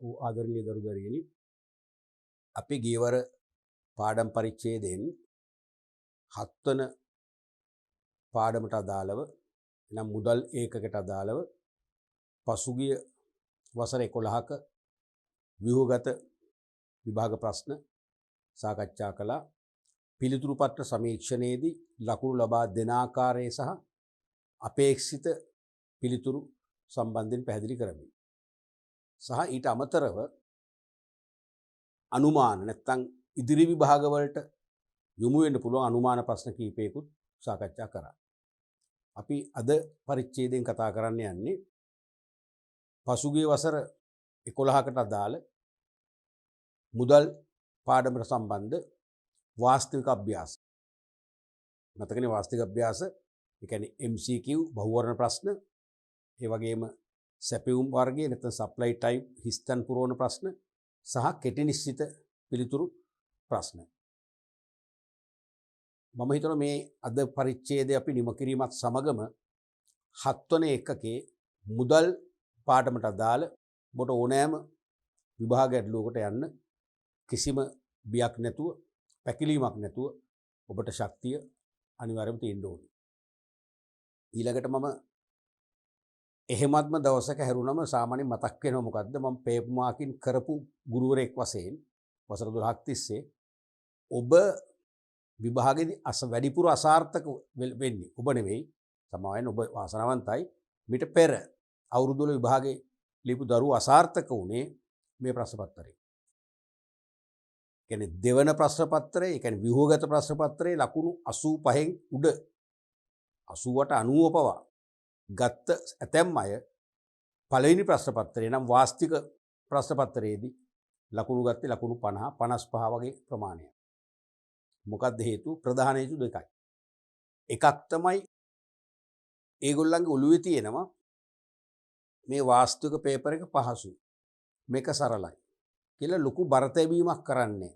ආදරණීය දරුදරියනි අපි ගියවර පාඩම් පරිච්ඡේදයෙන් 7 වන පාඩමට අදාළව එනම් මුදල් ඒකකයට අදාළව පසුගිය වසර 11ක ව්‍යුහගත විභාග ප්‍රශ්න සාකච්ඡා කළා. පිළිතුරු පත්‍ර සමීක්ෂණයේදී ලකුණු ලබා දෙන ආකාරය සහ අපේක්ෂිත පිළිතුරු සම්බන්ධයෙන් පැහැදිලි කරමි. සහ ඊට අමතරව අනුමාන නැත්නම් ඉදිරි විභාගවලට යොමු වෙන්න පුළුවන් අනුමාන ප්‍රශ්න කිහිපයකුත් සාකච්ඡා කරා. අපි අද පරිච්ඡේදයෙන් කතා කරන්න යන්නේ පසුගිය වසර 11කට අදාළ මුදල් පාඩමට සම්බන්ධ වාස්තවික අභ්‍යාස. මතකනේ වාස්තවික අභ්‍යාස ඒ කියන්නේ MCQ බහුවර්ණ ප්‍රශ්න, ඒ වගේම සැපයුම් වර්ගයේ නැත්නම් සප්ලයි ටයිප් හිස්තන් පුරවන ප්‍රශ්න සහ කෙටි නිශ්චිත පිළිතුරු ප්‍රශ්න. මම හිතනවා මේ අද පරිච්ඡේදය අපි නිම කිරීමත් සමගම 7 වන එකකේ මුදල් පාඩමට අදාළ ඔබට ඕනෑම විභාග ගැටලුවකට යන්න කිසිම බියක් නැතුව, පැකිලීමක් නැතුව ඔබට ශක්තිය අනිවාර්යයෙන්ම තියෙන්න ඕනේ. ඊළඟට මම එහෙමත්ම දවසක හැරුණම සාමාන්‍යයෙන් මතක් වෙනවා මොකද්ද මම පේපර් මාකින් කරපු ගුරුවරයෙක් වශයෙන් වසර 12ක් තිස්සේ ඔබ විභාගයේදී වැඩිපුර අසාර්ථක වෙන්නේ ඔබ නෙවෙයි, සමාවෙන් ඔබ වාසනාවන්තයි. මිට පෙර අවුරුදු වල විභාගයේ ලියපු දරුවෝ අසාර්ථක වුණේ මේ ප්‍රශ්න පත්‍රයේ. කියන්නේ දෙවන ප්‍රශ්න පත්‍රයේ, ඒ කියන්නේ ව්‍යුහගත ප්‍රශ්න පත්‍රයේ ලකුණු 85න් උඩ 80ට 90 පවා ගත්ත ඇතැම් අය පළවෙනි ප්‍රශ්න පත්‍රයේ නම් වාස්තික ප්‍රශ්න පත්‍රයේදී ලකුණු ගත්තේ ලකුණු 50 55 වගේ ප්‍රමාණයක්. මොකක්ද හේතුව? ප්‍රධාන හේතු දෙකයි. එකක් තමයි ඒගොල්ලන්ගේ ඔළුවේ තියෙනවා මේ වාස්තුවික පේපර් එක පහසුයි, මේක සරලයි කියලා ලොකු බර තැබීමක් කරන්නේ.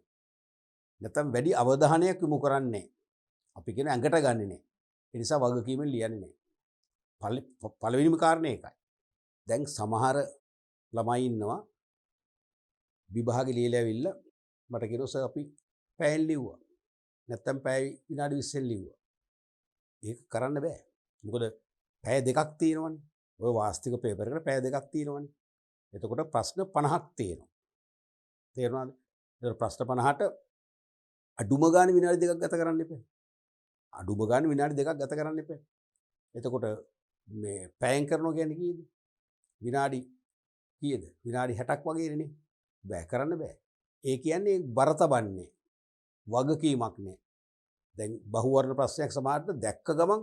නැත්නම් වැඩි අවධානයක් යොමු කරන්නේ. අපි කියන ඇඟට ගන්නෙ නෑ. ඒ නිසා වගකීමෙන් ලියන්නේ නෑ. පළවෙනිම කාරණේ ඒකයි. දැන් සමහර ළමයි ඉන්නවා විභාගෙ ලියලා ඇවිල්ලා මට කියනවා සර් අපි පැයෙන් ලිව්වා. නැත්තම් පැය විනාඩි 20න් ලිව්වා. ඒක කරන්න බෑ. මොකද පැය දෙකක් තියෙනවනේ. ඔය වාස්තික පේපර් එකට පැය දෙකක් තියෙනවනේ. එතකොට ප්‍රශ්න 50ක් තියෙනවා. තේරුණාද? ඒක ප්‍රශ්න 50ට අඩුම ගානේ විනාඩි දෙකක් ගත කරන්න එපා. අඩුම ගානේ විනාඩි දෙකක් ගත කරන්න එපා. එතකොට මේ පැයෙන් කරනවා කියන්නේ කීයද? විනාඩි කීයද? විනාඩි 60ක් වගේනේ. බෑ කරන්න බෑ. ඒ කියන්නේ බර තබන්නේ. වගකීමක් නෑ. දැන් බහුවර්ණ ප්‍රශ්නයක් සමහරට දැක්ක ගමන්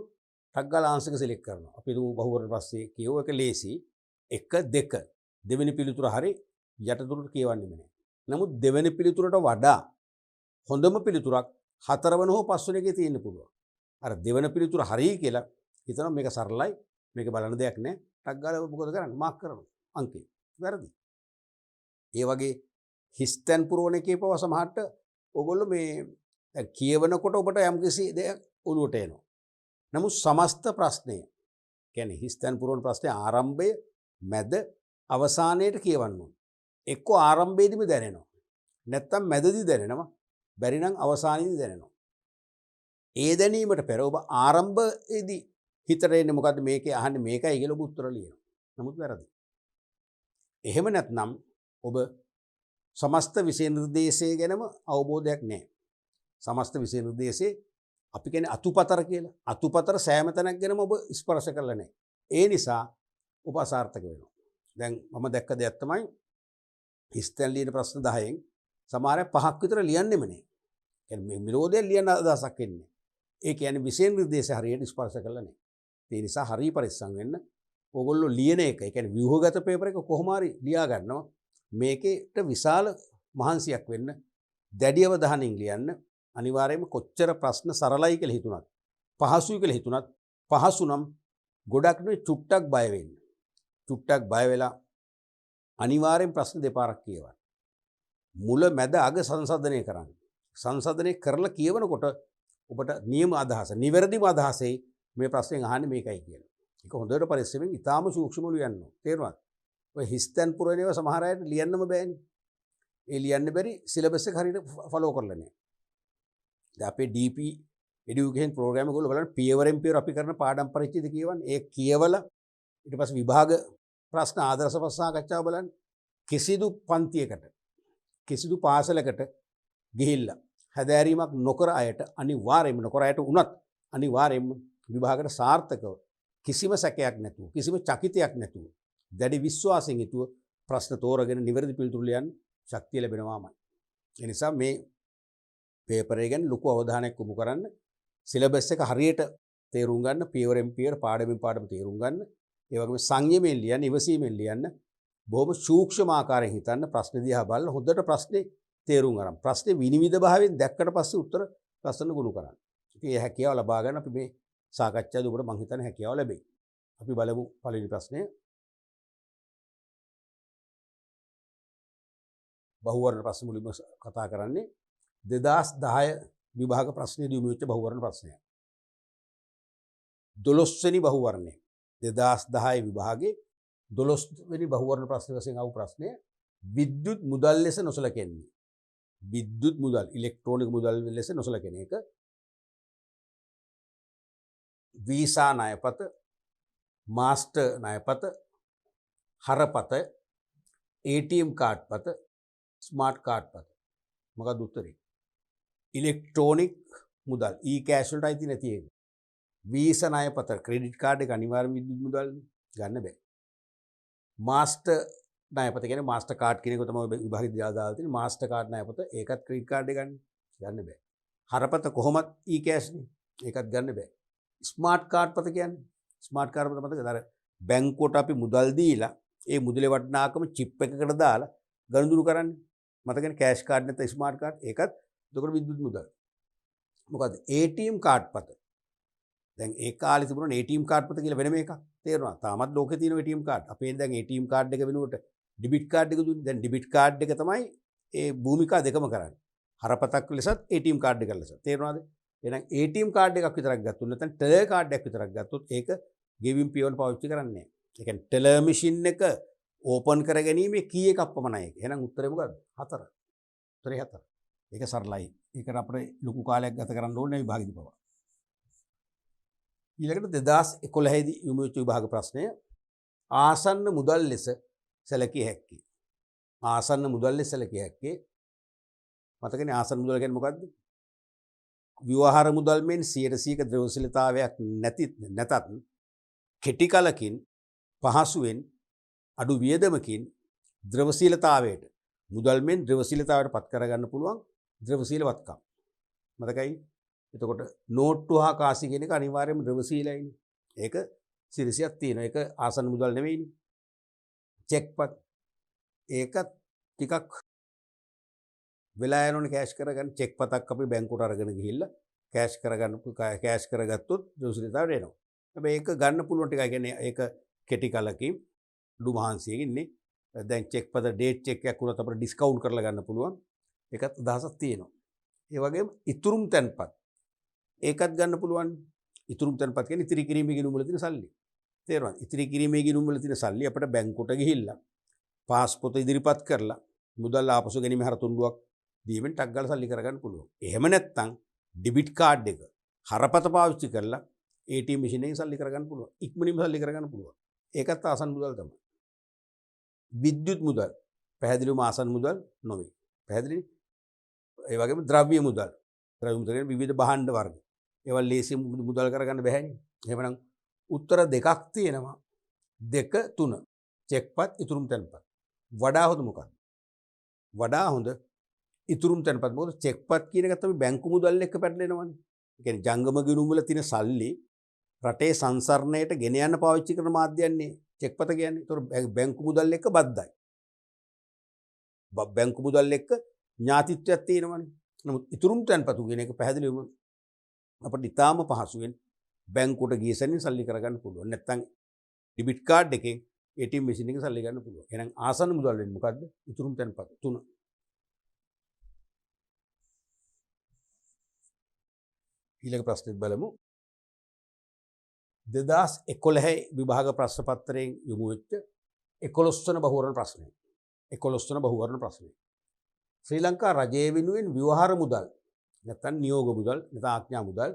ටක් ගාලා ආන්සර් එක සිලෙක්ට් කරනවා. අපි දුමු බහුවර්ණ ප්‍රශ්නේ කියව එක ලේසි. 1 2 දෙවෙනි පිළිතුර හරි යටදුරට කියවන්නේ නැහැ. නමුත් දෙවෙනි පිළිතුරට වඩා හොඳම පිළිතුරක් 4 වන හෝ 5 වන එකේ තියෙන්න පුළුවන්. අර දෙවෙනි පිළිතුර හරි කියලා හිතනවා මේක සරලයි, මේක බලන දෙයක් නෑ. ටක් ගාලා මොකද කරන්නේ? මාක් කරනවා අංකේ. වැරදි. ඒ වගේ හිස්තැන් පුරවන එකේ පව සමහරට ඔයගොල්ලෝ මේ කියවනකොට ඔබට යම්කිසි දෙයක් ඔලුවට එනවා. නමුත් සමස්ත ප්‍රශ්නය කියන්නේ හිස්තැන් පුරවන ප්‍රශ්නේ ආරම්භය, මැද, අවසානයේට කියවන්න ඕනේ. එක්ක ආරම්භයේදීම දැනෙනවා. නැත්තම් මැදදී දැනෙනවා. බැරි නම් අවසානයේදී දැනෙනවා. ඒ දැනීමට පෙර ඔබ ආරම්භයේදී හිතට එන්නේ මොකද්ද මේකේ අහන්නේ මේකයි කියලා ඔබ උත්තර ලියනවා. නමුත් වැරදි. එහෙම නැත්නම් ඔබ සමස්ත විෂය නිර්දේශය ගැනම අවබෝධයක් නැහැ. සමස්ත විෂය නිර්දේශයේ අපි කියන්නේ අතුපතර කියලා. අතුපතර සෑම තැනක් ගැනම ඔබ ස්පර්ශ කරලා නැහැ. ඒ නිසා ඔබ අසාර්ථක වෙනවා. දැන් මම දැක්ක දෙයක් තමයි හිස්තැන් ලියන ප්‍රශ්න 10න් සමහර 5ක් විතර ලියන්නෙම නැහැ. කියන්නේ මේ විරෝධයෙන් ලියන අදහසක් එන්නේ. ඒ කියන්නේ විෂය නිර්දේශය හරියට ස්පර්ශ කරලා නැහැ. ඒ නිසා හරිය පරිස්සම් වෙන්න. ඕගොල්ලෝ ලියන එක, ඒ කියන්නේ ව්‍යුහගත පේපර් එක කොහොම හරි ලියා ගන්නවා. මේකේට විශාල මහන්සියක් වෙන්න, දැඩි අවධානයෙන් ලියන්න. අනිවාර්යයෙන්ම කොච්චර ප්‍රශ්න සරලයි කියලා හිතුණත්, පහසුයි කියලා හිතුණත්, පහසු නම් ගොඩක් නෙවෙයි චුට්ටක් බය වෙන්න. චුට්ටක් බය වෙලා අනිවාර්යෙන් ප්‍රශ්න දෙපාරක් කියවන්න. මුල මැද අග සංසන්දනය කරන්න. සංසන්දනය කරලා කියවනකොට ඔබට නියම අදහස, නිවැරදිම අදහසෙයි මේ ප්‍රශ්නෙන් අහන්නේ මේකයි කියලා. ඒක හොඳට පරිස්සමෙන් ඉතාම සූක්ෂමව ලියන්න ඕනේ. තේරුණාද? ඔය හිස්තැන් පුරන ඒවා සමහර අයට ලියන්නම බෑනේ. ඒ ලියන්න බැරි සිලබස් එක හරියට ෆලෝ කරලා නැහැ. දැන් අපේ DP එඩියුකේෂන් ප්‍රෝග්‍රෑම් එක බලන්න පියවරෙන් පියවර අපි කරන පාඩම් පරිච්ඡේද කියවන්නේ. ඒ කියවලා ඊට පස්සේ විභාග ප්‍රශ්න ආදර්ශ ප්‍රශ්න සාකච්ඡාව බලන්න. කිසිදු පන්තියකට කිසිදු පාසලකට ගිහිල්ලා හැදෑරීමක් නොකර අයට අනිවාර්යයෙන්ම නොකර අයට උනත් අනිවාර්යයෙන්ම විභාගයට සාර්ථකව කිසිම සැකයක් නැතුව කිසිම චකිතයක් නැතුව දැඩි විශ්වාසයෙන් යුතුව ප්‍රශ්න තෝරගෙන නිවැරදි පිළිතුරු ලියන්න ශක්තිය ලැබෙනවාමයි. ඒ නිසා මේ පේපර් එක ගැන ලොකු අවධානයක් යොමු කරන්න. සිලබස් එක හරියට තේරුම් ගන්න, පියවරෙන් පියවර පාඩමින් පාඩම තේරුම් ගන්න. ඒ වගේම සංයමයෙන් ලියන්න, ඉවසීමෙන් ලියන්න. බොහොම සූක්ෂම ආකාරයෙන් හිතන්න, ප්‍රශ්න දිහා බලලා හොඳට ප්‍රශ්නේ තේරුම් ගන්න. ප්‍රශ්නේ විනිවිද භාවයෙන් දැක්කට පස්සේ උත්තර ප්‍රශ්න ගොනු කරන්න. ඉතින් ඒ හැකියාව ලබා ගන්න අපි මේ සාකච්ඡාවේ ඔබට මම හිතන්නේ හැකියාව ලැබෙයි. අපි බලමු පළවෙනි ප්‍රශ්නය. බහුවර්ණ ප්‍රශ්න මුලින්ම කතා කරන්නේ 2010 විභාග ප්‍රශ්නයේදී යොමු වෙච්ච බහුවර්ණ ප්‍රශ්නයක්. 12 වෙනි බහුවර්ණය 2010 විභාගයේ 12 වෙනි බහුවර්ණ ප්‍රශ්න වශයෙන් ආපු ප්‍රශ්නය විද්‍යුත් මුදල් ලෙස නොසලකන්නේ. විද්‍යුත් මුදල් ඉලෙක්ට්‍රොනික මුදල් ලෙස නොසලකන එක වීසා ණයපත, මාස්ටර් ණයපත, හරපත, ATM කාඩ් පත, ස්මාර්ට් කාඩ් පත. මොකක්ද උත්තරේ? ඉලෙක්ට්‍රොනික මුදල් e-cash වලට අයිති නැති එක. වීසා ණයපත ක්‍රෙඩිට් කාඩ් එක අනිවාර්යයෙන් විද්‍යුත් මුදල් ගන්න බෑ. මාස්ටර් ණයපත කියන්නේ මාස්ටර් කාඩ් කියන එක තමයි විභාගෙදී දාලා තියෙන්නේ. මාස්ටර් කාඩ් ණයපත ඒකත් ක්‍රෙඩිට් කාඩ් එක ගන්න බෑ. හරපත කොහොමත් e-cash නේ. ඒකත් ගන්න බෑ. ස්මාර්ට් කාඩ් පත කියන්නේ ස්මාර්ට් කාඩ් පත මතකද? අර බැංකුවට අපි මුදල් දීලා ඒ මුදලේ වටිනාකම චිප් එකකට දාලා ගනුදෙනු කරන්නේ. මතකනේ කෑෂ් කාඩ් නැත්නම් ස්මාර්ට් කාඩ් ඒකත් එතකොට විද්‍යුත් මුදල්. මොකද ATM කාඩ් පත. දැන් ඒ කාලේ තිබුණා ATM කාඩ් පත කියලා වෙනම එකක්. තේරෙනවා? තාමත් ලෝකේ තියෙන ATM කාඩ්. අපේ දැන් ATM කාඩ් එක වෙනුවට ඩෙබිට් කාඩ් එක දුන්නේ. දැන් ඩෙබිට් කාඩ් එක තමයි ඒ භූමිකා දෙකම කරන්නේ. හරපතක් ලෙසත් ATM කාඩ් එක ලෙසත්. තේරෙනවද? එහෙනම් ATM කාඩ් එකක් විතරක් ගත්තොත් නැත්නම් ටෙලර් කාඩ් එකක් විතරක් ගත්තොත් ඒක ගෙවින් පියවල පාවිච්චි කරන්නේ නැහැ. ඒ කියන්නේ ටෙලර් මැෂින් එක ඕපන් කර ගැනීමේ කී එකක් පමණයි ඒක. එහෙනම් උත්තරේ මොකද්ද? 4. උත්තරේ 4. ඒක සරලයි. ඒකට අපිට ලොකු කාලයක් ගත කරන්න ඕනේ විභාගෙදි පවා. ඊළඟට 2011 දී යොමු වෙච්ච විභාග ප්‍රශ්නය ආසන්න මුදල් ලෙස සැලකිය හැක්කේ. ආසන්න මුදල් ලෙස සැලකිය හැක්කේ මතකනේ ආසන්න මුදල් කියන්නේ මොකද්ද? ව්‍යවහාර මුදල් මෙන් 100%ක ද්‍රව්‍යශීලතාවයක් නැතත් කෙටි කලකින් පහසුවෙන් අඩු වියදමකින් ද්‍රවශීලතාවයට මුදල් මෙන් ද්‍රවශීලතාවයට පත් කරගන්න පුළුවන් ද්‍රවශීලවත්කම්. මතකයි? එතකොට නෝට්ටු හා කාසි කියන එක අනිවාර්යයෙන්ම ද්‍රවශීලයිනේ. ඒක සිරිසියක් තියෙනවා. ඒක ආසන්න මුදල් නෙවෙයිනේ. චෙක්පත් ඒකත් ටිකක් වෙලා යනෝනේ කෑෂ් කරගන්න. චෙක් පතක් අපි බැංකුවට අරගෙන ගිහිල්ලා කෑෂ් කරගත්තොත් ද්‍රවශීලතාවයට එනවා. හැබැයි ඒක ගන්න පුළුවන් ටිකයි. කියන්නේ ඒක කෙටි කලකින් අඩු මහන්සියකින් ඉන්නේ. දැන් චෙක් පත ඩේට් චෙක් එකක් වුණත් අපිට ඩිස්කවුන්ට් කරලා ගන්න පුළුවන්. ඒකත් අදහසක් තියෙනවා. ඒ වගේම ඉතුරුම් තැන්පත් ඒකත් ගන්න පුළුවන්. ඉතුරුම් තැන්පත් කියන්නේ ඉතිරි කිරීමේ ගිණුම් වල තියෙන සල්ලි. තේරුණාද? ඉතිරි කිරීමේ ගිණුම් වල තියෙන සල්ලි අපිට බැංකුවට ගිහිල්ලා පාස්පෝර්ත ඉදිරිපත් කරලා මුදල් ආපසු ගැනීම හරතුන්ඩුවක් දීමෙන් ටක් ගාලා සල්ලි කරගන්න පුළුවන්. එහෙම නැත්නම් ඩෙබිට් කාඩ් එක හරපත පාවිච්චි කරලා ATM මැෂින් එකෙන් සල්ලි කරගන්න පුළුවන්. ඉක්මනින්ම සල්ලි කරගන්න පුළුවන්. ඒකත් ආසන්න මුදල් තමයි. විද්‍යුත් මුදල් පැහැදිලිවම ආසන්න මුදල් නොවේ. පැහැදිලිනේ? ඒ වගේම ද්‍රව්‍ය මුදල්. ද්‍රව්‍ය මුදල් කියන්නේ විවිධ භාණ්ඩ වර්ග. ඒවා ලේසියෙන් මුදල් කරගන්න බැහැනේ. එහෙමනම් උත්තර දෙකක් තියෙනවා. 2 3. චෙක්පත් ඉතුරුම් තැන්පත්. වඩා හොඳ මොකක්ද? වඩා හොඳ ඉතුරුම් තැන්පත්. මොකද චෙක්පත් කියන එක තමයි බැංකු මුදල් එක්ක පැටලෙනවනේ. ඒ කියන්නේ ජංගම ගිණුම් වල තියෙන සල්ලි රටේ සංසරණයට ගෙන යන්න පාවිච්චි කරන මාධ්‍යයන්නේ චෙක්පත කියන්නේ. ඒතකොට බැංකු මුදල් එක්ක බද්දයි. බැංකු මුදල් එක්ක ඥාතිත්වයක් තියෙනවනේ. නමුත් ඉතුරුම් තැන්පතු කියන එක පැහැදිලිවම අපිට ඉතාම පහසුවෙන් බැංකුවට ගිය සැනින් සල්ලි කරගන්න පුළුවන්. නැත්නම් ඩෙබිට් කාඩ් එකෙන් ATM මැෂින් එකෙන් සල්ලි ගන්න පුළුවන්. එහෙනම් ආසන්න මුදල් වෙන්නේ මොකද්ද? ඉතුරුම් තැන්පත් 3. ඊළඟ ප්‍රශ්නෙත් බලමු. 2011 විභාග ප්‍රශ්න පත්‍රයෙන් යොමු වෙච්ච 11 වන බහුවරණ ප්‍රශ්නය. 11 වන බහුවරණ ප්‍රශ්නය. ශ්‍රී ලංකා රජය වෙනුවෙන් ව්‍යවහාර මුදල් නැත්නම් නියෝග මුදල් නැත්නම් ආඥා මුදල්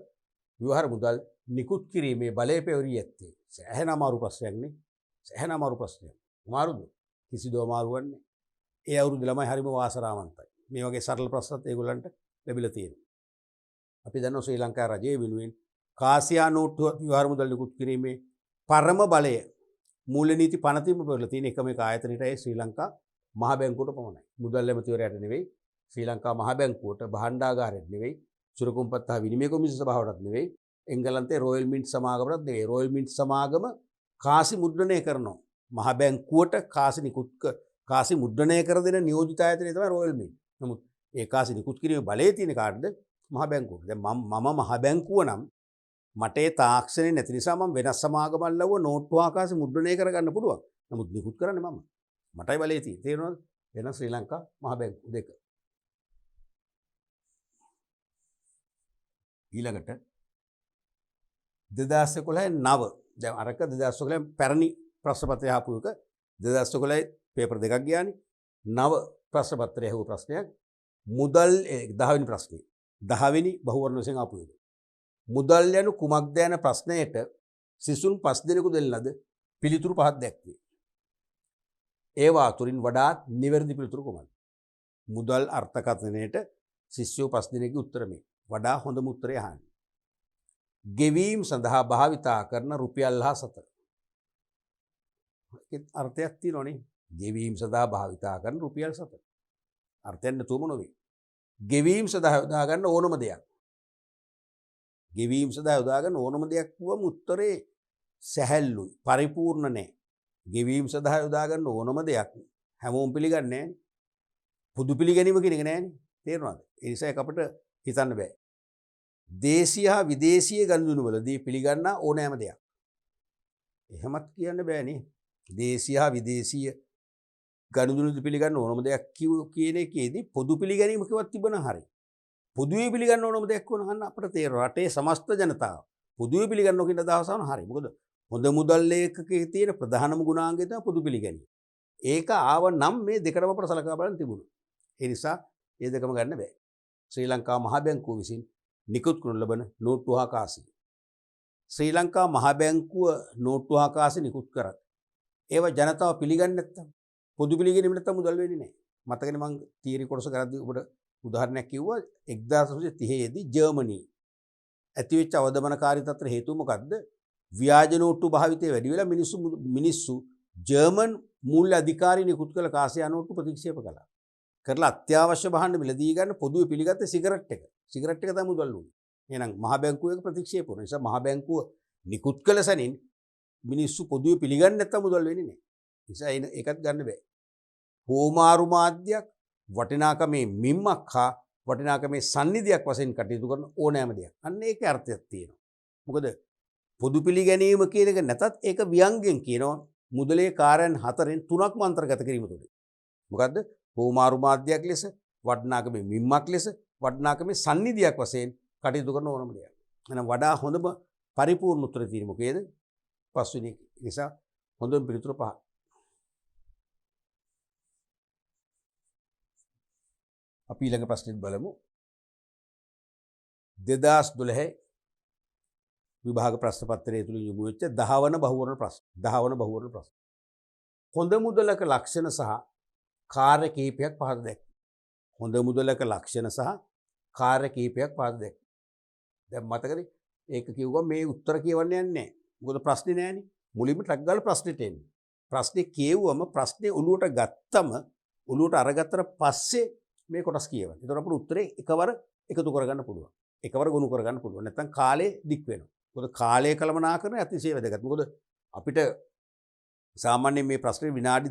ව්‍යවහාර මුදල් නිකුත් කිරීමේ බලය පෙවරී ඇත්තේ. සෑහෙන අමාරු ප්‍රශ්නයක් නේ. සෑහෙන අමාරු ප්‍රශ්නයක්. අමාරුද? කිසිදු අමාරුවක් නැහැ. ඒ අවුරුදු ළමයි හරිම වාසනාවන්තයි. මේ වගේ සරල ප්‍රශ්නත් ඒගොල්ලන්ට ලැබිලා තියෙනවා. අපි දන්නවා ශ්‍රී ලංකා රජය වෙනුවෙන් කාසියා නෝට්ටුව ව්‍යවහාර මුදල් නිකුත් කිරීමේ පරම බලය මූල්‍ය නීති පනතින්ම පෙරලා තියෙන එකම එක ආයතනයටයි ශ්‍රී ලංකා මහ බැංකුවට පමණයි. මුදල් ඇමතිවරයාට නෙවෙයි, ශ්‍රී ලංකා මහ බැංකුවට, භාණ්ඩාගාරයට නෙවෙයි, සුරකුම්පත් හා විනිමය කොමිසම සභාවටත් නෙවෙයි, එංගලන්තයේ රොයල් මින්ට් සමාගමටත් නෙවෙයි. රොයල් මින්ට් සමාගම කාසි මුද්‍රණය කරනවා. මහ බැංකුවට කාසි මුද්‍රණය කර දෙන නියෝජිත ආයතනය තමයි රොයල් මින්ට්. නමුත් ඒ කාසි නිකුත් කිරීමේ බලය තියෙන කාටද? මහ බැංකුවට. දැන් මම මහ බැංකුව නම් මට ඒ තාක්ෂණය නැති නිසා මම වෙනස් සමාගමක් ලව්ව නෝට්ටු ආකාශي මුද්‍රණය කරගන්න පුළුවන්. නමුත් නිකුත් කරන්නේ මම. මටයි බලය තියෙන්නේ. තේරෙනවද? වෙන ශ්‍රී ලංකා මහ බැංකුව දෙක. ඊළඟට 2011 9 දැන් අරක 2011 පැරණි ප්‍රශ්න පත්‍රය ආපු එක 2011 පේපර් දෙකක් ගියානේ. 9 ප්‍රශ්න පත්‍රය ඇහුව ප්‍රශ්නයක් මුදල් 10 වෙනි ප්‍රශ්නේ 10 වෙනි බහුවර්ණ වශයෙන් ආපු එක. මුදල් යනු කුමක්ද යන ප්‍රශ්නයට සිසුන් 5 දෙනෙකු දෙන ලද පිළිතුරු පහක් දැක්වේ. ඒවා අතුරින් වඩාත් නිවැරදි පිළිතුරු කුමක්ද? මුදල් අර්ථකථනයට ශිෂ්‍යයෝ 5 දෙනෙකුගේ උත්තර මේ. වඩා හොඳම උත්තරය අහන්න. ගෙවීම් සඳහා භාවිතා කරන රුපියල් හා සතර. ඒකේ අර්ථයක් තියෙනවනේ. ගෙවීම් සඳහා භාවිතා කරන රුපියල් සතර. අර්ථයක් නැතුවම නොවේ. ගෙවීම් සඳහා යොදා ගන්න ඕනම දෙයක්. ගෙවීම් සඳහා යොදා ගන්න ඕනම දෙයක් වුවම උත්තරේ සැහැල්ලුයි. පරිපූර්ණ නැහැ. ගෙවීම් සඳහා යොදා ගන්න ඕනම දෙයක් හැමෝම පිළිගන්නේ නැහැ. පොදු පිළිගැනීම කියන එක නැහැනේ. තේරෙනවද? ඒ නිසා ඒක අපිට හිතන්න බෑ. දේශීය හා විදේශීය ගනුදෙනු වලදී පිළිගන්නා ඕනෑම දෙයක්. එහෙමත් කියන්න බෑනේ. දේශීය හා විදේශීය ගනුදෙනුදී පිළිගන්න ඕනම දෙයක් කියන එකේදී පොදු පිළිගැනීම කිව්වත් තිබුණා හරියි. පොදුවේ පිළිගන්න ඕනම දෙයක් වුණා අපිට තේරෙනවා. රටේ සමස්ත ජනතාව පොදුවේ පිළිගන්න කියන අදහස වුණා හරියි. මොකද හොඳ මුදල් ලේඛකයේ තියෙන ප්‍රධානම ගුණාංගය තමයි පොදු පිළිගැනීම. ඒක ආව නම් මේ දෙකම අපිට සලකා බලන්න තිබුණා. ඒ නිසා මේ දෙකම ගන්න බෑ. ශ්‍රී ලංකා මහ බැංකුව විසින් නිකුත් කරනු ලබන නෝට්ටු හා කාසි. ශ්‍රී ලංකා මහ බැංකුව නෝට්ටු හා කාසි නිකුත් කරත් ඒවා ජනතාව පිළිගන්නේ නැත්තම් පොදු පිළිගැනීම නැත්තම් මුදල් වෙන්නේ නැහැ. මතකනේ මම තීරි කොටස කරද්දී ඔබට උදාහරණයක් කිව්වා 1930 දී ජර්මනි ඇතිවෙච්ච අවදමනකාරී තත්ත්ව හේතුව මොකද්ද? ව්‍යාජ නෝට්ටු භාවිතය වැඩි වෙලා මිනිස්සු ජර්මන් මූල්‍ය අධිකාරී නිකුත් කළ කාසියා නෝට්ටු ප්‍රතික්ෂේප කළා. කරලා අත්‍යවශ්‍ය භාණ්ඩ මිලදී ගන්න පොදුවේ පිළිගත්තේ සිගරට් එක. සිගරට් එක තමයි මුදල් උනේ. එහෙනම් මහ බැංකුව එක ප්‍රතික්ෂේප වුණා. නිසා මහ බැංකුව නිකුත් කළ සැනින් මිනිස්සු පොදුවේ පිළිගන්නේ නැත්තම් මුදල් වෙන්නේ නැහැ. නිසා ඒකත් ගන්න බෑ. හෝමාරු මාධ්‍යයක් වටිනාකමේ මිම්මක් හා වටිනාකමේ සන්නිධියක් වශයෙන් කටයුතු කරන ඕනෑම දෙයක්. අන්න ඒකේ අර්ථයක් තියෙනවා. මොකද පොදු පිළිගැනීම කියන එක නැතත් ඒක ව්‍යංගයෙන් කියනවා මුදලේ කාර්යයන් 4න් 3ක්ම අන්තර්ගත කිරීම තුළින්. මොකද්ද? හෝමාරු මාධ්‍යයක් ලෙස, වටිනාකමේ මිම්මක් ලෙස, වටිනාකමේ සන්නිධියක් වශයෙන් කටයුතු කරන ඕනම දෙයක්. එහෙනම් වඩා හොඳම පරිපූර්ණ උත්තරය තියෙන්නේ මොකේද? පස්වෙනි එක. නිසා හොඳම පිළිතුර 5. අපි ඊළඟ ප්‍රශ්නෙත් බලමු. 2012 විභාග ප්‍රශ්න පත්‍රය තුලින් යොමු වෙච්ච 10 වන බහුවර්ණ ප්‍රශ්න. 10 වන බහුවර්ණ ප්‍රශ්න. හොඳ මුදලක ලක්ෂණ සහ කාර්ය කීපයක් පහත දැක්ව. හොඳ මුදලක ලක්ෂණ සහ කාර්ය කීපයක් පහත දැක්ව. දැන් මතකද? ඒක කිව්වම මේ උත්තර කියවන්න යන්නේ නැහැ. මොකද ප්‍රශ්නේ නැහැනේ. මුලින්ම ටක් ගාලා ප්‍රශ්නෙට එන්නේ. ප්‍රශ්නේ කියවුවම ප්‍රශ්නේ ඔලුවට ගත්තම ඔලුවට අරගත්තට පස්සේ මේ කොටස් කියවන්න. ඒතකොට අපිට උත්තරේ එකවර එකතු කරගන්න පුළුවන්. එකවර ගොනු කරගන්න පුළුවන්. නැත්නම් කාලේ දික් වෙනවා. මොකද කාලය කළමනාකරණය අතිශය වැදගත්. මොකද අපිට සාමාන්‍යයෙන් මේ ප්‍රශ්නේ විනාඩි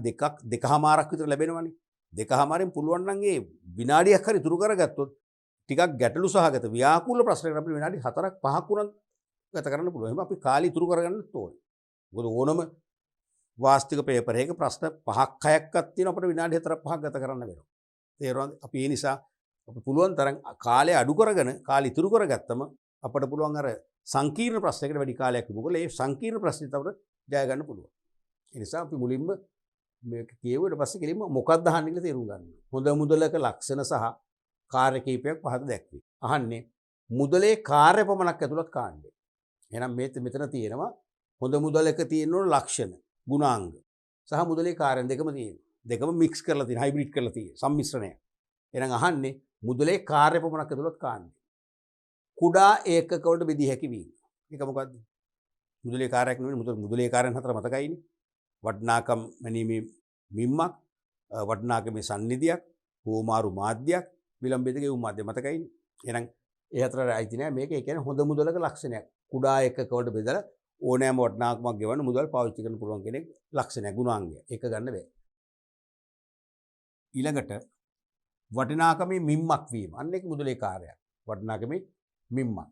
2කමාරක් විතර ලැබෙනවනේ. 2කමාරෙන් පුළුවන් නම් ඒ විනාඩියක් හරි ඉතුරු කරගත්තොත් ටිකක් ගැටලු සහගත ව්‍යාකූල ප්‍රශ්නයකට අපිට විනාඩි 4ක් 5ක් උනත් ගත කරන්න පුළුවන්. එහෙනම් අපි කාලය ඉතුරු කරගන්න ඕනේ. මොකද ඕනම වාස්තික පේපර් එකක ප්‍රශ්න 5ක් 6ක්වත් තියෙනවා අපිට විනාඩි 4ක් 5ක් ගත කරන්න වෙනවා. තේරුණාද? අපි ඒ නිසා අපි පුළුවන් තරම් කාලය අඩු කරගෙන කාලය ඉතුරු කරගත්තම අපිට පුළුවන් අර සංකීර්ණ ප්‍රශ්නයකට වැඩි කාලයක් යොමු කරලා ඒ සංකීර්ණ ප්‍රශ්නෙත් අපිට ජය ගන්න පුළුවන්. ඒ නිසා අපි මුලින්ම මේක කියුවට පස්සේ කෙලින්ම මොකක්ද අහන්නේ කියලා තේරුම් ගන්න. හොඳ මුදලක ලක්ෂණ සහ කාර්ය කීපයක් පහත දැක්වේ. අහන්නේ මුදලේ කාර්ය පමණක් ඇතුළත් කාණ්ඩය. එහෙනම් මෙතන තියෙනවා හොඳ මුදලක තියෙන ලක්ෂණ, ගුණාංග සහ මුදලේ කාර්ය දෙකම තියෙනවා. දෙකම මික්ස් කරලා තියෙන, හයිබ්‍රිඩ් කරලා තියෙන සම්මිශ්‍රණය. එහෙනම් අහන්නේ මුදලේ කාර්ය පමණක් ඇතුළත් කාණ්ඩය. කුඩා ඒකකවලට බෙදී හැකි වීම. ඒක මොකද්ද? මුදලේ කාර්යයක් නෙවෙයි, මුදලේ කාර්යයන් හතර මතකයිනේ. වටිනාකම් මැනීමේ මිම්මක්, වටිනාකමේ සන්නිධියක්, හෝමාරු මාධ්‍යයක්, විලම්භයක ගෙවුම් මාධ්‍ය මතකයිනේ. එහෙනම් ඒ හතරට අයිති නෑ මේක. ඒ කියන්නේ හොඳ මුදලක ලක්ෂණයක්. කුඩා එකකවලට බෙදලා ඕනෑම වටිනාකමක් ගෙවන්න මුදල් පාවිච්චි කරන්න පුළුවන් කෙනෙක් ලක්ෂණයක්, ගුණාංගය. ඒක ගන්න බෑ. ඊළඟට වටිනාකමේ මිම්මක් වීම. අන්න ඒක මුදලේ කාර්යයක්. වටිනාකමේ මිම්මක්.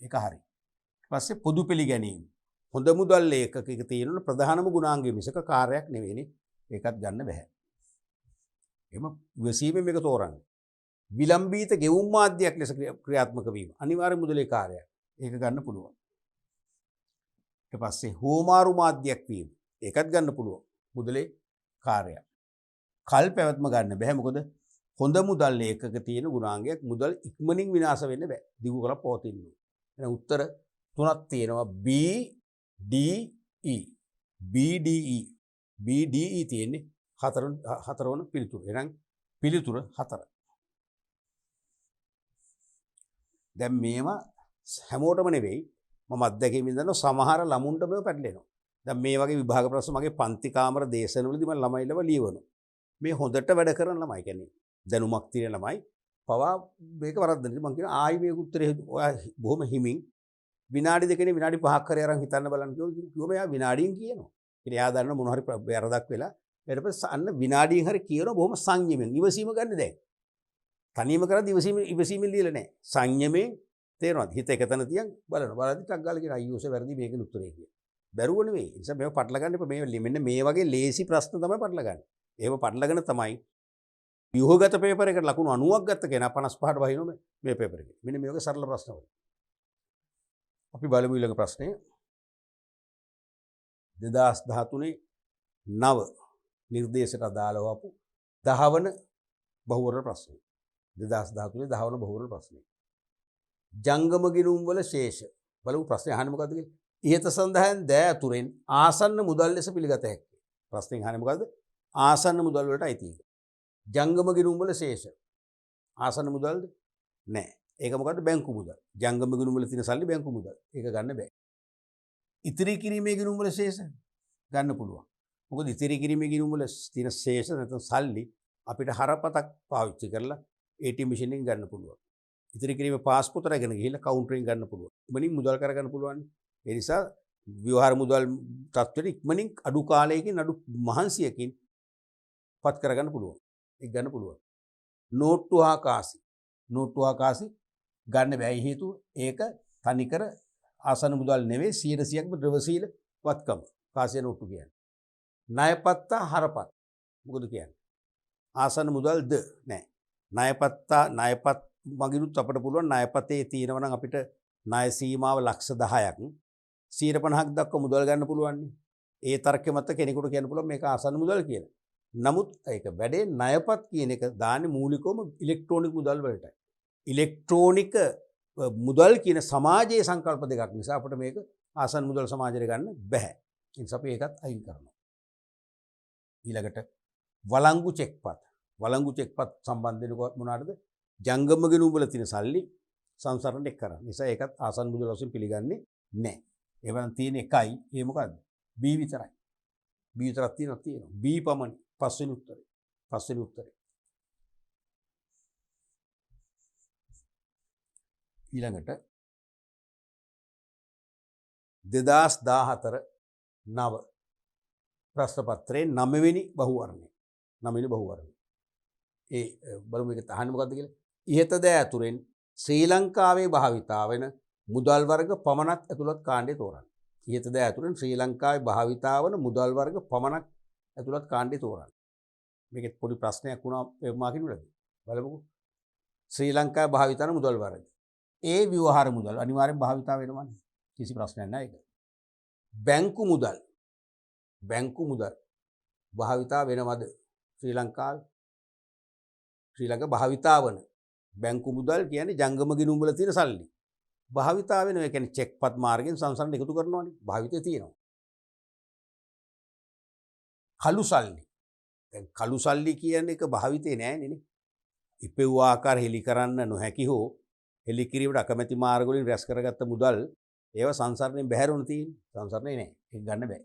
ඒක හරි. ඊට පස්සේ පොදු පිළිගැනීම. හොඳ මුදල් ඒකකයක තියෙන ප්‍රධානම ගුණාංගය මිසක කාර්යයක් නෙවෙයිනේ. ඒකත් ගන්න බෑ. එහෙම ඉවසීමෙන් මේක තෝරන්න. විලම්භීත ගෙවුම් මාධ්‍යයක් ලෙස ක්‍රියාත්මක වීම. අනිවාර්ය මුදලේ කාර්යයක්. ඒක ගන්න පුළුවන්. ඊට පස්සේ හෝමාරු මාධ්‍යයක් වීම. ඒකත් ගන්න පුළුවන්. මුදලේ කාර්යයක්. කල් පැවැත්ම ගන්න බෑ. මොකද හොඳ මුදල් ඒකක තියෙන ගුණාංගයක් මුදල් ඉක්මනින් විනාශ වෙන්න බෑ. දිගු කරලා පවතින්න ඕනේ. එහෙනම් උත්තර තුනක් තියෙනවා. B D E. B D E. B D E තියෙන්නේ හතරවන පිළිතුර. එහෙනම් පිළිතුර 4. දැන් මේවා හැමෝටම නෙවෙයි. මම අත්දැකීමින් දන්නවා සමහර ළමුන්ට මේව පැටලෙනවා. දැන් මේ වගේ විභාග ප්‍රශ්න මගේ පන්ති කාමර දේශනවලදී මම ළමයිලව ලියවනවා. මේ හොඳට වැඩ කරන ළමයි කියන්නේ දැනුමක් තියෙන ළමයි පවා මේක වරද්දන ඉතින් මම කියන ආයි මේක උත්තරේ ඔයා බොහොම හිමින් විනාඩි දෙකනේ විනාඩි 5ක් හරි අරන් හිතන්න බලන්න කිව්වම එයා විනාඩියෙන් කියනවා. ඉතින් එයා දන්න මොන හරි වැරදක් වෙලා ඊට පස්සේ අන්න විනාඩියෙන් හරි කියනවා බොහොම සංයමයෙන්. ඉවසීම ගන්න දැන්. තනියම කරද්දි ඉවසීමෙන් ලියලා නැහැ. සංයමයෙන් තේරෙනවද? හිත එකතන තියන් බලනවා. බලද්දි ටක් ගාලා කියන අයියෝසේ වැරදි මේකේ උත්තරේ කියලා. බැරුව නෙවෙයි. ඒ නිසා මේව පටල ගන්න එපා. මේ මෙන්න මේ වගේ ලේසි ප්‍රශ්න තමයි පටල ගන්න. එහෙම පටලගෙන තමයි ව්‍යුහගත පේපර් එකට ලකුණු 90ක් ගත්ත කෙනා 55ට වහිනවා මේ පේපර් එකේ. මෙන්න මේ වගේ සරල ප්‍රශ්න වල. අපි බලමු ඊළඟ ප්‍රශ්නය. 2013 නව නිර්දේශයට අදාළව ආපු 10 වන බහුවර්ණ ප්‍රශ්නය. 2013 10 වන බහුවර්ණ ප්‍රශ්නය. ජංගම ගිණුම් වල ශේෂ. බලමු ප්‍රශ්නේ අහන්නේ මොකද්ද කියලා. ඉහත සඳහන් දෑ අතුරෙන් ආසන්න මුදල් ලෙස පිළිගත හැකියි. ප්‍රශ්නේ අහන්නේ මොකද්ද? ආසන්න මුදල් වලට අයිති එක. ජංගම ගිණුම් වල ශේෂ. ආසන්න මුදල්ද? නැහැ. ඒක මොකද්ද? බැංකු මුදල්. ජංගම ගිණුම් වල තියෙන සල්ලි බැංකු මුදල්. ඒක ගන්න බෑ. ඉතිරි කිරීමේ ගිණුම් වල ශේෂ ගන්න පුළුවන්. මොකද ඉතිරි කිරීමේ ගිණුම් වල තියෙන ශේෂ නැත්නම් සල්ලි අපිට හරපතක් පාවිච්චි කරලා ATM මැෂින් එකෙන් ගන්න පුළුවන්. ඉතිරි කිරීමේ පාස්පෝර්ට් අරගෙන ගිහිල්ලා කවුන්ටරෙන් ගන්න පුළුවන්. ඉක්මනින් මුදල් කරගන්න පුළුවන්. ඒ නිසා ව්‍යවහාර මුදල් තත්ත්වෙට ඉක්මනින් අඩු කාලයකින් අඩු මහන්සියකින් පත් කරගන්න පුළුවන්. ඒක ගන්න පුළුවන්. නෝට්ටු හා කාසි. නෝට්ටු හා කාසි ගන්න බැයි හේතුව ඒක තනිකර ආසන්න මුදල් නෙවෙයි 100%ක්ම ද්‍රවශීල වත්කම. කාසිය නෝට්ටු කියන්නේ. ණයපත්තා හරපත්. මොකද කියන්නේ? ආසන්න මුදල්ද නැහැ. ණයපත් මගිනුත් අපිට පුළුවන් ණයපතේ තියෙනවා නම් අපිට ණය සීමාව ලක්ෂ 10ක් 150ක් දක්වා මුදල් ගන්න පුළුවන්. ඒ තර්කෙ මත කෙනෙකුට කියන්න පුළුවන් මේක ආසන්න මුදල් කියලා. නමුත් ඒක වැඩේ ණයපත් කියන එක දාන්නේ මූලිකවම ඉලෙක්ට්‍රොනික මුදල් වලටයි. ඉලෙක්ට්‍රොනික මුදල් කියන සමාජයේ සංකල්ප දෙකක් නිසා අපිට මේක ආසන්න මුදල් සමාජයට ගන්න බෑ. ඒ නිසා අපි ඒකත් අයින් කරනවා. ඊළඟට වළංගු චෙක්පත්. වළංගු චෙක්පත් සම්බන්ධ වෙනකොට මොනවාටද? ජංගම ගිණුම් වල තියෙන සල්ලි සංසරණය කරන්න. නිසා ඒකත් ආසන්න මුදල් වශයෙන් පිළිගන්නේ නැහැ. ඒවනම් තියෙන එකයි ඒ මොකද්ද? B විතරයි. B විතරක් තියෙනවා. B පමණයි. පස්වෙනි උත්තරේ. ඊළඟට 2014 නව ප්‍රශ්න පත්‍රයේ 9 වෙනි බහුවර්ණය. ඒ බලමු මේක අහන්නේ මොකද්ද කියලා. ඉහත දෑ අතුරෙන් ශ්‍රී ලංකාවේ භාවිතා වෙන මුදල් වර්ග පමණක් ඇතුළත් කාණ්ඩය තෝරන්න. ඉහත දෑ අතුරෙන් ශ්‍රී ලංකාවේ භාවිතා වන මුදල් වර්ග පමණක් ඇතුළත් කාණ්ඩය තෝරන්න. මේකෙත් පොඩි ප්‍රශ්නයක් වුණා මාකින් වලදී. බලමුකෝ. ශ්‍රී ලංකාවේ භාවිතා වන මුදල් වර්ග. ඒ ව්‍යවහාර මුදල් අනිවාර්යෙන් භාවිතා වෙනවනේ. කිසි ප්‍රශ්නයක් නැහැ ඒක. බැංකු මුදල් භාවිතා වෙනවද ශ්‍රී ලංකාවේ? ශ්‍රී ලංකාව භාවිතා වන බැංකු මුදල් කියන්නේ ජංගම ගිණුම් වල තියෙන සල්ලි. භාවිතා වෙනවා. ඒ කියන්නේ චෙක්පත් මාර්ගයෙන් සංසරණ එකතු කරනවානේ. භාවිතේ තියෙනවා. කළු සල්ලි. දැන් කළු සල්ලි කියන එක භාවිතේ නෑනේ නේ. ඉපෙව් ආකාර හෙලි කරන්න නොහැකි හෝ හෙලි කිරීමට අකමැති මාර්ග වලින් රැස් කරගත්ත මුදල් ඒවා සංසරණයෙන් බැහැරුණ තියෙන්නේ. සංසරණේ නෑ. ඒක ගන්න බෑ.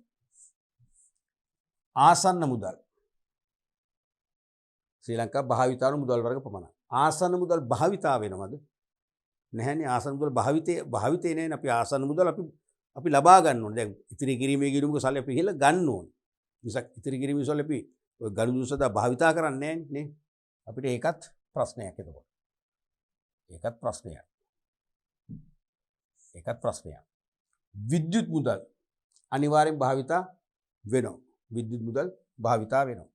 ආසන්න මුදල්. ශ්‍රී ලංකාව භාවිතා වන මුදල් වර්ග පමණයි. ආසන්න මුදල් භාවිතා වෙනවද? නැහැනේ. ආසන්න මුදල් භාවිතේ නෑනේ. අපි ආසන්න මුදල් අපි ලබා ගන්න ඕනේ. දැන් ඉතිරි කිරීමේ ගිණුමක සල්ලි අපි ඉහළ ගන්න ඕනේ. මිසක් ඉතිරි කිරීමේ සල්ලි අපි ඔය ගනුදෙනු සඳහා භාවිතා කරන්නේ නෑනේ නේ. අපිට ඒකත් ප්‍රශ්නයක් එතකොට. ඒකත් ප්‍රශ්නයක්. ඒකත් ප්‍රශ්නයක්. විද්‍යුත් මුදල් අනිවාර්යෙන් භාවිතා වෙනවා. විද්‍යුත් මුදල් භාවිතා වෙනවා.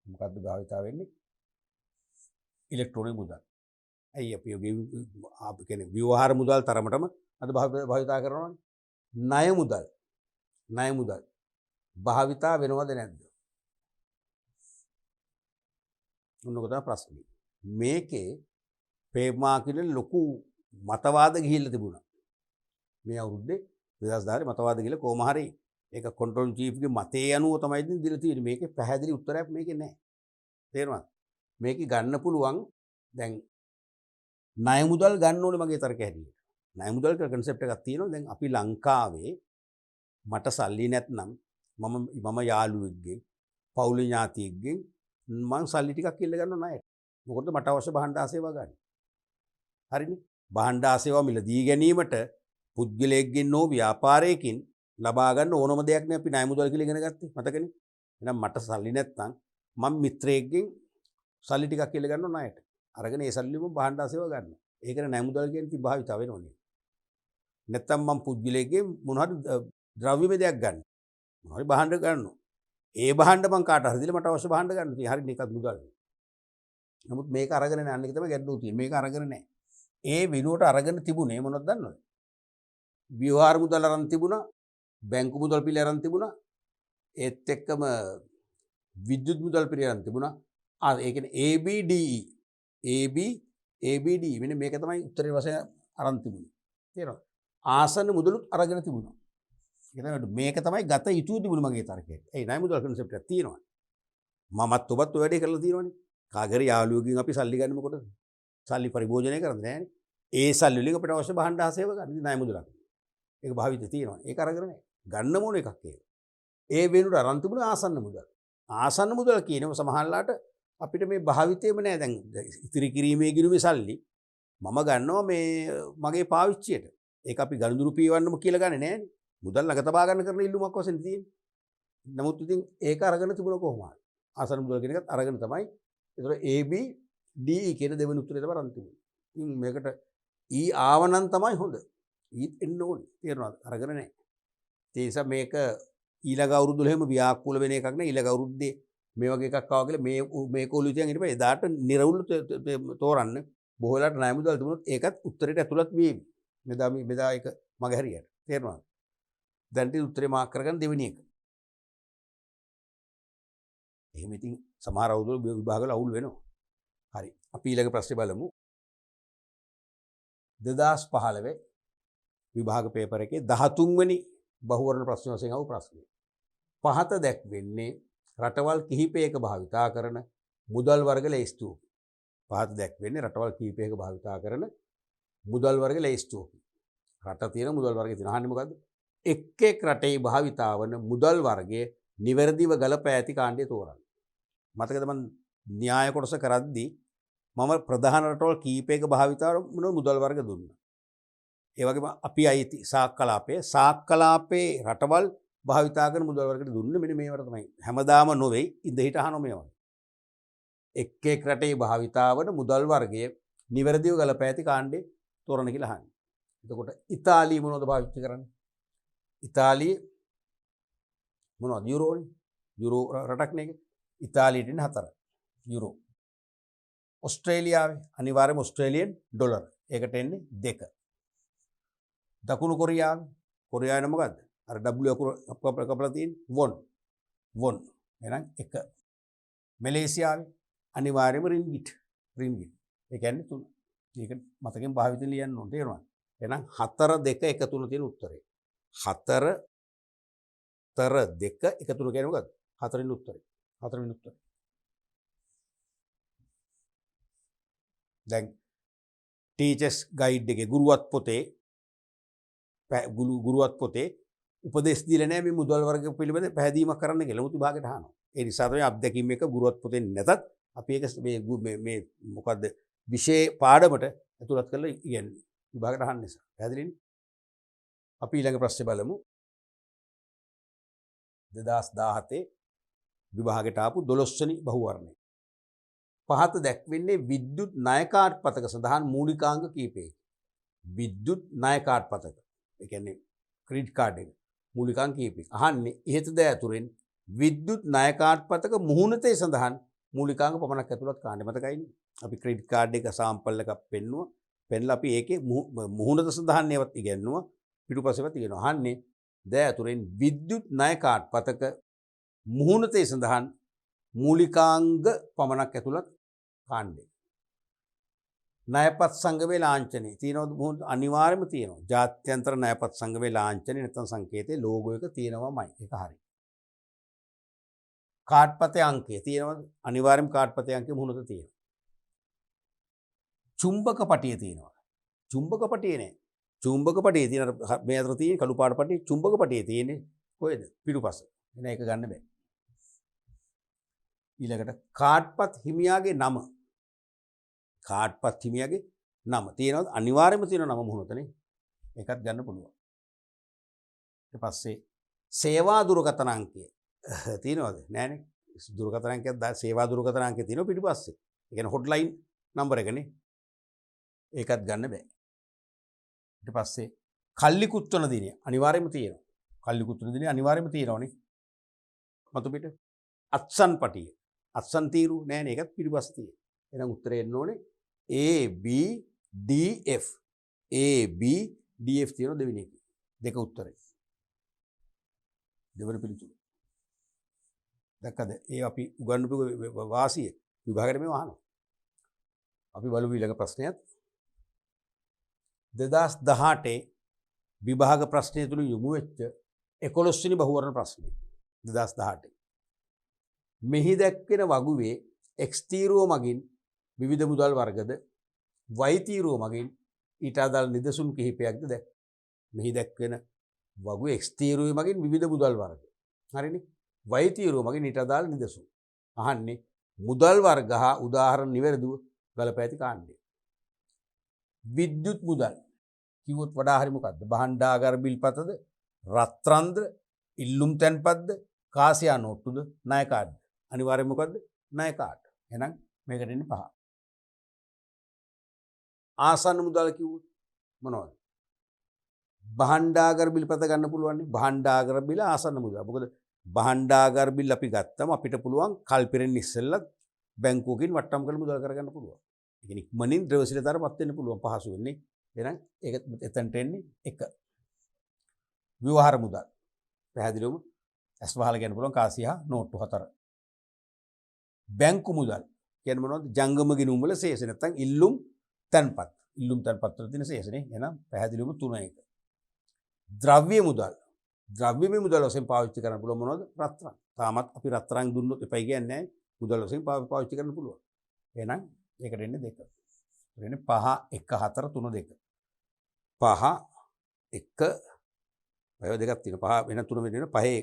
මොකද්ද භාවිතා වෙන්නේ? ඉලෙක්ට්‍රොනික මුදල්. ඇයි අපි කියන්නේ ව්‍යවහාර මුදල් තරමටම අද භාවිතා කරනවනේ. ණය මුදල්. ණය මුදල් භාවිතා වෙනවද නැද්ද? මොනක තමයි ප්‍රශ්නේ. මේකේ ප්‍රේමාකින ලොකු මතවාද ගිහිල්ලා තිබුණා. මේ අවුරුද්දේ 2010 මතවාද ගිහිල්ලා කොහොම හරි ඒක කන්ට්‍රෝල් චීෆ්ගේ මතේ අනුව තමයි ඉතින් දීලා තියෙන්නේ. මේකේ පැහැදිලි උත්තරයක් මේකේ නැහැ. තේරුණාද? මේක ගන්න පුළුවන් දැන් ණය මුදල් ගන්න ඕනේ මගේ තර්කය හැටියට. ණය මුදල් කියලා concept එකක් තියෙනවා. දැන් අපි ලංකාවේ මට සල්ලි නැත්නම් මම යාළුවෙක්ගෙන් පවුල් ඥාතියෙක්ගෙන් මං සල්ලි ටිකක් ඉල්ල ගන්න ණයට. මොකද මට අවශ්‍ය භාණ්ඩ ආසේවා ගන්න. හරිනේ? භාණ්ඩ ආසේවා මිලදී ගැනීමට පුද්ගලයෙක්ගෙන් හෝ ව්‍යාපාරයකින් ලබා ගන්න ඕනම දෙයක් නේ අපි ණය මුදල් කියලා ඉගෙන ගත්තේ. මතකනේ? එහෙනම් මට සල්ලි නැත්නම් මම මිත්‍රයෙක්ගෙන් සල්ලි ටිකක් ඉල්ල ගන්න ණයට. අරගෙන ඒ සල්ලිම භාණ්ඩ ආසේවා ගන්නවා. ඒකනේ ණය මුදල් කියන්නේ ඉතින් භාවිතා වෙනවනේ. නැත්නම් මම පුද්ගලයෙක්ගෙන් මොන හරි ද්‍රව්‍යමය දෙයක් ගන්න. මොන හරි භාණ්ඩ ගන්නවා. ඒ භාණ්ඩ මං කාට හරි දීලා මට අවශ්‍ය භාණ්ඩ ගන්න. ඉතින් හරිනේ ඒකත් මුදල්. නමුත් මේක අරගෙන නැහැ. අන්න එක තමයි ගැටලුව තියෙන්නේ. මේක අරගෙන නැහැ. ඒ විනුවට අරගෙන තිබුණේ මොනවද දන්නවද? ව්‍යවහාර මුදල් අරන් තිබුණා. බැංකු මුදල් පිළි අරන් තිබුණා. ඒත් එක්කම විද්‍යුත් මුදල් පිළි අරන් තිබුණා. ඒ කියන්නේ ABDE. ABDE මෙන්න මේක තමයි උත්තරේ වශයෙන් අරන් තිබුණේ. තේරෙනවද? ආසන්න මුදලුත් අරගෙන තිබුණා. මේක තමයි ගත යුතු තිබුණ මගේ තර්කයට. ඒ ණය මුදල් concept එකක් තියෙනවා. මමත් ඔබත් ඔය වැඩේ කරලා තියෙනවනේ. කාගරි යාළුවෙකුගෙන් අපි සල්ලි ගන්න මොකටද? සල්ලි පරිභෝජනය කරන්නේ නැහැනේ. ඒ සල්ලි වලින් අපිට අවශ්‍ය භාණ්ඩ ආසේව ගන්න. ඉතින් ණය මුදලක්. ඒක භාවිතේ තියෙනවා. ඒක අරගෙන නැහැ. ගන්න මොන එකක් ඒක. ඒ වෙනුවට අරන් තිබුණ ආසන්න මුදල්. ආසන්න මුදල් කියනව සමහරලාට අපිට මේ භාවිතේම නෑ. දැන් ඉතිරි කිරීමේ ගිණුමේ සල්ලි මම ගන්නවා මේ මගේ පාවිච්චියට. ඒක අපි ගනුදෙනු පියවන්නම කියලා ගන්නේ නෑනේ. මුදල් ළඟ තබා ගන්න කරන ඉල්ලුමක් වශයෙන් තියෙන්නේ. නමුත් ඉතින් ඒක අරගෙන තිබුණ කොහොමද? ආසන්න මුදල් කියන එකත් අරගෙන තමයි. ඒතර ABDE කියන දෙවෙනි උත්තරේ තමයි අරන් තිබුණේ. ඉතින් මේකට E ආවනම් තමයි හොඳ. ඊත් එන්න ඕනේ. තේරෙනවද? අරගෙන නැහැ. ඒ නිසා මේක ඊළඟ අවුරුද්ද වල හැම ව්‍යාකූල වෙන එකක් නෑ. ඊළඟ අවුරුද්දේ මේ වගේ එකක් ආවා කියලා මේක ඔලුව තියන් ඊට පස්සේ එදාට නිරවුල් තෝරන්න බොහෝ වෙලාවට ණය මුදල් තිබුණොත් ඒකත් උත්තරේට ඇතුළත් වේවි. මෙදා ඒක මගේ හරියට. තේරෙනවද? දැන් ඉතින් උත්තරේ මාක් කරගන්න දෙවෙනි එක. එහෙම ඉතින් සමහර අවුරුදු විභාග වල අවුල් වෙනවා. හරි. අපි ඊළඟ ප්‍රශ්නේ බලමු. 2015 විභාග පේපර් එකේ 13 වෙනි බහුවර්ණ ප්‍රශ්න වශයෙන් ආව ප්‍රශ්නය. පහත දැක්වෙන්නේ රටවල් කිහිපයක භාවිතා කරන මුදල් වර්ග ලැයිස්තුවකි. පහත දැක්වෙන්නේ රටවල් කිහිපයක භාවිතා කරන මුදල් වර්ග ලැයිස්තුවකි. රට තියෙන මුදල් වර්ග තියෙනවා. අහන්නේ මොකද්ද? එක් එක් රටේ භාවිතා වන මුදල් වර්ගයේ නිවැරදිව ගලපා ඇති කාණ්ඩය තෝරන්න. මතකද මම න්‍යාය කොටස කරද්දී මම ප්‍රධාන රටවල් කීපයක භාවිතා වන මුදල් වර්ග දුන්නා. ඒ වගේම අපි අයිති සාක්කලාපේ රටවල් භාවිතා කරන මුදල් වර්ගයට දුන්නේ මෙන්න මේවට තමයි. හැමදාම නොවේ ඉඳ හිට අහන මේවා. එක් එක් රටේ භාවිතා වන මුදල් වර්ගයේ නිවැරදිව ගලපා ඇති කාණ්ඩය තෝරන්න කියලා අහන්නේ. එතකොට ඉතාලිය මොනවද භාවිත කරන්නේ? ඉතාලිය මොනවද? යුරෝනේ. යුරෝ රටක් නේ. ඉතාලියට ඉන්නේ 4. යුරෝ. ඔස්ට්‍රේලියාවේ අනිවාර්යයෙන්ම ඔස්ට්‍රේලියන් ඩොලර්. ඒකට එන්නේ 2. දකුණු කොරියාවේ කොරියාවේ නම මොකද්ද? අර W කපලා තියෙන්නේ වොන්. වොන් එහෙනම් 1. මැලේසියාවේ අනිවාර්යයෙන්ම රින්ගිට්. ඒ කියන්නේ 3. මේක මතකෙන් භාවිතයෙන් ලියන්න ඕනේ තේරුණාද? එහෙනම් 4 2 1 3 තියෙන උත්තරේ. 4 2 1 3 කියන්නේ මොකද්ද? 4 වෙනි උත්තරේ. 4 වෙනි උත්තරේ. දැන් ටීචර්ස් ගයිඩ් එකේ ගුරුවත් පොතේ උපදෙස් දීලා නැහැ මේ මුදල් වර්ග පිළිබඳ පැහැදීමක් කරන්න කියලා මුතු භාගයට අහනවා. ඒ නිසා තමයි අත්දැකීම් එක ගුරුවත් පොතෙන් නැතත් අපි ඒක මේ මොකද්ද විෂය පාඩමට ඇතුළත් කරලා ඉගෙනන්නේ. විභාගයට අහන්න නිසා. පැහැදිලිනේ? අපි ඊළඟ ප්‍රශ්නේ බලමු. 2017 විභාගයට ආපු 12 වෙනි බහුවර්ණය. පහත දැක්වෙන්නේ විද්‍යුත් ණය කාඩ් පතක සඳහන් මූලිකාංග කීපයකි. විද්‍යුත් ණය කාඩ් පතක. ඒ කියන්නේ ක්‍රෙඩිට් කාඩ් එක මූලිකාංග කීපයක. අහන්නේ ඉහත ද ඇතුරෙන් විද්‍යුත් ණය කාඩ් පතක මුහුණතේ සඳහන් මූලිකාංග පමණක් ඇතුළත් කාණ්ඩ මතකයිනේ. අපි ක්‍රෙඩිට් කාඩ් එක සාම්පල් එකක් පෙන්නුවා. පෙන්ලා අපි ඒකේ මුහුණත සඳහන් ඒවත් ඉගෙනුවා. පිටුපස්සෙවත් ඉගෙනුවා. අහන්නේ ද ඇතුරෙන් විද්‍යුත් ණය කාඩ් පතක මුහුණතේ සඳහන් මූලිකාංග පමණක් ඇතුළත් කාණ්ඩේ. ණයපත් සංගමේ ලාංඡනේ තියෙනවද? මොහොත අනිවාර්යයෙන්ම තියෙනවා. ජාත්‍යන්තර ණයපත් සංගමේ ලාංඡනේ නැත්නම් සංකේතේ ලෝගෝ එක තියෙනවමයි. ඒක හරි. කාඩ්පතේ අංකය තියෙනවද? අනිවාර්යයෙන්ම කාඩ්පතේ අංකය මොහොත තියෙනවා. චුම්බක පටිය තියෙනවා. චුම්බක පටිය නෑ. චුම්බක පටිය තියෙන මේ අතර තියෙන කළු පාට පටිය චුම්බක පටිය තියෙන්නේ කොහෙද? පිටුපස. එන එක ගන්න බෑ. ඊළඟට කාඩ්පත් හිමියාගේ නම. කාඩ්පත් හිමියාගේ නම තියෙනවද? අනිවාර්යයෙන්ම තියෙන නම මොහොතනේ. ඒකත් ගන්න පුළුවන්. ඊට පස්සේ සේවා දුරකථන අංකය තියෙනවද? නෑනේ. දුරකථන අංකයක් සේවා දුරකථන අංකය තියෙනවා පිටුපස්සේ. ඒ කියන්නේ හොට්ලයින් නම්බර එකනේ. ඒකත් ගන්න බෑ. ඊට පස්සේ කල්ලිකුත්වන දිනය අනිවාර්යයෙන්ම තියෙනවා. කල්ලිකුත්වන දිනය අනිවාර්යයෙන්ම තියෙනවනේ. මතු පිට අත්සන් පටිය. අත්සන් තීරු නෑනේ. ඒකත් පිටුපස්සේ තියෙනවා. එහෙනම් උත්තරේ එන්න ඕනේ A B D F. A B D F තියෙනවා දෙවෙනි එක. දෙක උත්තරේ. දෙවෙනි පිළිතුර. දැක්කද? ඒ අපි උගන්වපු වාසිය විභාගයට මේව අහනවා. අපි බලමු ඊළඟ ප්‍රශ්නයත්. 2018 විභාග ප්‍රශ්නය තුළ යොමු වෙච්ච 11 වෙනි බහුවර්ණ ප්‍රශ්නය. 2018. මෙහි දැක්වෙන වගුවේ X තීරුව මගින් විවිධ මුදල් වර්ගද Y තීරුව මගින් ඊට අදාළ නිදසුන් කිහිපයක්ද දැක්. මෙහි දැක්වෙන වගුවේ X තීරුව මගින් විවිධ මුදල් වර්ග. හරිනේ? Y තීරුව මගින් ඊට අදාළ නිදසුන්. අහන්නේ මුදල් වර්ග හා උදාහරණ නිවැරදිව ගලපා ඇති කාණ්ඩය. විද්‍යුත් මුදල් කිව්වොත් වඩා හරි මොකද්ද? භාණ්ඩාගාර බිල්පතද? රත්රන්ද? ඉල්ලුම් තැන්පත්ද? කාසියා නෝට්ටුද? ණය කාඩ්. අනිවාර්යයෙන් මොකද්ද? ණය කාඩ්. එහෙනම් මේකට එන්නේ 5. ආසන්න මුදල් කිව්වොත් මොනවද? භාණ්ඩාගාර බිල්පත ගන්න පුළුවන් නේ. භාණ්ඩාගාර බිල ආසන්න මුදල්. මොකද භාණ්ඩාගාර බිල් අපි ගත්තම අපිට පුළුවන් කල්පිරෙන් ඉස්සෙල්ලා බැංකුවකින් වට්ටම් කරලා මුදල් කරගන්න පුළුවන්. ඒ කියන්නේ ඉක්මනින් ද්‍රව්‍යශීලතාවයටපත් වෙන්න පුළුවන් පහසු වෙන්නේ. එහෙනම් ඒක එතනට එන්නේ 1. ව්‍යවහාර මුදල්. පැහැදිලිවම ඇස් වහලා කියන්න පුළුවන් කාසියා නෝට්ටු 4. බැංකු මුදල් කියන්නේ මොනවද? ජංගම ගිණුම් වල ශේෂ නැත්නම් ඉල්ලුම් තැන්පත්. ඉල්ලුම් තැන්පත් වල තියෙන ශේෂනේ. එහෙනම් පැහැදිලිවම 3 1. ද්‍රව්‍ය මුදල්. ද්‍රව්‍යමය මුදල් වශයෙන් පාවිච්චි කරන්න පුළුවන් මොනවද? රත්රන්. තාමත් අපි රත්රන් දුන්නොත් එපයි කියන්නේ නැහැ. මුදල් වශයෙන් පාවිච්චි කරන්න පුළුවන්. එහෙනම් ඒකට එන්නේ 2. එන්නේ 5 1 4 3 2. 5 1 ඔය දෙකක් තියෙනවා. 5 වෙන 3 වෙන 5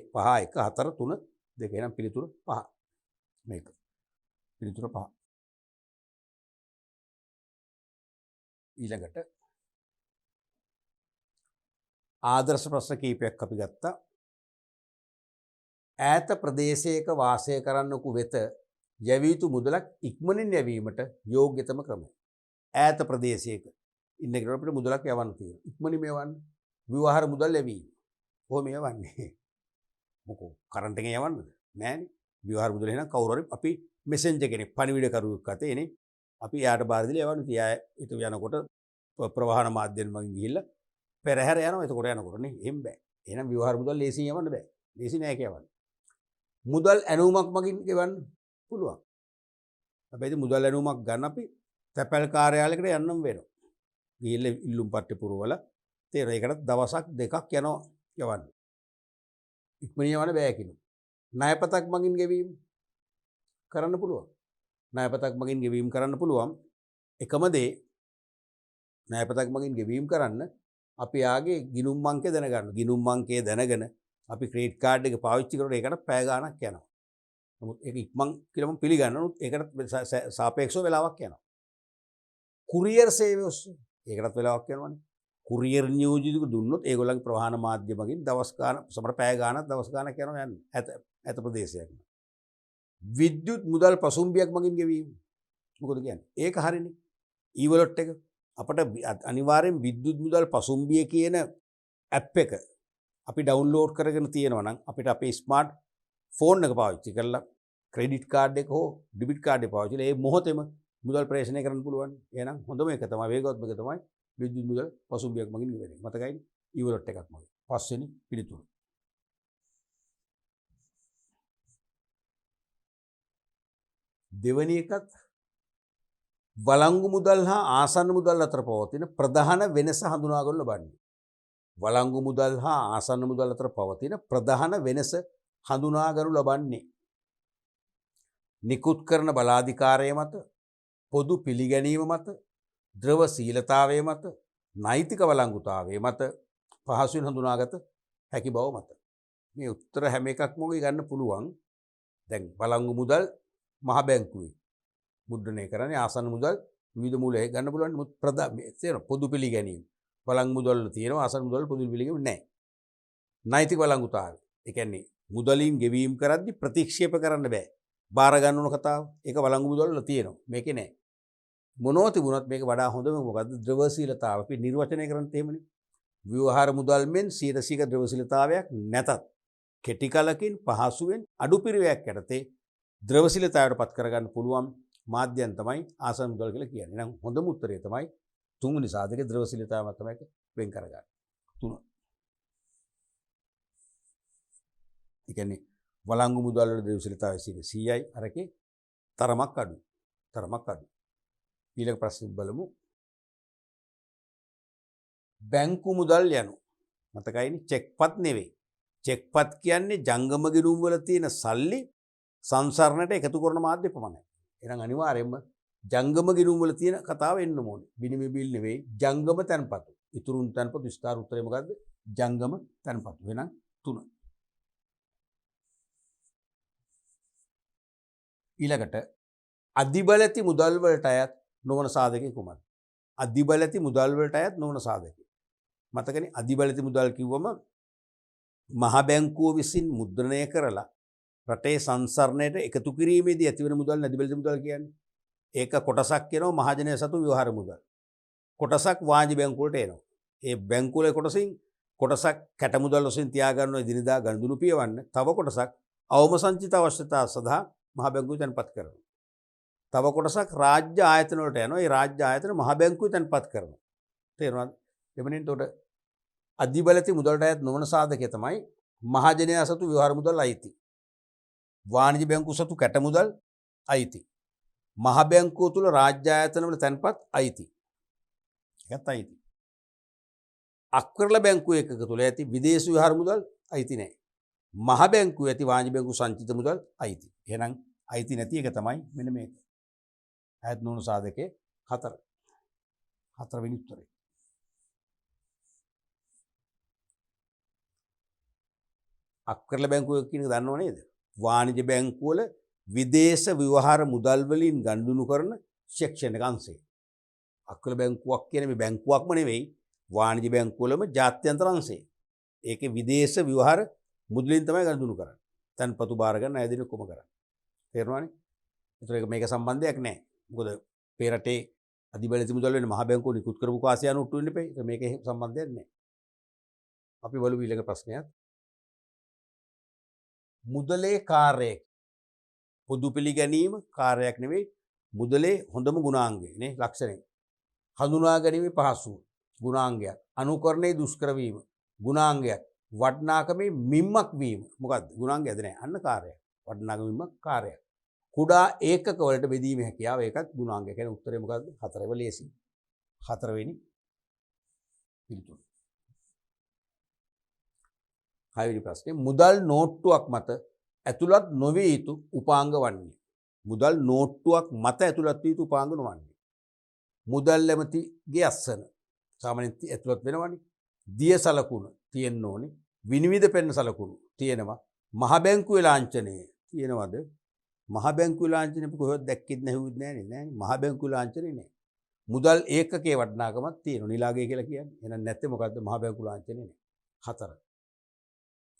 1 4 3 2. එහෙනම් පිළිතුර 5. මේක. පිළිතුර 5. ඊළඟට ආදර්ශ ප්‍රශ්න කීපයක් අපි ගත්තා. ඈත ප්‍රදේශයක වාසය කරන්නෙකු වෙත යැවිය යුතු මුදලක් ඉක්මනින් යැවීමට යෝග්‍යතම ක්‍රමය. ඈත ප්‍රදේශයක ඉන්න කෙනෙකුට අපිට මුදලක් යවන්න තියෙනවා. ඉක්මනින් යවන්න. විවහාර මුදල් යැවීම. කොහොම යවන්නේ? මොකෝ කරන්ට් එකෙන් යවන්නද? නෑනේ. විවහාර මුදල එහෙනම් කවුරු හරි අපි මෙසෙන්ජර් කෙනෙක් පණිවිඩ කරුවෙක් අතේනේ. අපි යාට බාර දීලා යවන්න තියා ඊට යනකොට ප්‍රවාහන මාධ්‍යයෙන් මගින් ගිහිල්ලා පෙරහැර යනවා. එතකොට යනකොට නේ එහෙම බෑ. එහෙනම් විවහාර මුදල් ලේසියෙන් යවන්න බෑ. ලේසි නෑ කියවන්න. මුදල් ඇනුමක් මගින් ගෙවන්න පුළුවන්. හැබැයි මුදල් ඇනුමක් ගන්න අපි තැපැල් කාර්යාලයකට යන්නම් වෙනවා. ගිහිල්ලා ඉල්ලුම් පත්‍රය පුරවලා තේරෙන ඒකට දවසක් දෙකක් යනවා යවන්න. ඉක්මනින් යවන්න බෑ කිනු. ණයපතක් මගින් ගෙවීම කරන්න පුළුවන්. ණයපතක් මගින් ගෙවීම කරන්න පුළුවන්. එකම දේ ණයපතක් මගින් ගෙවීම කරන්න අපි ආගේ ගිණුම් අංකය දැනගන්න. ගිණුම් අංකය දැනගෙන අපි ක්‍රෙඩිට් කාඩ් එක පාවිච්චි කරනකොට ඒකට පැය ගාණක් යනවා. නමුත් ඒක ඉක්මන් කියලා මම පිළිගන්නවා. නමුත් ඒකට සාපේක්ෂව වෙලාවක් යනවා. කුරියර් සේවය ඔස්සේ ඒකටත් වෙලාවක් යනවනේ. කුරියර් නියෝජිතයෙකු දුන්නොත් ඒගොල්ලන්ගේ ප්‍රවාහන මාධ්‍ය මගින් දවස් ගාන සමහර පැය ගානක් දවස් ගානක් යනවා යන්නේ. ඇත ප්‍රදේශයක්. විද්‍යුත් මුදල් පසුම්බියක් මගින් ගෙවීම. මොකද කියන්නේ? ඒක හරිනේ. ඊවලොට් එක අපට අනිවාර්යෙන් විද්‍යුත් මුදල් පසුම්බිය කියන ඇප් එක අපි ඩවුන්ලෝඩ් කරගෙන තියෙනවා නම් අපිට අපේ ස්මාර්ට් ෆෝන් එක පාවිච්චි කරලා ක්‍රෙඩිට් කාඩ් එක හෝ ඩෙබිට් කාඩ් එක පාවිච්චි කරලා ඒ මොහොතේම මුදල් ප්‍රේෂණය කරන්න පුළුවන්. එහෙනම් හොඳම එක තමයි වේගවත්ම එක තමයි විද්‍යුත් මුදල් පසුම්බියක් මගින් ගෙවෙන්නේ. මතකයිනේ? ඊවලොට් එකක් මගින්. පස්වෙනි පිළිතුර. දෙවැනි එකත් වළංගු මුදල් හා ආසන්න මුදල් අතර පවතින ප්‍රධාන වෙනස හඳුනා ගන්න ලබන්නේ. වළංගු මුදල් හා ආසන්න මුදල් අතර පවතින ප්‍රධාන වෙනස හඳුනා ගනු ලබන්නේ. නිකුත් කරන බලාධිකාරය මත, පොදු පිළිගැනීම මත, ද්‍රව සීලතාවය මත, නෛතික වළංගුතාවය මත පහසුවෙන් හඳුනාගත හැකි බව මත. මේ උත්තර හැම එකක්ම ඔය ගන්න පුළුවන්. දැන් වළංගු මුදල් මහ බැංකුවේ මුද්‍රණය කරන්නේ, ආසන්න මුදල් විවිධ මූලයෙන් ගන්න පුළුවන්. නමුත් ප්‍රධාන පොදු පිළිගැනීම වළංගු මුදල් වල තියෙනවා, ආසන්න මුදල් වල පොදු පිළිගැනීම නැහැ. නෛතික වළංගුතාවය. ඒ කියන්නේ මුදලින් ගෙවීම කරද්දී ප්‍රතික්ෂේප කරන්න බෑ. බාර ගන්න ඕන කතාව. ඒක වළංගු මුදල් වල තියෙනවා. මේකේ නැහැ. මොනවා තිබුණත් මේක වඩා හොඳම මොකද්ද? ද්‍රවශීලතාව. අපි නිර්වචනය කරන්නේ එහෙමනේ. ව්‍යවහාර මුදල් මෙන් 100% ද්‍රවශීලතාවයක් නැතත් කෙටි කලකින් පහසුවෙන් අඩු පිරිවැයක් යටතේ ද්‍රවශීලතාවයට පත් කරගන්න පුළුවන් මාධ්‍යයන් තමයි ආසන්න මුදල් කියලා කියන්නේ. එහෙනම් හොඳම උත්තරය තමයි තුන්වෙනි සාධකයේ ද්‍රවශීලතාවය තමයි වෙන් කරගන්න. 3. ඒ කියන්නේ වළංගු මුදල් වල ද්‍රවශීලතාවය 100යි, අරකේ තරමක් අඩුයි. තරමක් අඩුයි. ඊළඟ ප්‍රශ්නෙත් බලමු. බැංකු මුදල් යනු මතකයිනේ චෙක්පත් නෙවෙයි. චෙක්පත් කියන්නේ ජංගම ගිණුම් වල තියෙන සල්ලි සංසරණයට එකතු කරන මාධ්‍ය ප්‍රමාණය. එහෙනම් අනිවාර්යයෙන්ම ජංගම ගිණුම් වල තියෙන කතාව එන්න ඕනේ. බිනිමි බිල් නෙවෙයි, ජංගම තැන්පතු. ඉතුරුන් තැන්පතු විස්තර උත්තරේ මොකද්ද? ජංගම තැන්පතු. එහෙනම් 3. ඊළඟට අධිබලති මුදල් වලට අයත් නොවන සාධකේ කුමක්ද? අධිබලති මුදල් වලට අයත් නොවන සාධකේ. මතකනේ අධිබලති මුදල් කිව්වම මහ බැංකුව විසින් මුද්‍රණය කරලා රටේ සංසරණයට එකතු කිරීමේදී ඇතිවන මුදල් අධිබලති මුදල් කියන්නේ. ඒක කොටසක් කියනවා මහජනය සතු ව්‍යවහාර මුදල්. කොටසක් වාණිජ බැංකු වලට එනවා. ඒ බැංකු වල කොටසක් කැට මුදල් වශයෙන් තියා ගන්නවා ඉදිරියදා ගනුදෙනු පියවන්න. තව කොටසක් අවම සංචිත අවශ්‍යතා සඳහා මහ බැංකුවේ තැන්පත් කරනවා. තව කොටසක් රාජ්‍ය ආයතන වලට යනවා. ඒ රාජ්‍ය ආයතන මහ බැංකුවේ තැන්පත් කරනවා. තේරුණාද? එවනින් උඩ අධිබලති මුදලට අයත් නොවන සාධකය තමයි මහජනයා සතු ව්‍යවහාර මුදල් අයිති. වාණිජ බැංකු සතු කැට මුදල් අයිති. මහ බැංකුව තුල රාජ්‍ය ආයතන වල තැන්පත් අයිති. ඒකත් අයිති. අක්‍රල බැංකුව එකක තුල ඇති විදේශ ව්‍යවහාර මුදල් අයිති නැහැ. මහ බැංකුවේ ඇති වාණිජ බැංකු සංචිත මුදල් අයිති. එහෙනම් අයිති නැති එක තමයි මෙන්න මේක. අයත් නොවන සාධකයේ 4. 4 වෙනි උත්තරේ. අක්‍රල බැංකුව කියන එක දන්නව නේද? වාණිජ බැංකුව වල විදේශ ව්‍යවහාර මුදල් වලින් ගනුදෙනු කරන සෙක්ෂන් එක අංශය. අක්‍රල බැංකුවක් කියන්නේ මේ බැංකුවක්ම නෙවෙයි, වාණිජ බැංකුව වලම ජාත්‍යන්තර අංශය. ඒකේ විදේශ ව්‍යවහාර මුදලින් තමයි ගනුදෙනු කරන්නේ. තන්පතු බාර ගන්න අය දෙන කොම කරන්නේ. තේරුණානේ? ඒතර මේක සම්බන්ධයක් නැහැ. මොකද මේ රටේ අධිබලති මුදල් වෙන මහ බැංකුව නිකුත් කරපු කාසියානු උට්ටු වෙන්න එපේ. මේක සම්බන්ධයක් නැහැ. අපි බලමු ඊළඟ ප්‍රශ්නයත්. මුදලේ කාර්යයක්. පොදු පිළිගැනීම කාර්යයක් නෙවෙයි, මුදලේ හොඳම ගුණාංගය නේ ලක්ෂණය. හඳුනා ගැනීම පහසුව ගුණාංගයක්. අනුකරණයේ දුෂ්කර වීම ගුණාංගයක්. වටිනාකමේ මිම්මක් වීම මොකද්ද? ගුණාංගයද නැහැ. අන්න කාර්යයක්. වටිනාකම කාර්යයක්. කුඩා ඒකක වලට බෙදීමේ හැකියාව ඒකත් ගුණාංගය. කියන්නේ උත්තරේ මොකද්ද? 4 වෙනි ලේසි. 4 වෙනි පිළිතුර. 6 වෙනි ප්‍රශ්නේ මුදල් නෝට්ටුවක් මත ඇතුළත් නොවිය යුතු උපාංග වන්නේ. මුදල් නෝට්ටුවක් මත ඇතුළත් විය යුතු උපාංග නොවන්නේ. මුදල් ඇමතිගේ අස්සන සාමාන්‍යයෙන් ඇතුළත් වෙනවනේ. දිය සලකුණ තියෙන්න ඕනේ. විනිවිද පෙන්න සලකුණු තියෙනවා. මහ බැංකුවේ ලාංඡනය තියෙනවද? මහ බැංකුවේ ලාංඡනය අපි කොහෙවත් දැක්කෙත් නැහුවෙත් නෑනේ. මහ බැංකුවේ ලාංඡනේ නෑ. මුදල් ඒකකයේ වටිනාකමක් තියෙනවා. නිලාගය කියලා කියන්නේ. එහෙනම් නැත්තේ මොකද්ද? මහ බැංකුවේ ලාංඡනේ නෑ. 4.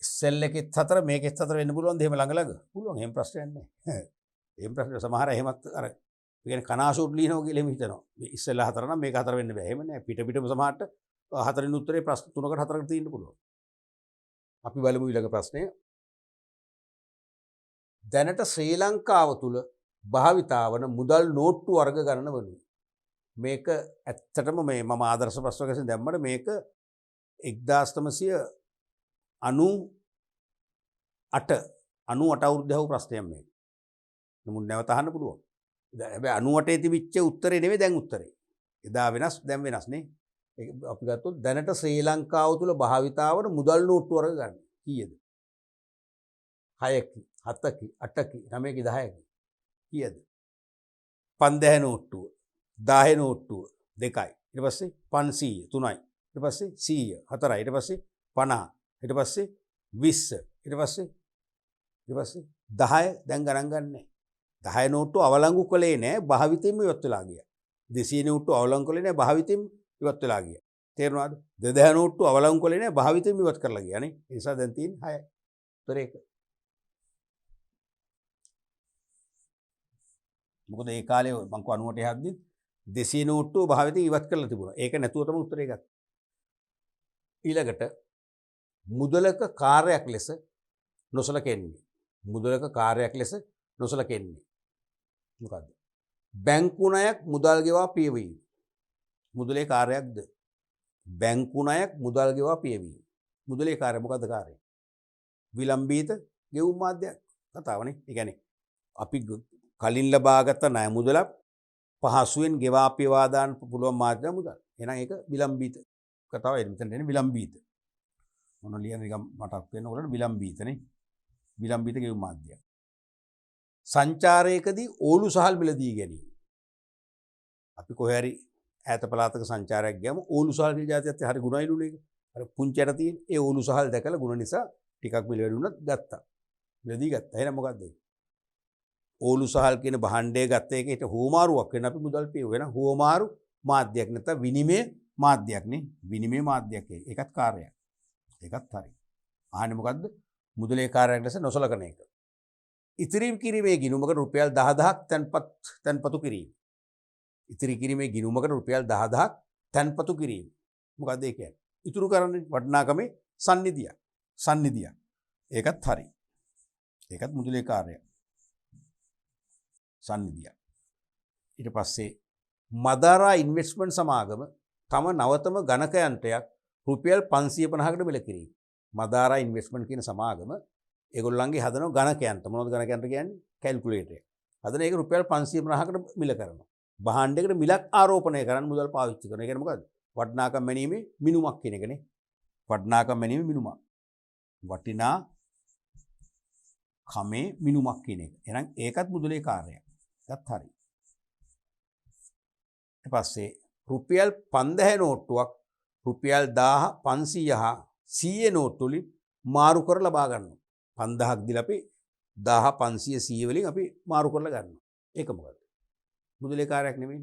සෙල් එකෙත් 4 මේකෙත් 4 වෙන්න පුළුවන්ද? එහෙම ළඟ පුළුවන්. එහෙම ප්‍රශ්නයක් නෑ. එහෙම ප්‍රශ්න සමහර එහෙමත් අර කියන්නේ කනාසුට් ලියනවා කියලා එහෙම හිතනවා. මේ ඉස්සෙල්ලා 4 නම් මේක 4 වෙන්න බෑ. එහෙම නෑ. පිටම සමහරට 4 වෙනි උත්තරේ ප්‍රශ්න 3කට 4කට තියෙන්න පුළුවන්. අපි බලමු ඊළඟ ප්‍රශ්නය. දැනට ශ්‍රී ලංකාව තුළ භාවිතා වන මුදල් නෝට්ටු වර්ග ගණන වනුයි. මේක ඇත්තටම මේ මම ආදර්ශ ප්‍රශ්න වශයෙන් දැම්මට මේක 1998 අවුරුද්දේ හවු ප්‍රශ්නයක් මේක. නමුත් නැවත අහන්න පුළුවන්. හැබැයි 98 තිබිච්ච උත්තරේ නෙවෙයි දැන් උත්තරේ. එදා වෙනස් දැන් වෙනස් නේ. අපි ගත්තොත් දැනට ශ්‍රී ලංකාව තුළ භාවිතා වන මුදල් නෝට්ටු වර්ග ගන්න. කීයද? 6කි, 7කි, 8කි, 9කි, 10කි. කීයද? 5000 නෝට්ටුව, 1000 නෝට්ටුව 2යි. ඊට පස්සේ 500 3යි. ඊට පස්සේ 100 4යි. ඊට පස්සේ 50. ඊට පස්සේ 20. ඊට පස්සේ 10 දැන් ගණන් ගන්නෑ. 10 නෝට්ටුව අවලංගු කළේ නෑ භාවිතයෙන්ම ඉවත් වෙලා ගියා. 200 නෝට්ටුව අවලංගු කළේ නෑ භාවිතයෙන්ම ඉවත් වෙලා ගියා. තේරුණාද? 2000 නෝට්ටුව අවලංගු කළේ නෑ භාවිතයෙන්ම ඉවත් කරලා ගියා නේ. ඒ නිසා දැන් තියෙන්නේ 6යි. උත්තරේ 1. මොකද ඒ කාලේ මං 98 හද්දි 200 නෝට්ටුව භාවිතයෙන් ඉවත් කරලා තිබුණා. ඒක නැතුව තමයි උත්තරේ ගත්තේ. ඊළඟට මුදලක කාර්යයක් ලෙස නොසලකන්නේ. මුදලක කාර්යයක් ලෙස නොසලකන්නේ. මොකද්ද? බැංකු ණයක් මුදල් ගෙවා පියවීම. මුදලේ කාර්යයක්ද? බැංකු ණයක් මුදල් ගෙවා පියවීම. මුදලේ කාර්යය මොකද්ද කාර්යය? විලම්භීත ගෙවුම් මාධ්‍යයක් කතාවනේ. ඒ කියන්නේ අපි කලින් ලබාගත ණය මුදලක් පහසුවෙන් ගෙවා පියවා දාන්න පුළුවන් මාධ්‍ය මුදල්. එහෙනම් ඒක විලම්භීත කතාව. මෙතන එන්නේ විලම්භීත. මොන ලියන එක මතක් වෙනකොට විලම්භීතනේ. විලම්භීත ගෙවුම් මාධ්‍යයක්. සංචාරයකදී ඕලු සහල් මිලදී ගැනීම. අපි කොහේ හරි ඈත පළාතක සංචාරයක් ගියාම ඕලු සහල් කියලා જાතියක් හරි ගුණයිලුන එක. අර පුංචියට තියෙන ඒ ඕලු සහල් දැකලා ගුණ නිසා ටිකක් මිල වැඩි වුණත් ගත්තා. මිලදී ගත්තා. එහෙනම් මොකද්ද ඒක? ඕලු සහල් කියන භාණ්ඩය ගත්ත එක හිට හෝමාරුවක් වෙන අපි මුදල් පියව වෙන හෝමාරු මාධ්‍යයක් නැත්නම් විනිමය මාධ්‍යයක් නේ. විනිමය මාධ්‍යයක් ඒකත් කාර්යයක්. ඒකත් හරි. ආන්නේ මොකද්ද? මුදලේ කාර්යයක් ලෙස නොසලකන එක. ඉතිරි කිරීමේ ගිණුමකට රුපියල් 10000ක් තැන්පතු කිරීම. ඉතිරි කිරීමේ ගිණුමකට රුපියල් 10000ක් තැන්පතු කිරීම. මොකද්ද ඒ කියන්නේ? ඉතුරු කරන්නේ වටිනාකමේ සන්නිධියක්. සන්නිධියක්. ඒකත් හරි. ඒකත් මුදලේ කාර්යයක්. සන්නිධියක්. ඊට පස්සේ මදාරා ඉන්වෙස්ට්මන්ට් සමාගම තම නවතම ගණක යන්ත්‍රයක් රුපියල් 550කට මිල කිරීම. මදාරා ඉන්වෙස්ට්මන්ට් කියන සමාගම ඒගොල්ලන්ගේ හදන ගණක යන්ත්‍ර මොනවද ගණක යන්ත්‍ර කියන්නේ? කැල්කියුලේටර් එක. හදන ඒක රුපියල් 550කට මිල කරනවා. භාණ්ඩයකට මිලක් ආරෝපණය කරන්න මුදල් පාවිච්චි කරනවා. ඒ කියන්නේ මොකද්ද? වටිනාකම් මැනීමේ මිනුමක් කියන එකනේ. වටිනාකම් මැනීමේ මිනුමක්. වටිනා කමේ මිනුමක් කියන එක. එහෙනම් ඒකත් මුදලේ කාර්යයක්. ඒකත් හරි. ඊට පස්සේ රුපියල් 5000 නෝට්ටුවක් රුපියල් 10500 හා 100 නෝට්ටු වලින් මාරු කර ලබා ගන්නවා. 5000ක් දීලා අපි 10500 100 වලින් අපි මාරු කරලා ගන්නවා. ඒක මොකද්ද? මුදලේ කාර්යයක් නෙමෙයි.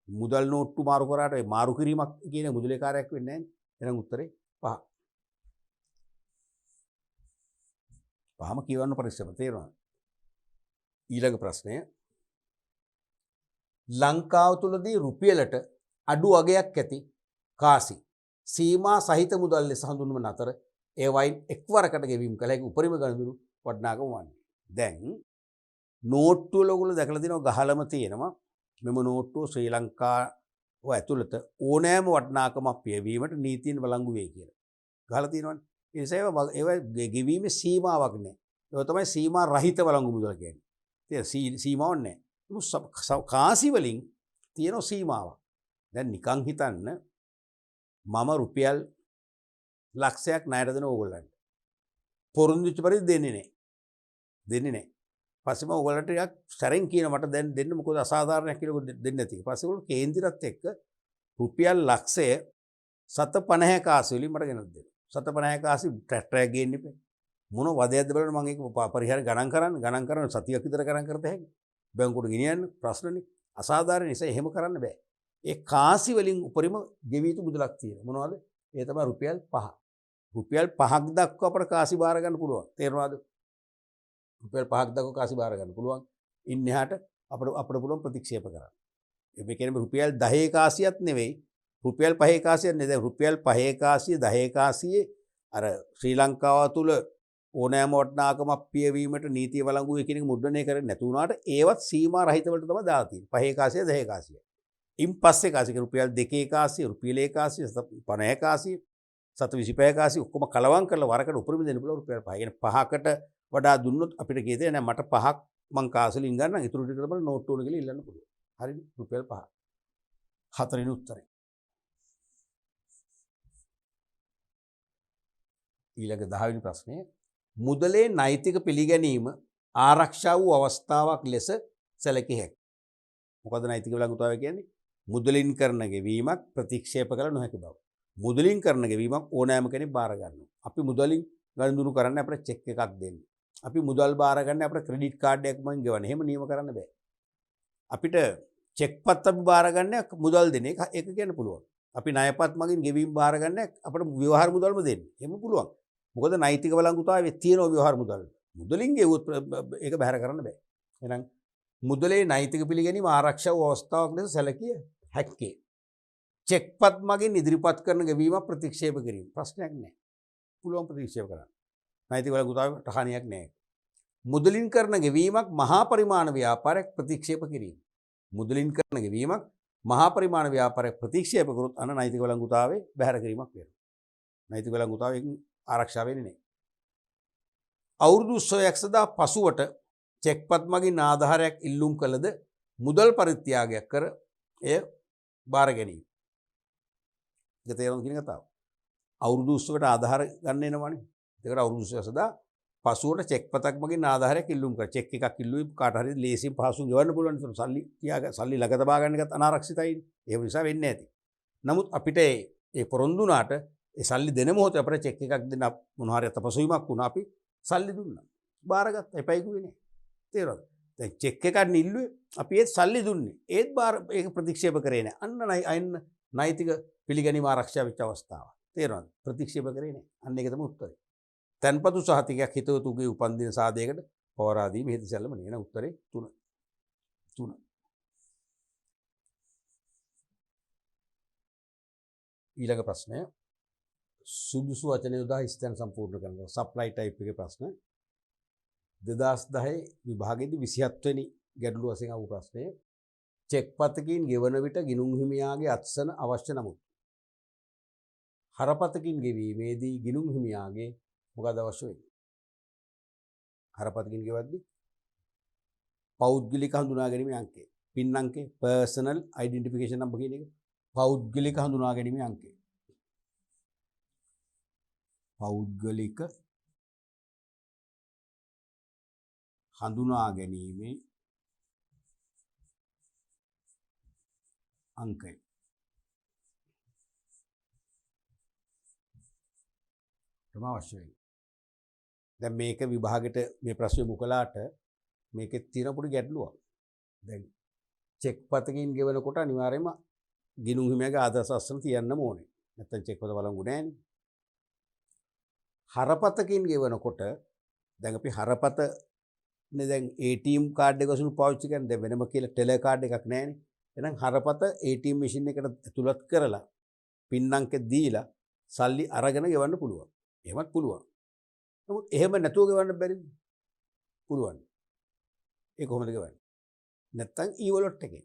මුදල් නෝට්ටු මාරු කරාට ඒ මාරු කිරීමක් කියන මුදලේ කාර්යයක් වෙන්නේ නැහැ. එහෙනම් උත්තරේ 5. පහම කියවන්න පරිස්සම තේරෙනවද? ඊළඟ ප්‍රශ්නය ලංකාව තුලදී රුපියලට අඩු අගයක් ඇති කාසි සීමා සහිත මුදල් ලෙස හඳුන්වන අතර ඒ වයින් එක්වරකට ගෙවීම කළ හැකි උපරිම ගණනුරු වටිනාකම වන්නේ. දැන් නෝට්ටුව වල ඔයගොල්ලෝ දැකලා තියෙනවා ගහලම තියෙනවා මෙම නෝට්ටුව ශ්‍රී ලංකාව ඇතුළත ඕනෑම වටිනාකමක් පියවීමට නීතියෙන් වළංගු වේ කියලා. ගහලා තියෙනවනේ. ඒ නිසා ඒවා ගෙවීමේ සීමාවක් නැහැ. ඒක තමයි සීමා රහිත වළංගු මුදල් කියන්නේ. සීමාවක් නැහැ. කාසි වලින් තියෙන සීමාවක්. දැන් නිකන් හිතන්න මම රුපියල් ලක්ෂයක් ණයට දෙන ඕගොල්ලන්ට. පොරොන්දු වෙච්ච පරිදි දෙන්නේ නැහැ. දෙන්නේ නැහැ. පස්සේ මම ඕගොල්ලන්ට ටිකක් සැරෙන් කියන මට දැන් දෙන්න මොකද අසාධාරණයක් කියලා දෙන්නේ නැති. පස්සේ ඕගොල්ලෝ කේන්ද්‍රයත් එක්ක රුපියල් ලක්ෂය 750 කාසි වලින් මට ගෙනත් දෙන්න. 750 කාසි ට්‍රැක්ටරයක් ගේන්න ඉපේ. මොන වදයක්ද බලන්න මම ඒක පරිහාර ගණන් කරන්න සතියක් විතර ගණන් කරත හැකියි. බැංකුවට ගෙනියන්න ප්‍රශ්නනේ. අසාධාරණ නිසා එහෙම කරන්න බෑ. ඒ කාසි වලින් උපරිම ගෙවිය යුතු මුදලක් තියෙනවා. මොනවද? ඒ තමයි රුපියල් 5. රුපියල් 5ක් දක්වා අපට කාසි බාර ගන්න පුළුවන්. තේරෙනවද? රුපියල් 5ක් දක්වා කාසි බාර ගන්න පුළුවන්. ඉන්න එහාට අපිට පුළුවන් ප්‍රතික්ෂේප කරන්න. මේ කියන්නේ රුපියල් 10 කාසියක් නෙවෙයි. රුපියල් 5 කාසියක් නෙවෙයි. රුපියල් 5 කාසිය 10 කාසියේ අර ශ්‍රී ලංකාව තුල ඕනෑම වටිනාකමක් පියවීමට නීතිය වළංගුවේ කියන එක මුද්‍රණය කරන්නේ නැතු වුණාට ඒවත් සීමා රහිත වලට තමයි දාලා තියෙන්නේ. 5 කාසිය 10 කාසිය. ඉන් පස්සේ කාසිය රුපියල් 2 කාසිය, රුපියල් 1 කාසිය, 50 කාසිය, 725 කාසිය ඔක්කොම කලවම් කරලා වරකට උපරිම දෙන්න පුළුවන් රුපියල් 5. කියන්නේ 5කට වඩා දුන්නොත් අපිට කියතේ නෑ මට 5ක් මං කාසියෙන් ගන්නම් ඉතුරු ටික තමයි නෝට්ටු වල කියලා ඉල්ලන්න පුළුවන්. හරිද? රුපියල් 5. හතරවෙනි උත්තරේ. ඊළඟ 10 වෙනි ප්‍රශ්නේ මුදලේ නෛතික පිළිගැනීම ආරක්ෂා වූ අවස්ථාවක් ලෙස සැලකිය හැකියි. මොකද නෛතික වළංගුතාවය කියන්නේ? මුදලින් කරන ගෙවීමක් ප්‍රතික්ෂේප කළ නොහැකි බව. මුදලින් කරන ගෙවීමක් ඕනෑම කෙනෙක් බාර ගන්නවා. අපි මුදලින් ගනුදෙනු කරන්න අපිට චෙක් එකක් දෙන්න. අපි මුදල් බාර ගන්න අපිට ක්‍රෙඩිට් කාඩ් එකක් මං ගෙවන්න. එහෙම නියම කරන්න බෑ. අපිට චෙක් පත් අපි බාර ගන්න මුදල් දෙන එක ඒක කියන්න පුළුවන්. අපි ණයපත් මගින් ගෙවීම බාර ගන්න අපිට ව්‍යවහාර මුදල්ම දෙන්න. එහෙම පුළුවන්. මොකද නෛතික වළංගුතාවයේ තියෙන ව්‍යවහාර මුදල්. මුදලින් ගෙවුවොත් ඒක බැහැර කරන්න බෑ. එහෙනම් මුදලේ නෛතික පිළිගැනීම ආරක්ෂා වූ අවස්ථාවක් ලෙස සැලකිය හැක්කේ. චෙක්පත් මගින් ඉදිරිපත් කරන ගෙවීමක් ප්‍රතික්ෂේප කිරීම ප්‍රශ්නයක් නැහැ. පුළුවන් ප්‍රතික්ෂේප කරන්න. නෛතික වළංගුතාවයට හානියක් නැහැ. මුදලින් කරන ගෙවීමක් මහා පරිමාණ ව්‍යාපාරයක් ප්‍රතික්ෂේප කිරීම. මුදලින් කරන ගෙවීමක් මහා පරිමාණ ව්‍යාපාරයක් ප්‍රතික්ෂේප කරොත් අන්න නෛතික වළංගුතාවයේ බැහැර කිරීමක් වෙනවා. නෛතික වළංගුතාවයෙන් ආරක්ෂා වෙන්නේ නැහැ. අවුරුදු උත්සවයක් සඳහා පසුවට චෙක්පත් මගින් ආධාරයක් ඉල්ලුම් කළද මුදල් පරිත්‍යාගයක් කර එය බාර ගැනීම. ඒක තේරුම් ගන්න කතාව. අවුරුදු උත්සවයට ආධාර ගන්න එනවනේ. ඒකට අවුරුදු උත්සවය සඳහා පසුවට චෙක්පතක් මගින් ආධාරයක් ඉල්ලුම් කර චෙක් එකක් ඉල්ලුවේ කාට හරි ලේසියෙන් පහසුවෙන් ගෙවන්න පුළුවන්. ඒක සල්ලි ළඟ තබා ගන්න එකත් අනාරක්ෂිතයි. ඒ නිසා වෙන්නේ නැති. නමුත් අපිට ඒ පොරොන්දු වුණාට ඒ සල්ලි දෙන මොහොතේ අපිට චෙක් එකක් දෙන්න මොන හරි තපසුවීමක් වුණා අපි සල්ලි දුන්නා. බාරගත්තා. එපයි කිව්වේ නෑ. තේරුණාද? දැන් චෙක් එකක් නිල්ලුවේ අපි ඒත් සල්ලි දුන්නේ. ඒත් ඒක ප්‍රතික්ෂේප කරේ නෑ. අන්න නෛතික පිළිගැනීම ආරක්ෂා වෙච්ච අවස්ථාව. තේරුණාද? ප්‍රතික්ෂේප කරේ නෑ. අන්න ඒක තමයි උත්තරේ. තන්පතු සහතිකයක් හිතවතුගේ උපන්දින සාදයකට පවරා දීම හේතු සැලම නේන උත්තරේ 3. ඊළඟ ප්‍රශ්නය සුදුසු වචන යොදා ස්ථාන සම්පූර්ණ කරනවා. සප්ලයි ටයිප් එකේ ප්‍රශ්න 2010 විභාගයේදී 27 වෙනි ගැටලුව වශයෙන් ආපු ප්‍රශ්නය චෙක් පතකින් ගෙවන විට ගිණුම් හිමියාගේ අත්සන අවශ්‍ය නමුත් හරපතකින් ගෙවීමේදී ගිණුම් හිමියාගේ මොකද අවශ්‍ය වෙන්නේ? හරපතකින් ගෙවද්දී පෞද්ගලික හඳුනා ගැනීමේ අංකය, පින් අංකය, පර්සනල් අයිඩෙන්ටිෆිකේෂන් නම්බර් කියන එක පෞද්ගලික හඳුනා ගැනීමේ අංකය. පෞද්ගලික හඳුනා ගැනීමේ අංකය. තමයි අවශ්‍ය වෙන්නේ. දැන් මේක විභාගෙට මේ ප්‍රශ්නේ මුකලාට මේකේ තියෙන පොඩි ගැටලුවක්. දැන් චෙක් පතකින් ගෙවනකොට අනිවාර්යයෙන්ම ගිණුම් හිමියාගේ ආදර්ශ අස්සන තියන්නම ඕනේ. නැත්නම් චෙක් පත වළංගු නැහැනේ. හරපතකින් ගෙවනකොට දැන් අපි හරපතනේ දැන් ATM කාඩ් එක වශයෙන් පාවිච්චි කරන දැන් වෙනම කියලා ටෙලර් කාඩ් එකක් නැහැනේ. එහෙනම් හරපත ATM මැෂින් එකට ඇතුළත් කරලා පින් අංකෙ දීලා සල්ලි අරගෙන ගෙවන්න පුළුවන්. එහෙමත් පුළුවන්. නමුත් එහෙම නැතුව ගෙවන්න බැරිද? පුළුවන්. ඒ කොහොමද ගෙවන්නේ? නැත්තම් e-wallet එකේ.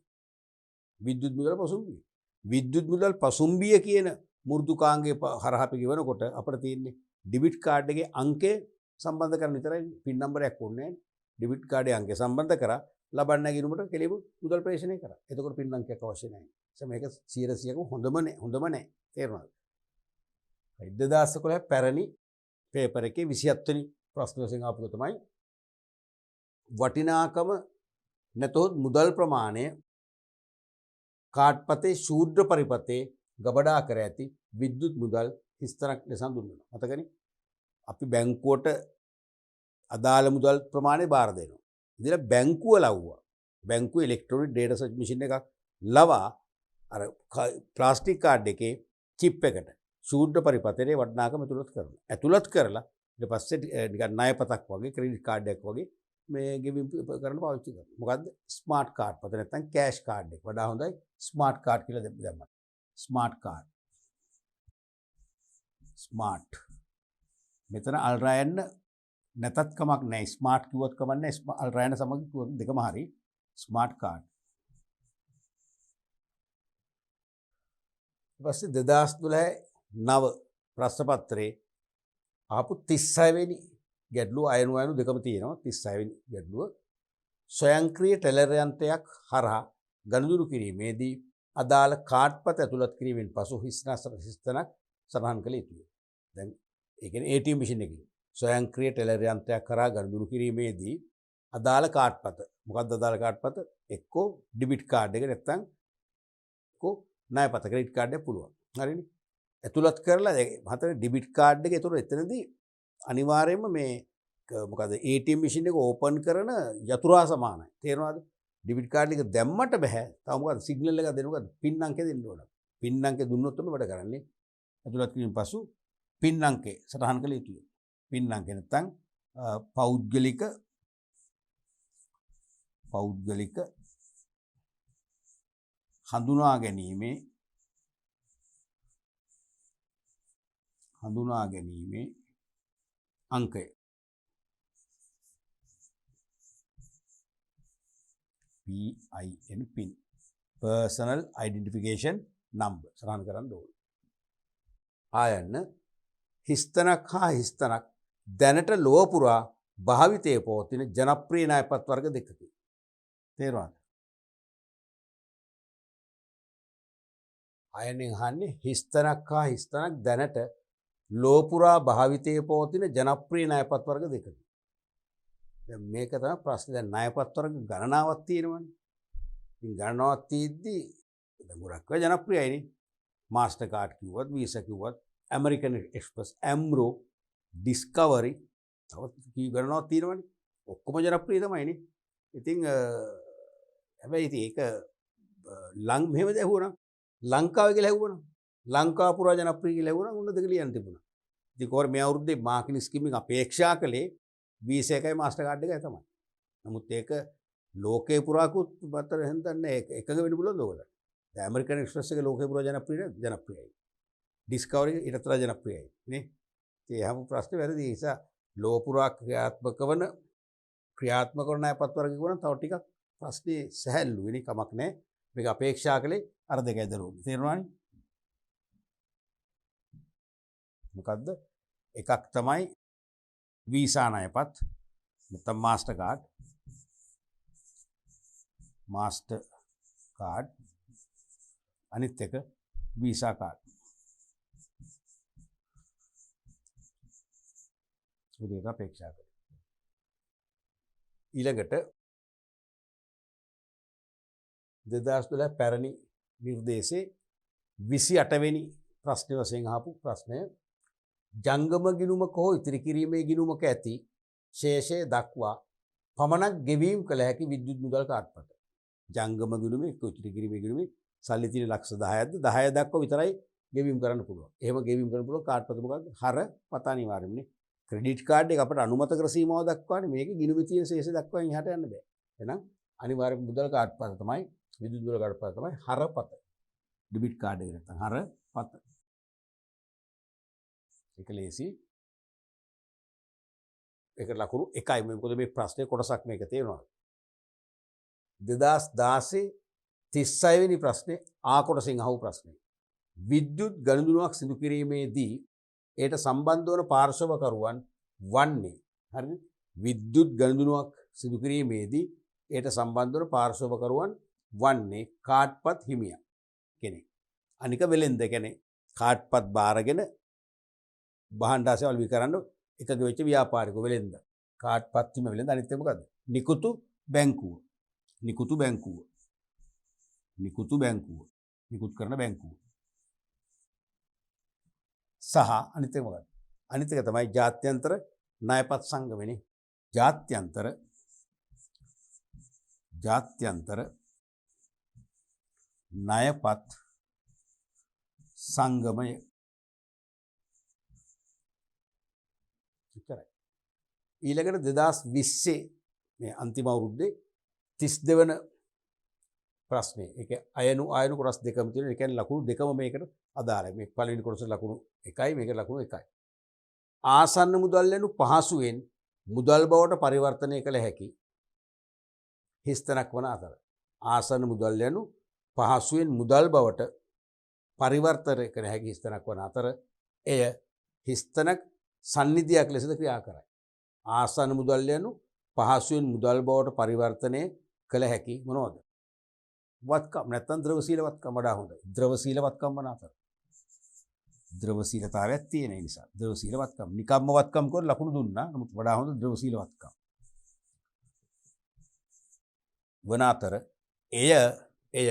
විද්‍යුත් මුදල් පසුම්බිය. විද්‍යුත් මුදල් පසුම්බිය කියන මෘදුකාංගයේ හරහා අපි ගෙවනකොට අපිට තියෙන්නේ ඩෙබිට් කාඩ් එකේ අංකය සම්බන්ධ කරන්න විතරයි පින් නම්බරයක් ඕනේ නැහැ. ඩෙබිට් කාඩේ අංකය සම්බන්ධ කරා ලබන්න ගිණුමට කෙලිම මුදල් ප්‍රේෂණය කරා. එතකොට පින් අංකයක් අවශ්‍ය නැහැ. මේක 100%ක්ම හොඳම නැහැ. තේරුණාද? 2011 පැරණි පේපර් එකේ 27 වෙනි ප්‍රශ්න වශයෙන් ආපු තමයි වටිනාකම නැතොත් මුදල් ප්‍රමාණය කාඩ්පතේ ශූද්‍ර පරිපතේ ගබඩා කර ඇති විද්‍යුත් මුදල් හිස්තනක් ලෙස හඳුන්වනවා. මතකනේ? අපි බැංකුවට අදාළ මුදල් ප්‍රමාණය බාර දෙනවා. ඉතින් බැංකුව ලව්වා. බැංකුවේ ඉලෙක්ට්‍රොනික ඩේටා සර්ච් මැෂින් එකක් ලවා අර ප්ලාස්ටික් කාඩ් එකේ චිප් එකට ශූද්‍ර පරිපතේ වටිනාකම ඇතුළත් කරනවා. ඇතුළත් කරලා ඊට පස්සේ නිකන් ණයපතක් වගේ ක්‍රෙඩිට් කාඩ් එකක් වගේ මේ ගෙවීම් කරන්න පාවිච්චි කරනවා. මොකද්ද? ස්මාර්ට් කාඩ් පත නැත්නම් කෑෂ් කාඩ් එක. වඩා හොඳයි ස්මාර්ට් කාඩ් කියලා දැම්මා. Smart card. ස්මාර්ට්. මෙතන අල්රයන් නැතත් කමක් නැහැ. ස්මාර්ට් කිව්වොත් කමක් නැහැ. අල්රයන් සමග කිව්වොත් දෙකම හරි. Smart card. ඊපස්සේ 2012 නව ප්‍රශ්න පත්‍රයේ ආපු 36 වෙනි ගැටලුව අයනු දෙකම තියෙනවා. 36 වෙනි ගැටලුව ස්වයංක්‍රීය ටෙලර් යන්ත්‍රයක් හරහා ගනුදෙනු කිරීමේදී අදාළ කාඩ්පත ඇතුළත් කිරීමෙන් පසු හිස්තනක් සටහන් කළ යුතුය. දැන් ඒ කියන්නේ ATM මැෂින් එකකින් ස්වයංක්‍රීය ටෙලර් යන්ත්‍රයක් කරා ගනුදෙනු කිරීමේදී අදාළ කාඩ්පත මොකක්ද අදාළ කාඩ්පත? එක්කෝ ඩෙබිට් කාඩ් එක නැත්නම් එක්කෝ ණයපත ක්‍රෙඩිට් කාඩ් එක පුළුවන්. හරිනේ? ඇතුළත් කරලා හතර ඩෙබිට් කාඩ් එක ඒතර එතනදී අනිවාර්යයෙන්ම මේ මොකද ATM මැෂින් එක ඕපන් කරන යතුරා සමානයි. තේරෙනවද? ඩෙබිට් කාඩ් එක දැම්මට බෑ. තව මොකද සිග්නල් එක දෙන්න මොකද? පින් අංකය දෙන්න ඕන. පින් අංකය දුන්නොත් තමයි වැඩ කරන්නේ. ඇතුළත් කිරීම පසු පින් අංකය සටහන් කළ යුතුයි. පින් අංකය නැත්නම් පෞද්ගලික හඳුනා ගැනීමේ අංකය PIN personal identification number සටහන් කරන්න ඕනේ. ආයන්න හිස්තනක් හා හිස්තනක් දැනට ලොව පුරා භාවිතයේ පවතින ජනප්‍රිය ණයපත් වර්ග දෙකකි. තේරුණාද? ආයන්නෙන් අහන්නේ හිස්තනක් හා හිස්තනක් දැනට ලොව පුරා භාවිතයේ පවතින ජනප්‍රිය ණයපත් වර්ග දෙකකි. දැන් මේක තමයි ප්‍රශ්නේ. දැන් ණයපත් වර්ග ගණනාවක් තියෙනවනේ. ඉතින් ගණනාවක් තියෙද්දි දැන් ගොඩක් වෙයි ජනප්‍රියයිනේ. මාස්ටර් කාඩ් කිව්වත් වීසා කිව්වත් ඇමරිකන් එක්ස්ප්‍රස් ඇම්රෝ ඩිස්කවරි තවත් කී ගණනාවක් තියෙනවනේ. ඔක්කොම ජනප්‍රිය තමයිනේ. ඉතින් හැබැයි ඉතින් ඒක මෙහෙම දැහුවනම් ලංකාවේ කියලා ඇහුවනම් ලංකාව පුරා ජනප්‍රිය කියලා ඇහුවනම් උන්න දෙක ලියන්න තිබුණා. ඉතින් කොහොම මේ අවුරුද්දේ මාකින් ස්කීමින් අපේක්ෂා කළේ වීසා එකයි මාස්ටර් කාඩ් එකයි තමයි. නමුත් ඒක ලෝකේ පුරාකුත් අතර හෙන්දන්නේ එකග වෙන්න පුළුවන් ඕගොල්ලෝ. දැන් ඇමරිකන් එක්ස්ප්‍රස් එක ලෝකේ පුරා ජනප්‍රියයි. ඩිස්කවරි ඊටතර ජනප්‍රියයි නේ. ඒ හැම ප්‍රශ්නේ වැරදි. ඒ නිසා ලෝ පුරා ක්‍රියාත්මක වන ණයපත් වර්ග කිව්වනම් තව ටිකක් ප්‍රශ්නේ සැහැල්ලු වෙන්නේ කමක් නැහැ. මේක අපේක්ෂා කළේ අර දෙකයි දරුවෝ. තේරුණානේ? මොකද්ද? එකක් තමයි වීසා ණයපත් නැත්නම් මාස්ටර් කාඩ් අනිත් එක වීසා කාඩ්. ඒක අපේක්ෂා කරනවා. ඊළඟට 2012 පැරණි නිර්දේශයේ 28 වෙනි ප්‍රශ්න වශයෙන් අහපු ප්‍රශ්නය ජංගම ගිණුමක හෝ ඉතිරි කිරීමේ ගිණුමක ඇති ශේෂය දක්වා පමණක් ගෙවීම් කළ හැකි විද්‍යුත් මුදල් කාඩ්පත. ජංගම ගිණුමේ එක්ක ඉතිරි කිරීමේ ගිණුමේ සල්ලි තියෙන ලක්ෂ 10ක්ද 10 දක්වා විතරයි ගෙවීම් කරන්න පුළුවන්. එහෙම ගෙවීම් කරන්න පුළුවන් කාඩ්පත මොකක්ද? හර පත අනිවාර්යයෙන්නේ. ක්‍රෙඩිට් කාඩ් එක අපිට අනුමත කර සීමාව දක්වානේ මේකේ ගිණුමේ තියෙන ශේෂය දක්වා එහාට යන්න බෑ. එහෙනම් අනිවාර්ය මුදල් කාඩ්පත තමයි විද්‍යුත් මුදල් කාඩ්පත තමයි හරපත. ඩෙබිට් කාඩ් එක නැත්නම් හරපත. ඒක ලේසි. ඒක ලකුණු 1යි. මොකද මේ ප්‍රශ්නේ කොටසක් මේක තේරෙනවා. 2016 36 වෙනි ප්‍රශ්නේ ආ කොටසින් අහපු ප්‍රශ්නේ. විද්‍යුත් ගනුදෙනුවක් සිදු කිරීමේදී ඒට සම්බන්ධ වන පාර්ශවකරුවන් වන්නේ හරි විද්‍යුත් ගනුදෙනුවක් සිදු කිරීමේදී ඒට සම්බන්ධ වන පාර්ශවකරුවන් වන්නේ කාඩ්පත් හිමියා කෙනෙක්. අනික වෙලෙන්ද කෙනෙක් කාඩ්පත් බාරගෙන භාණ්ඩාසේවල් විකරන්න එකග වෙච්ච ව්‍යාපාරිකයෝ වෙලෙන්ද. කාඩ්පත් හිම වෙලෙන්ද අනිත් එක මොකද්ද? නිකුතු බැංකුව. නිකුතු බැංකුව. නිකුතු බැංකුව. නිකුත් කරන බැංකුව. සහ අනිත් එක මොකද්ද? අනිත් එක තමයි ජාත්‍යන්තර ණයපත් සංගමනේ. ජාත්‍යන්තර ණයපත් සංගමය. ඉතරයි. ඊළඟට 2020 මේ අන්තිම අවුරුද්දේ 32 වන ප්‍රශ්නේ. ඒක අයනු කොටස් දෙකම තියෙනවා. ඒ කියන්නේ ලකුණු දෙකම මේකට අදාළයි. මේ පළවෙනි කොටසේ ලකුණු 1යි මේකේ ලකුණු 1යි. ආසන්න මුදල් යනු පහසුවෙන් මුදල් බවට පරිවර්තනය කළ හැකි හිස්තැනක් වන අතර. ආසන්න මුදල් යනු පහසුවෙන් මුදල් බවට පරිවර්තනය කළ හැකි හිස්තැනක් වන අතර එය හිස්තැනක් සන්නිධියක් ලෙසද ක්‍රියා කරයි. ආසන්න මුදල් යනු පහසුවෙන් මුදල් බවට පරිවර්තනය කළ හැකි මොනවද? වත්කම් නැත්නම් ද්‍රවශීල වත්කම් වඩා හොඳයි. ද්‍රවශීල වත්කම් වන අතර. ද්‍රවශීලතාවයක් තියෙන නිසා ද්‍රවශීල වත්කම් නිකම්ම වත්කම් කර ලකුණු දුන්නා. නමුත් වඩා හොඳ ද්‍රවශීල වත්කම් වන අතර එය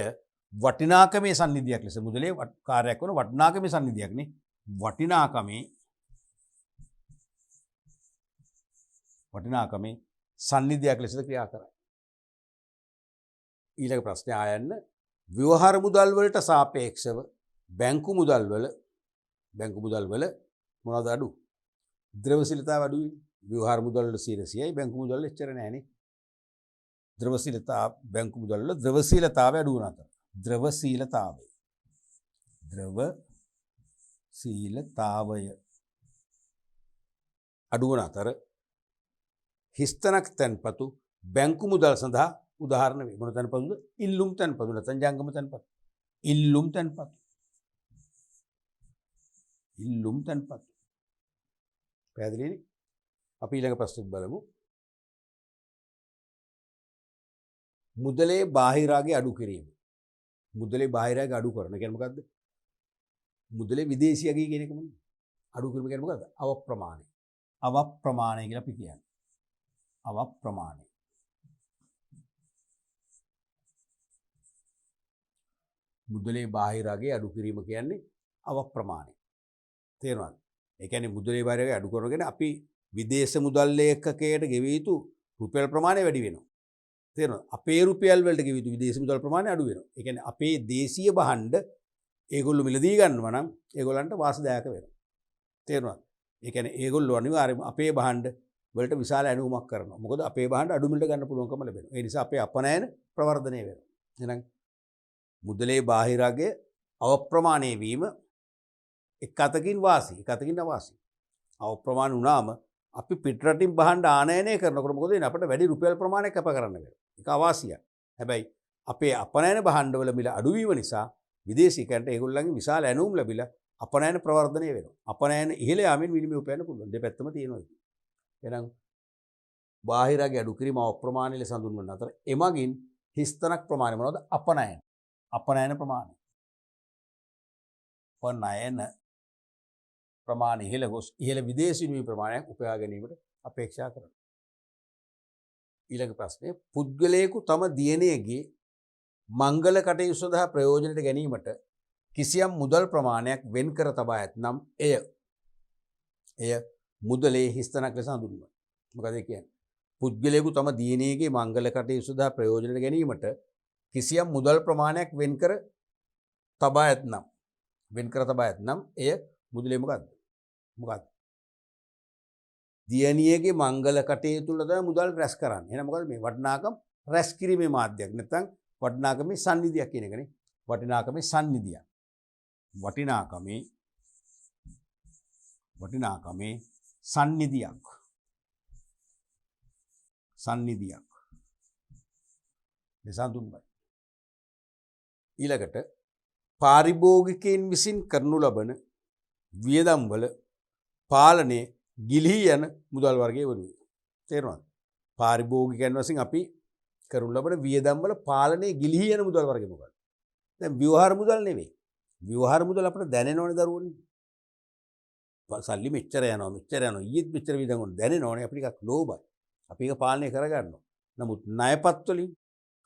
වටිනාකමේ සන්නිධියක් ලෙස මුදලේ කාර්යයක් වන වටිනාකමේ සන්නිධියක් නේ. වටිනාකමේ සන්නිධියක් ලෙසද ක්‍රියා කරයි. ඊළඟ ප්‍රශ්නය ආයන්න ව්‍යවහාර මුදල් වලට සාපේක්ෂව බැංකු මුදල් වල මොනවද අඩු? ද්‍රවශීලතාව අඩුයි. ව්‍යවහාර මුදල් වල 100යි බැංකු මුදල් වල එච්චර නෑනේ. ද්‍රවශීලතාව බැංකු මුදල් වල ද්‍රවශීලතාවය අඩු වන අතර. ද්‍රවශීලතාවය අඩු වන අතර හිස්තැනක් තැන්පතු බැංකු මුදල් සඳහා උදාහරණ වේ. මොන තැන්පතුද? ඉල්ලුම් තැන්පතු නැත්නම් ජංගම තැන්පතු. ඉල්ලුම් තැන්පතු. පැහැදිලිනේ? අපි ඊළඟ ප්‍රශ්නෙත් බලමු. මුදලේ බාහිරාගේ අඩු කිරීම. මුදලේ බාහිරාගේ අඩු කරන කියන්නේ මොකද්ද? මුදලේ විදේශියගේ කියන එක මොනවද? අඩු කිරීම කියන්නේ මොකද්ද? අවප්‍රමාණය. අවප්‍රමාණය කියලා අපි කියන්නේ. අවප්‍රමාණය. මුදලේ බාහිරාගේ අඩු කිරීම කියන්නේ අවප්‍රමාණය. තේරුණාද? ඒ කියන්නේ මුදලේ බාහිරාගේ අඩු කරනගෙන අපි විදේශ මුදල් ලේඛකයට ගෙවිය යුතු රුපියල් ප්‍රමාණය වැඩි වෙනවා. තේරුණාද? අපේ රුපියල් වලට ගෙවිය යුතු විදේශ මුදල් ප්‍රමාණය අඩු වෙනවා. ඒ කියන්නේ අපේ දේශීය භාණ්ඩ ඒගොල්ලෝ මිලදී ගන්නවා නම් ඒගොල්ලන්ට වාසිදායක වෙනවා. තේරුණාද? ඒ කියන්නේ ඒගොල්ලෝ අනිවාර්යයෙන්ම අපේ භාණ්ඩ වලට විශාල ඇණුමක් කරනවා. මොකද අපේ භාණ්ඩ අඩු මිලට ගන්න පුළුවන්කම ලැබෙනවා. ඒ නිසා අපේ අපනයන ප්‍රවර්ධනය වෙනවා. එහෙනම් මුදලේ බාහිරාගේ අවප්‍රමාණය වීම එක් අතකින් වාසි, එක් අතකින් අවාසි. අවප්‍රමාණ වුණාම අපි පිටරටින් භාණ්ඩ ආනයනය කරනකොට මොකද වෙන්නේ? අපිට වැඩි රුපියල් ප්‍රමාණයක් කැප කරන්න වෙනවා. ඒක අවාසියයි. හැබැයි අපේ අපනයන භාණ්ඩවල මිල අඩු වීම නිසා විදේශිකයන්ට ඒගොල්ලන්ගේ විශාල ඇණුම් ලැබිලා අපනයන ප්‍රවර්ධනය වෙනවා. අපනයන ඉහළ යාමෙන් විනිමය උපයන්න පුළුවන්. දෙපැත්තම තියෙනවා. එහෙනම් බාහිරාගේ අඩු කිරීම අප්‍රමාණ ලෙස හඳුන්වන අතර එමගින් හිස්තැනක් ප්‍රමාණය මොනවද? අපනයන. අපනයන ප්‍රමාණය. අපනයන ප්‍රමාණය ඉහළ ගොස් ඉහළ විදේශී විනිමය ප්‍රමාණයක් උපයා ගැනීමට අපේක්ෂා කරනවා. ඊළඟ ප්‍රශ්නය පුද්ගලයෙකු තම දියණියගේ මංගල කටයුතු සඳහා ප්‍රයෝජනයට ගැනීමට කිසියම් මුදල් ප්‍රමාණයක් වෙන් කර තබා ඇතනම් එය මුදලේ හිස්තැනක් ලෙස හඳුන්වනවා. මොකද ඒ කියන්නේ? පුද්ගලයෙකු තම දියණියගේ මංගල කටයුතු සඳහා ප්‍රයෝජනයට ගැනීමට කිසියම් මුදල් ප්‍රමාණයක් වෙන් කර තබා ඇතනම් එය මුදලේ මොකද්ද? දියණියගේ මංගල කටයුතු වල තමයි මුදල් රැස් කරන්නේ. එහෙනම් මොකද මේ වටිනාකම් රැස් කිරීමේ මාධ්‍යයක් නැත්නම් වටිනාකමේ සන්නිධියක් කියන එකනේ. වටිනාකමේ සන්නිධියක්. වටිනාකමේ සන්නිධියක්. දෙසඳුන්වයි. ඊළඟට පාරිභෝගිකයන් විසින් කරනු ලබන වියදම් වල පාලනය ගිලිහී යන මුදල් වර්ගයේ වනුයි. තේරුණාද? පාරිභෝගිකයන් වශයෙන් අපි කරනු ලබන වියදම් වල පාලනයේ ගිලිහී යන මුදල් වර්ග මොකක්ද? දැන් ව්‍යවහාර මුදල් නෙවෙයි. ව්‍යවහාර මුදල් අපිට දැනෙනවනේ දරුවනේ. සල්ලි මෙච්චර යනවා ඊයේත් මෙච්චර වියදම් වුණා දැනෙනවනේ අපි ටිකක් ලෝභයි. අපි ඒක පාලනය කරගන්නවා. නමුත් ණයපත් වලින්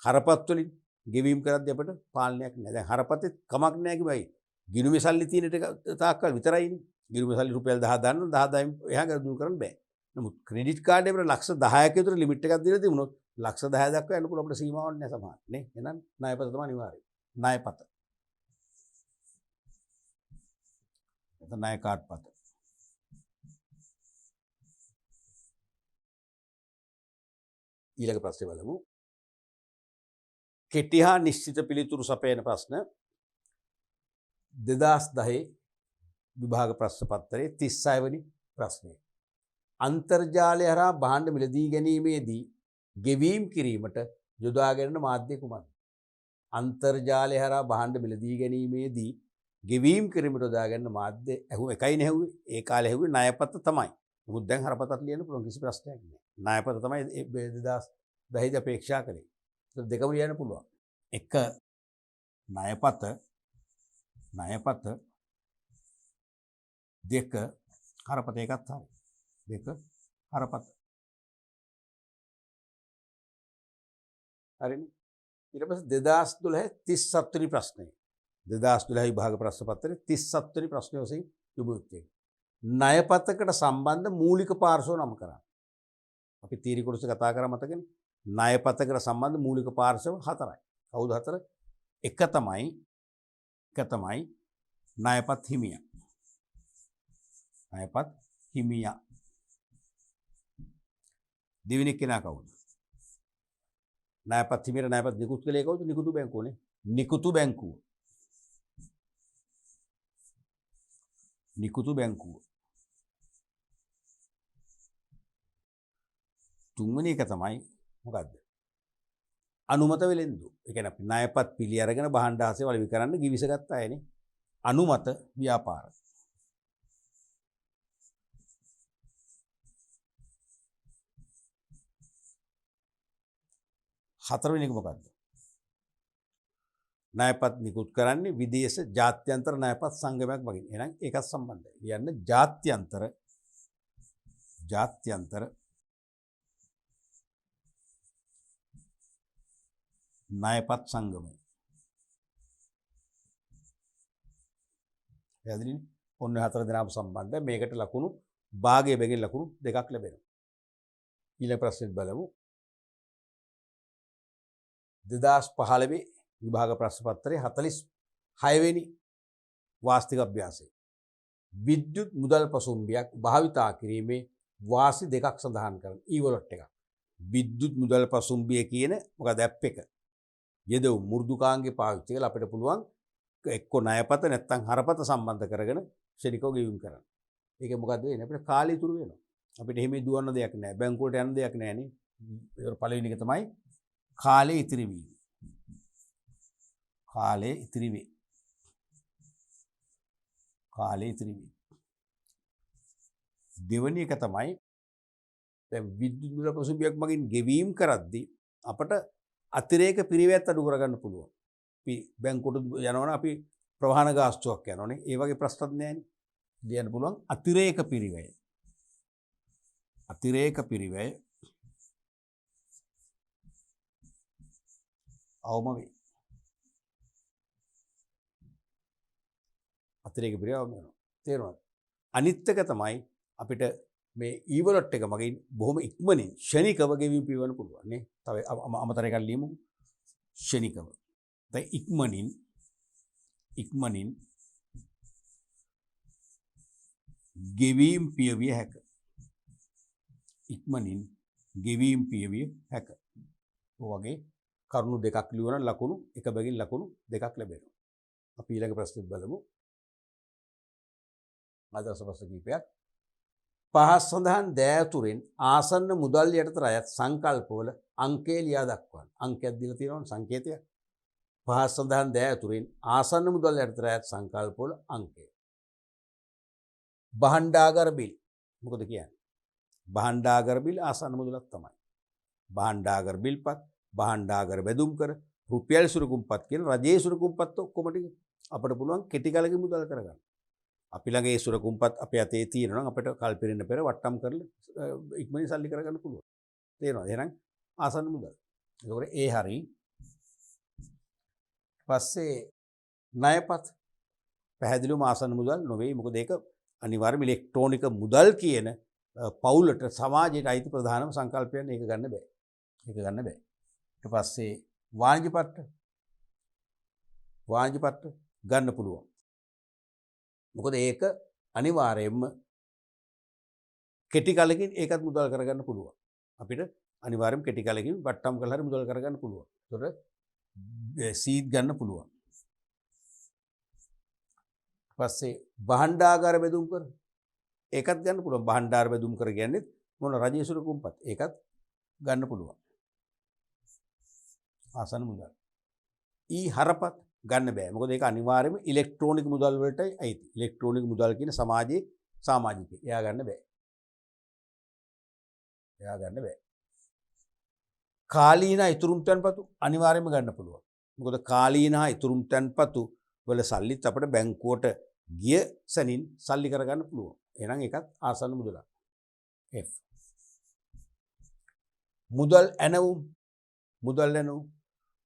හරපත් වලින් ගෙවීම් කරද්දී අපිට පාලනයක් නැහැ. දැන් හරපතේ කමක් නැහැ කිව්වයි. ගිණුමේ සල්ලි තියෙන තාක්කල් විතරයිනේ. ගිණුමේ සල්ලි රුපියල් 10 දාන්න 10 එහා ගන්න කරන්න බෑ. නමුත් ක්‍රෙඩිට් කාඩ් එකේ ලක්ෂ 10ක විතර ලිමිට් එකක් දීලා තිබුණොත් ලක්ෂ 10 දක්වා යන්න පුළුවන් අපිට සීමාවක් නැහැ සමහර නේ. එහෙනම් ණයපත තමයි අනිවාර්යයි. ණයපත. එතන ණය කාඩ් පත. ඊළඟ ප්‍රශ්නේ බලමු. කෙටි හා නිශ්චිත පිළිතුරු සපයන ප්‍රශ්න 2010 විභාග ප්‍රශ්න පත්‍රයේ 36 වෙනි ප්‍රශ්නය. අන්තර්ජාලය හරහා භාණ්ඩ මිලදී ගැනීමේදී ගෙවීම් කිරීමට යොදා ගැනෙන මාධ්‍ය කුමක්ද? අන්තර්ජාලය හරහා භාණ්ඩ මිලදී ගැනීමේදී ගෙවීම් කිරීමට යොදා ගැනෙන මාධ්‍ය එකයි නෙහුවේ. ඒ කාලේ හැවුවේ ණයපත තමයි. නමුත් දැන් හරපතත් ලියන්න පුළුවන් කිසි ප්‍රශ්නයක් නෑ. ණයපත තමයි 2010 අපේක්ෂා කරේ. ඒක දෙකම ලියන්න පුළුවන්. එක ණයපත දෙක හරපත එකත් හරි. දෙක හරපත. හරිනේ. ඊට පස්සේ 2012 37 වෙනි ප්‍රශ්නය. 2012 විභාග ප්‍රශ්න පත්‍රයේ 37 වෙනි ප්‍රශ්නය ඔස්සේ යොමු වෙන්නේ. ණයපතකට සම්බන්ධ මූලික පාර්ශ්ව නම් කරන්න. අපි තීරි කොටස කතා කරා මතකනේ. ණයපතකට සම්බන්ධ මූලික පාර්ශ්ව හතරයි. කවුද හතර? එක තමයි ණයපත් හිමියා. ණයපත් හිමියා. දෙවෙනි කෙනා කවුද? ණයපත් හිමියට ණයපත් නිකුත් කළේ කවුද? නිකුතු බැංකුවනේ. නිකුතු බැංකුව. නිකුතු බැංකුව. තුන්වෙනි එක තමයි මොකද්ද? අනුමත වෙලෙන්දු. ඒ කියන්නේ අපි ණයපත් පිළි අරගෙන භාණ්ඩ ආසය වලවි කරන්න givisගත් අයනේ. අනුමත ව්‍යාපාර. හතරවෙනි එක මොකද්ද? ණයපත් නිකුත් කරන්නේ විදේශ ජාත්‍යන්තර ණයපත් සංගමයක් වගේ. එහෙනම් ඒකත් සම්බන්ධයි. කියන්නේ ජාත්‍යන්තර ණයපත් සංගමය. පැහැදිලිනේ? ඔන්න හතර දෙනාම සම්බන්ධයි. මේකට ලකුණු භාගයේ බැගින් ලකුණු දෙකක් ලැබෙනවා. ඊළඟ ප්‍රශ්නෙත් බලමු. 2015 විභාග ප්‍රශ්න පත්‍රයේ 46 වෙනි වාස්තික අභ්‍යාසය. විද්‍යුත් මුදල් පසුම්බියක් භාවිතා කිරීමේ වාසි දෙකක් සඳහන් කරන ඊවලොට් එකක්. විද්‍යුත් මුදල් පසුම්බිය කියන මොකද ඇප් එක. යෙදවු මෘදුකාංගේ පාවිච්චි කරලා අපිට පුළුවන් එක්ක ණයපත නැත්නම් හරපත සම්බන්ධ කරගෙන ක්ෂණිකව ගෙවීම් කරන්න. ඒක මොකද්ද වෙන්නේ? අපිට කාලය ඉතුරු වෙනවා. අපිට එහෙම දුවන්න දෙයක් නැහැ. බැංකුවට යන්න දෙයක් නැහැ නේ. ඒක පළවෙනි එක තමයි කාලය ඉතිරි වීම. කාලය ඉතිරි වේ. කාලය ඉතිරි වේ. දෙවෙනි එක තමයි දැන් විද්‍යුත් මුදල් පසුබිමක් මගින් ගෙවීම් කරද්දී අපට අතිරේක පිරිවැත් අඩු කරගන්න පුළුවන්. අපි බැංකුවට යනවනම් අපි ප්‍රවාහන ගාස්තුවක් යනවනේ. ඒ වගේ ප්‍රශ්නත් නැහැනේ. ලියන්න පුළුවන් අතිරේක පිරිවැය. අතිරේක පිරිවැය අවම වේ. අතිරේක පිරිවැය අවම වෙනවා. තේරුණාද? අනිත් එක තමයි අපිට මේ ඊවලොට් එක මගින් බොහොම ඉක්මනින් ක්ෂණිකව ගෙවීම් පිරවන්න පුළුවන් නේ. තව අමතර එකක් ලියමු. ක්ෂණිකව. දැන් ඉක්මනින් ගෙවීම් පියවිය හැක. ඉක්මනින් ගෙවීම් පියවිය හැක. ඔය වගේ කරුණු දෙකක් ලියවන ලකුණු එක බැගින් ලකුණු දෙකක් ලැබෙනවා. අපි ඊළඟ ප්‍රශ්නෙත් බලමු. ආදර්ශ ප්‍රශ්න කිහිපයක්. පහස් සඳහන් දෑතුරෙන් ආසන්න මුදල් යටතට අයත් සංකල්පවල අංකය ලියා දක්වන්න. අංකයක් දීලා තියෙනවනේ සංකේතයක්. පහස් සඳහන් දෑතුරෙන් ආසන්න මුදල් යටතට අයත් සංකල්පවල අංකය. භාණ්ඩාගාර බිල් මොකද කියන්නේ? භාණ්ඩාගාර බිල් ආසන්න මුදලක් තමයි. භාණ්ඩාගාර බිල්පත්, භාණ්ඩාගාර බෙදුම් කර, රුපියල් සුරුකුම්පත් කියන රජයේ සුරුකුම්පත් ඔක්කොම ටික අපිට පුළුවන් කෙටි කාලෙකින් මුදල් කරගන්න. අපි ළඟ ඒ සුරුකුම්පත් අපේ අතේ තියෙනවා නම් අපිට කල් පිරෙන්න පෙර වට්ටම් කරලා ඉක්මනින් සල්ලි කරගන්න පුළුවන්. තේරෙනවද? එහෙනම් ආසන්න මුදල්. ඒකෝර ඒ හරි. පස්සේ ණයපත් පැහැදිලිවම ආසන්න මුදල් නොවේ. මොකද ඒක අනිවාර්යයෙන්ම ඉලෙක්ට්‍රොනික මුදල් කියන පවුලට සමාජයට අයිති ප්‍රධානම සංකල්පයන් ඒක ගන්න බෑ. ඒක ගන්න බෑ. ඊට පස්සේ වාණිජ පත්‍ර ගන්න පුළුවන්. මොකද ඒක අනිවාර්යයෙන්ම කෙටි කාලෙකින් ඒකත් මුදල් කරගන්න පුළුවන්. අපිට අනිවාර්යයෙන්ම කෙටි කාලෙකින් වට්ටම් කරලා හරි මුදල් කරගන්න පුළුවන්. ඒතකොට සීඩ් ගන්න පුළුවන්. පස්සේ භාණ්ඩාගාර බෙදුම් කර ඒකත් ගන්න පුළුවන්. භාණ්ඩාගාර බෙදුම් කර කියන්නේ මොන රජයේ සුරුකුම්පත් ඒකත් ගන්න පුළුවන්. ආසන්න මුදල්. හරපත් ගන්න බෑ. මොකද ඒක අනිවාර්යයෙන්ම ඉලෙක්ට්‍රොනික මුදල් වලටයි අයිති. ඉලෙක්ට්‍රොනික මුදල් කියන සමාජයේ සමාජිකය. එයා ගන්න බෑ. කාලීන ඉතුරුම් තැන්පතු අනිවාර්යයෙන්ම ගන්න පුළුවන්. මොකද කාලීන ඉතුරුම් තැන්පතු වල සල්ලිත් අපිට බැංකුවට ගිය සැනින් සල්ලි කරගන්න පුළුවන්. එහෙනම් ඒකත් ආසන්න මුදලක්. F.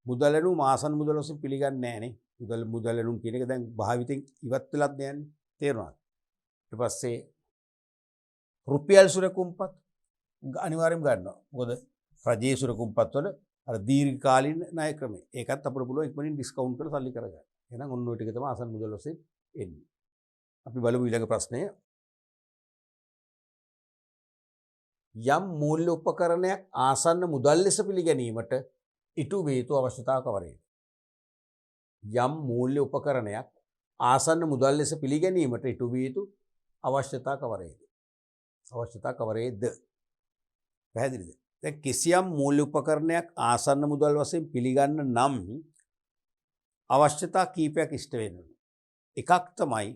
මුදල් ඇනවුම් ආසන්න මුදල් වශයෙන් පිළිගන්නේ නැහැ නේ. මුදල් ඇනවුම් කියන එක දැන් භාවිතෙන් ඉවත් වෙලත් නෑනේ. තේරුණාද? ඊට පස්සේ රුපියල් සුරකුම්පත් අනිවාර්යයෙන්ම ගන්නවා. මොකද රජයේ සුරකුම්පත් වල අර දීර්ඝකාලීන ණය ක්‍රමය. ඒකත් අපිට පුළුවන් ඉක්මනින් ඩිස්කවුන්ට් කරලා සල්ලි කරගන්න. එහෙනම් ඔන්න ඔය ටික තමයි ආසන්න මුදල් වශයෙන් එන්නේ. අපි බලමු ඊළඟ ප්‍රශ්නය. යම් මූල්‍ය උපකරණයක් ආසන්න මුදල් ලෙස පිළිගැනීමට ඉටු විය යුතු අවශ්‍යතාව කවරේද? යම් මූල්‍ය උපකරණයක් ආසන්න මුදල් ලෙස පිළිගැනීමට ඉටු විය යුතු අවශ්‍යතා කවරේද? පැහැදිලිද? දැන් කිසියම් මූල්‍ය උපකරණයක් ආසන්න මුදල් වශයෙන් පිළිගන්න නම් අවශ්‍යතා කීපයක් ඉෂ්ට වෙන්න ඕනේ. එකක් තමයි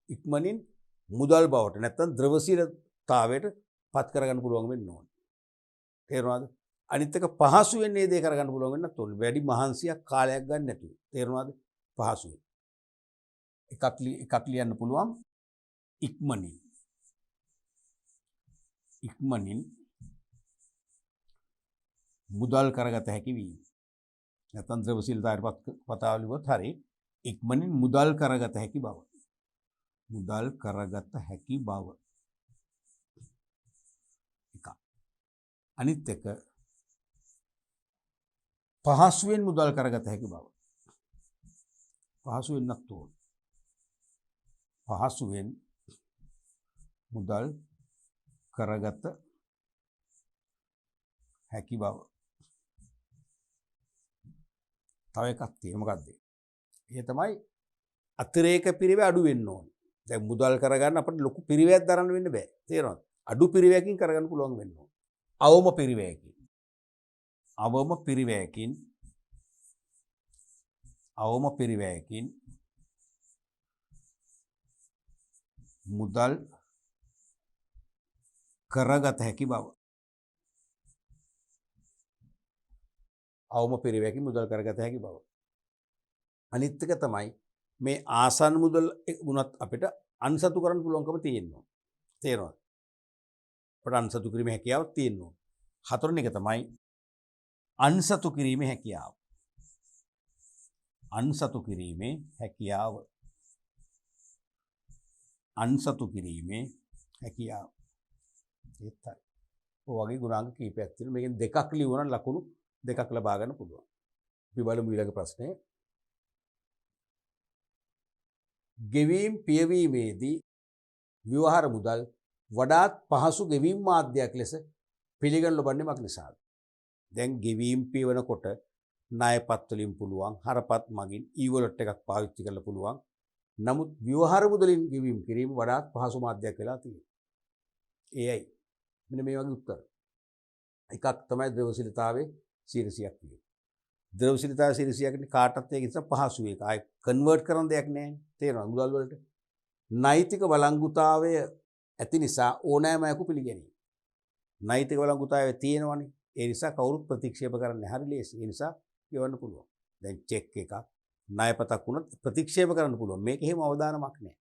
ඉක්මනින් මුදල් බවට නැත්නම් ද්‍රවශීලතාවයට පත් කරගන්න පුළුවන් වෙන්න ඕනේ. තේරුණාද? අනිත් එක පහසුවෙන් මේ දේ කරගන්න පුළුවන් වෙන්නත් ඕනේ. වැඩි මහන්සියක් කාලයක් ගන්න නැතුව. තේරුණාද? පහසුවෙන්. එකක් ලියන්න පුළුවන් ඉක්මනින් මුදල් කරගත හැකි වීම. නැත්නම් ද්‍රවශීලතාවයට පතාවලිවත් හරි ඉක්මනින් මුදල් කරගත හැකි බව. එකක්. අනිත් එක පහසුවෙන් මුදල් කරගත හැකි බව. පහසුවෙන්නත් ඕන. පහසුවෙන් මුදල් කරගත හැකි බව. තව එකක් තියෙනවා. මොකක්ද? ඒ තමයි අතිරේක පිරිවැය අඩු වෙන්න ඕනේ. දැන් මුදල් කරගන්න අපිට ලොකු පිරිවැයක් දරන්න වෙන්න බෑ. තේරෙනවද? අඩු පිරිවැයකින් කරගන්න පුළුවන් වෙන්න ඕනේ. අවම පිරිවැයකින් මුදල් කරගත හැකි බව. අනිත් එක තමයි මේ ආසන්න මුදල් ගුණත් අපිට අන්සතු කරන්න පුළුවන්කම තියෙනවා. තේරෙනවද? අපිට අන්සතු කිරීමේ හැකියාවක් තියෙනවා. හතරවෙනි එක තමයි අන්සතු කිරීමේ හැකියාව. ඒත් හරි. ඔය වගේ ගුණාංග කීපයක් තියෙනවා. මේකෙන් දෙකක් ලියුවනම් ලකුණු දෙකක් ලබා ගන්න පුළුවන්. අපි බලමු ඊළඟ ප්‍රශ්නේ. ගෙවීම් පියවීමේදී ව්‍යවහාර මුදල් වඩාත් පහසු ගෙවීම් මාධ්‍යයක් ලෙස පිළිගනු ලබන්නේ මක් නිසාද? දැන් ගෙවීම් පියවනකොට ණයපත් වලින් පුළුවන්, හරපත් මගින් ඊවලට් එකක් පාවිච්චි කරලා පුළුවන්. නමුත් ව්‍යවහාර මුදලින් ගෙවීම් කිරීම වඩාත් පහසු මාධ්‍යයක් වෙලා තියෙනවා. ඒයි මෙන්න මේ වගේ උත්තර. එකක් තමයි ද්‍රවශීලතාවයේ 100ක් තියෙනවා. ද්‍රවශීලතාවයේ 100ක් කාටත් ඒක නිසා පහසු එක. ආයි කන්වර්ට් කරන දෙයක් නැහැ. තේරෙනවද මුදල් වලට? නෛතික වළංගුතාවය ඇති නිසා ඕනෑම අයෙකු පිළිගැනීම. නෛතික වළංගුතාවය තියෙනවනේ. ඒ නිසා කවුරුත් ප්‍රතික්ෂේප කරන්න හරි ලේසි. ඒ නිසා ගෙවන්න පුළුවන්. දැන් චෙක් එකක් ණයපතක් වුණත් ප්‍රතික්ෂේප කරන්න පුළුවන්. මේක එහෙම අවදානමක් නෑ.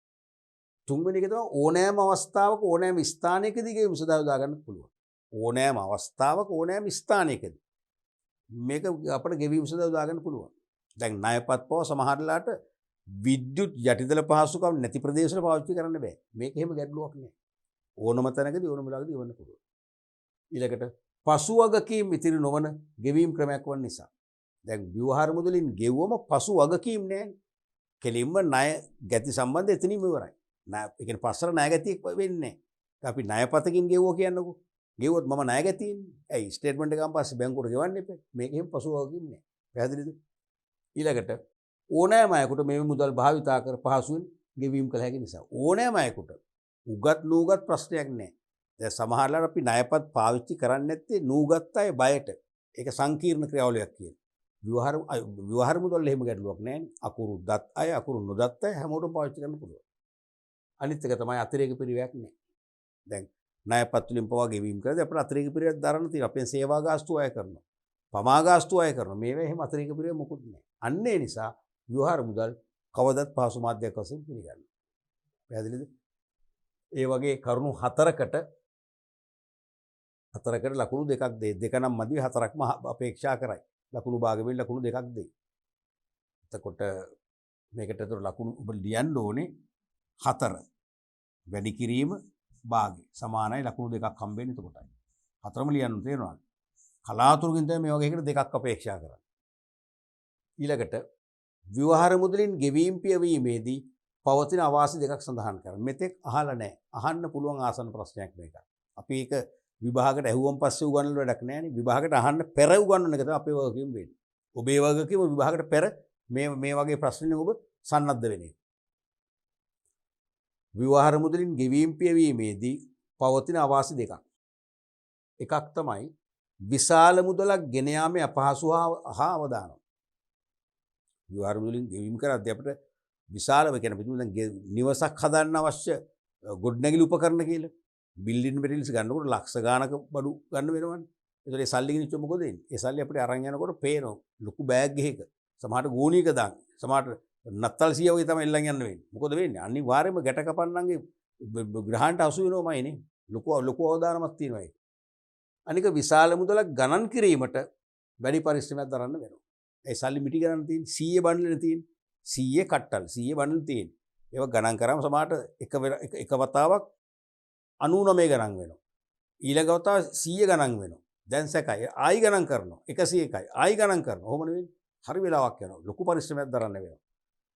තුන්වෙනි එක තමයි ඕනෑම අවස්ථාවක ඕනෑම ස්ථානයකදී ගෙවීම සඳහා යොදා ගන්න පුළුවන්. ඕනෑම අවස්ථාවක ඕනෑම ස්ථානයකදී මේක අපිට ගෙවීම සඳහා යොදා ගන්න පුළුවන්. දැන් ණයපත් පව සමහරලාට විද්‍යුත් යටිදල පහසුකම් නැති ප්‍රදේශවල පාවිච්චි කරන්න බෑ. මේක එහෙම ගැටලුවක් නෑ. ඕනම තැනකදී ඕනම වෙලාවකදී ගෙවන්න පුළුවන්. ඊළඟට පසුවගකීම් ඉතිරි නොවන ගෙවීම් ක්‍රමයක් වන නිසා. දැන් ව්‍යවහාර මුදලින් ගෙවුවම පසුවගකීම් නෑ. කෙලින්ම ණය ගැති සම්බන්ධය එතනින්ම ඉවරයි. ණය ඒ කියන්නේ පස්සට ණය ගැතියක් වෙන්නේ නෑ. අපි ණයපතකින් ගෙවුවා කියන්නකෝ. ගෙවුවොත් මම ණය ගැතියින්නේ. ඇයි ස්ටේට්මන්ට් එකෙන් පස්සේ බැංකුවට ගෙවන්න එපා. මේක එහෙම පසුවගකීම් නෑ. පැහැදිලිද? ඊළඟට ඕනෑම අයෙකුට මේ මුදල් භාවිතා කර පහසුවෙන් ගෙවීම් කළ හැකි නිසා ඕනෑම අයෙකුට උගත් නූගත් ප්‍රශ්නයක් නැහැ. දැන් සමහරවල් අපි ණයපත් පාවිච්චි කරන්නේ නැත්තේ නූගත් අය බයට. ඒක සංකීර්ණ ක්‍රියාවලියක් කියන. ව්‍යවහාර මුදල් එහෙම ගැටලුවක් නැහැ. අකුරු දත් අය අකුරු නොදත් අය හැමෝටම පාවිච්චි කරන්න පුළුවන්. අනිත් එක තමයි අතිරේක පිරිවැයක් නැහැ. දැන් ණයපත් වලින් පවා ගෙවීම් කරද්දී අපිට අතිරේක පිරිවැයක් දරන්න තියෙනවා. අපේ සේවා ගාස්තු අය කරනවා. පමා ගාස්තු අය කරනවා. මේවා එහෙම අතිරේක පිරිවැය මොකුත් නැහැ. අන්න ඒ නිසා ව්‍යවහාර මුදල් කවදත් පහසු මාධ්‍යයක් වශයෙන් පිළිගන්නවා. පැහැදිලිද? ඒ වගේ කරුණු හතරකට ලකුණු දෙකක් දෙයි. දෙක නම් මදි හතරක්ම අපේක්ෂා කරයි. ලකුණු භාගෙමින් ලකුණු දෙකක් දෙයි. එතකොට මේකට ඒතර ලකුණු ඔබ ලියන්න ඕනේ 4. වැඩි කිරීම භාගය සමානයි ලකුණු දෙකක් හම්බෙන්නේ එතකොටයි. 4ම ලියන්න තේරෙනවද? කලාතුරකින් තමයි මේ වගේ එකකට දෙකක් අපේක්ෂා කරන්නේ. ඊළඟට ව්‍යවහාර මුදලින් ගෙවීම් පියවීමේදී පවතින අවාසි දෙකක් සඳහන් කරනවා. මෙතෙක් අහලා නැහැ. අහන්න පුළුවන් ආසන්න ප්‍රශ්නයක් මේක. අපි ඒක විභාගයට ඇහුවම් පස්සේ උගන්වන්න වැඩක් නැහැනේ. විභාගයට අහන්න පෙර උගන්වන එක තමයි අපේ වගකීම වෙන්නේ. ඔබේ වගකීම විභාගයට පෙර මේ වගේ ප්‍රශ්නවලින් ඔබ සන්නද්ධ වෙන එක. ව්‍යවහාර මුදලින් ගෙවීම් පියවීමේදී පවතින අවාසි දෙකක්. එකක් තමයි විශාල මුදලක් ගෙන යාමේ අපහසු හා අවදානම්. ව්‍යවහාර මුදලින් ගෙවීම කරද්දී අපිට විශාලව කියන පිටුම දැන් නිවසක් හදන්න අවශ්‍ය ගොඩනැගිලි උපකරණ කියලා බිල්ඩින් මැටීරියල්ස් ගන්නකොට ලක්ෂ ගාණක බඩු ගන්න වෙනවනේ. ඒතකොට ඒ සල්ලි ගෙනිච්චොත් මොකද වෙන්නේ? ඒ සල්ලි අපිට අරන් යනකොට පේනවා ලොකු බෑග් එකක. සමහරට ගෝණියක දාන්න. සමහරට නත්තල් සිය වගේ තමයි ළඟ යන්න වෙන්නේ. මොකද වෙන්නේ? අනිවාර්යයෙන්ම ගැට කපන්නන්ගේ ග්‍රහණයට අසු වෙනවමයි නේ. ලොකු අවදානමක් තියෙනවා ඒක. අනික විශාල මුදලක් ගණන් කිරීමට වැඩි පරිශ්‍රමයක් දරන්න වෙනවා. ඒ සල්ලි මිටි ගණන් තියෙන 100 බණ්ඩලේ තියෙන 100 කට්ටල් 100 බණ්ඩල් තියෙන. ඒවා ගණන් කරාම සමහරට එක වතාවක් 99 ගණන් වෙනවා. ඊළඟ වතාව 100 ගණන් වෙනවා. දැන් සැකයි ආයි ගණන් කරනවා. 101යි ආයි ගණන් කරනවා. ඔහොම නෙවෙයි. හරි වෙලාවක් යනවා. ලොකු පරිශ්‍රමයක් දරන්න වෙනවා.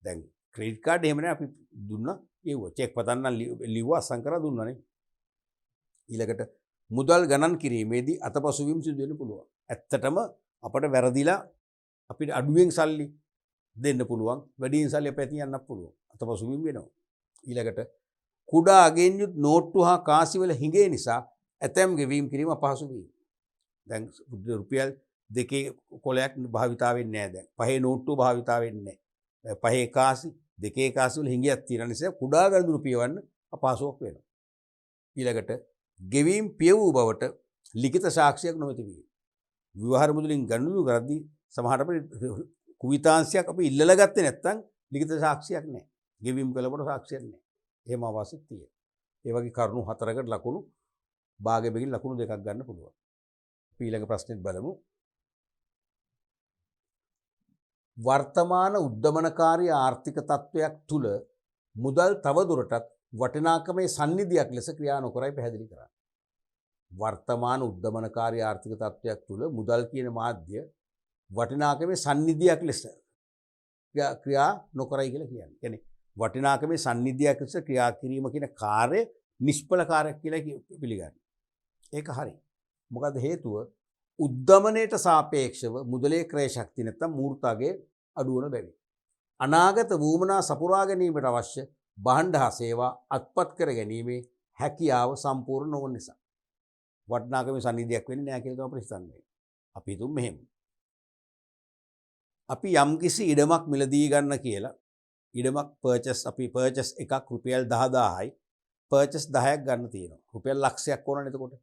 දැන් ක්‍රෙඩිට් කාඩ් එහෙම නෑ අපි දුන්නා ගෙවුවා. චෙක් පතන්න ලිව්වා අස්සම් කරලා දුන්නානේ. ඊළඟට මුදල් ගණන් කිරීමේදී අතපසුවීම් සිදු වෙන්න පුළුවන්. ඇත්තටම අපට වැරදිලා අපිට අඩුවෙන් සල්ලි දෙන්න පුළුවන්. වැඩියෙන් සල්ලි අපේ තියන්නත් පුළුවන්. අතපසුවීම් වෙනවා. ඊළඟට කුඩා අගෙන් යුත් නෝට්ටු හා කාසිවල හිඟේ නිසා ඇතැම් ගෙවීම් කිරීම අපහසු වීම. දැන් රුපියල් 2 කොලයක් භාවිතා වෙන්නේ නැහැ දැන්. 5 නෝට්ටුව භාවිතා වෙන්නේ නැහැ. 5 කාසි 2 කාසි වල හිඟයක් තියෙන නිසා කුඩා ගණන් රුපියවන්න අපහසුයක් වෙනවා. ඊළඟට ගෙවීම් පිය වූ බවට ලිඛිත සාක්ෂියක් නොමැති වීම. ව්‍යවහාර මුදලින් ගණනු කරද්දී සමහර අපේ කුවිතාංශයක් අපි ඉල්ලලා ගත්තේ නැත්නම් ලිඛිත සාක්ෂියක් නැහැ. ගෙවීම් කළකොට සාක්ෂියක් නැහැ. එහෙම අවශ්‍යත් තියෙනවා. ඒ වගේ කරුණු 4කට ලකුණු භාගයකින් ලකුණු 2ක් ගන්න පුළුවන්. අපි ඊළඟ ප්‍රශ්නෙත් බලමු. වර්තමාන උද්දමනකාරී ආර්ථික තත්ත්වයක් තුල මුදල් තවදුරටත් වටිනාකමේ සන්නිධියක් ලෙස ක්‍රියා නොකරයි පැහැදිලි කරන්නේ. වර්තමාන උද්දමනකාරී ආර්ථික තත්ත්වයක් තුල මුදල් කියන මාධ්‍ය වටිනාකමේ සන්නිධියක් ලෙස ක්‍රියා නොකරයි කියලා කියන්නේ. කියන්නේ වටිනාකමේ සන්නිධියක් ලෙස ක්‍රියා කිරීම කියන කාර්ය නිෂ්ඵල කාර්යයක් කියලා පිළිගන්නේ. ඒක හරි. මොකද හේතුව උද්දමනයට සාපේක්ෂව මුදලේ ක්‍රය ශක්තිය නැත්නම් මූර්තගේ අඩු වන බැවින්. අනාගත වුමනා සපුරා ගැනීමට අවශ්‍ය භාණ්ඩ හා සේවා අත්පත් කර ගැනීමේ හැකියාව සම්පූර්ණ නොවන නිසා වටිනාකමේ සන්නිධියක් වෙන්නේ නැහැ කියලා තමයි ප්‍රතිස්ථානය. අපි හිතමු මෙහෙම. අපි යම්කිසි ඉඩමක් මිලදී ගන්න කියලා ඉඩමක් පර්චස් එකක් රුපියල් 10000යි පර්චස් 10ක් ගන්න තියෙනවා. රුපියල් ලක්ෂයක් ඕනනේ එතකොට.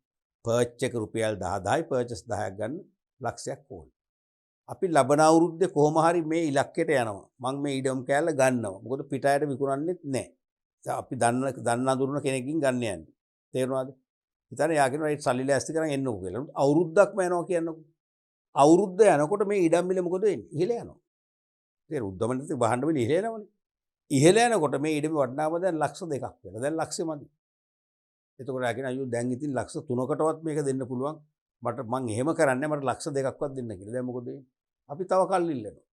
පර්ච් එක රුපියල් 10යි පර්චස් 10ක් ගන්න ලක්ෂයක් ඕනේ. අපි ලබන අවුරුද්දේ කොහොම හරි මේ ඉලක්කයට යනවා. මම මේ ඉඩම් කෑල්ල ගන්නවා. මොකද පිටායට විකුණන්නෙත් නැහැ. අපි දන්න අඳුරන කෙනකින් ගන්න යන්නේ. තේරුණාද? හිතන්න යා කියනවා ඒ සල්ලි ලෑස්ති කරන් එන්නකෝ කියලා. අවුරුද්දක්ම යනවා කියන්නකෝ. අවුරුද්ද යනකොට මේ ඉඩම් මිල මොකද වෙන්නේ? ඉහළ යනවා. තේරුණා? උද්දමනෙත් වහන්න වෙලේ ඉහළ යනවනේ. ඉහළ යනකොට මේ ඉඩමේ වටිනාකම දැන් ලක්ෂ 2ක් වෙනවා. දැන් ලක්ෂෙ මදි. එතකොට යා කියනවා අයියෝ දැන් ඉතින් ලක්ෂ 3කටවත් මේක දෙන්න පුළුවන්. මම එහෙම කරන්නේ මට ලක්ෂ 2ක්වත් දෙන්න කියලා. දැන් මොකද වෙන්නේ? අපි තව කල් ඉල්ලනවා.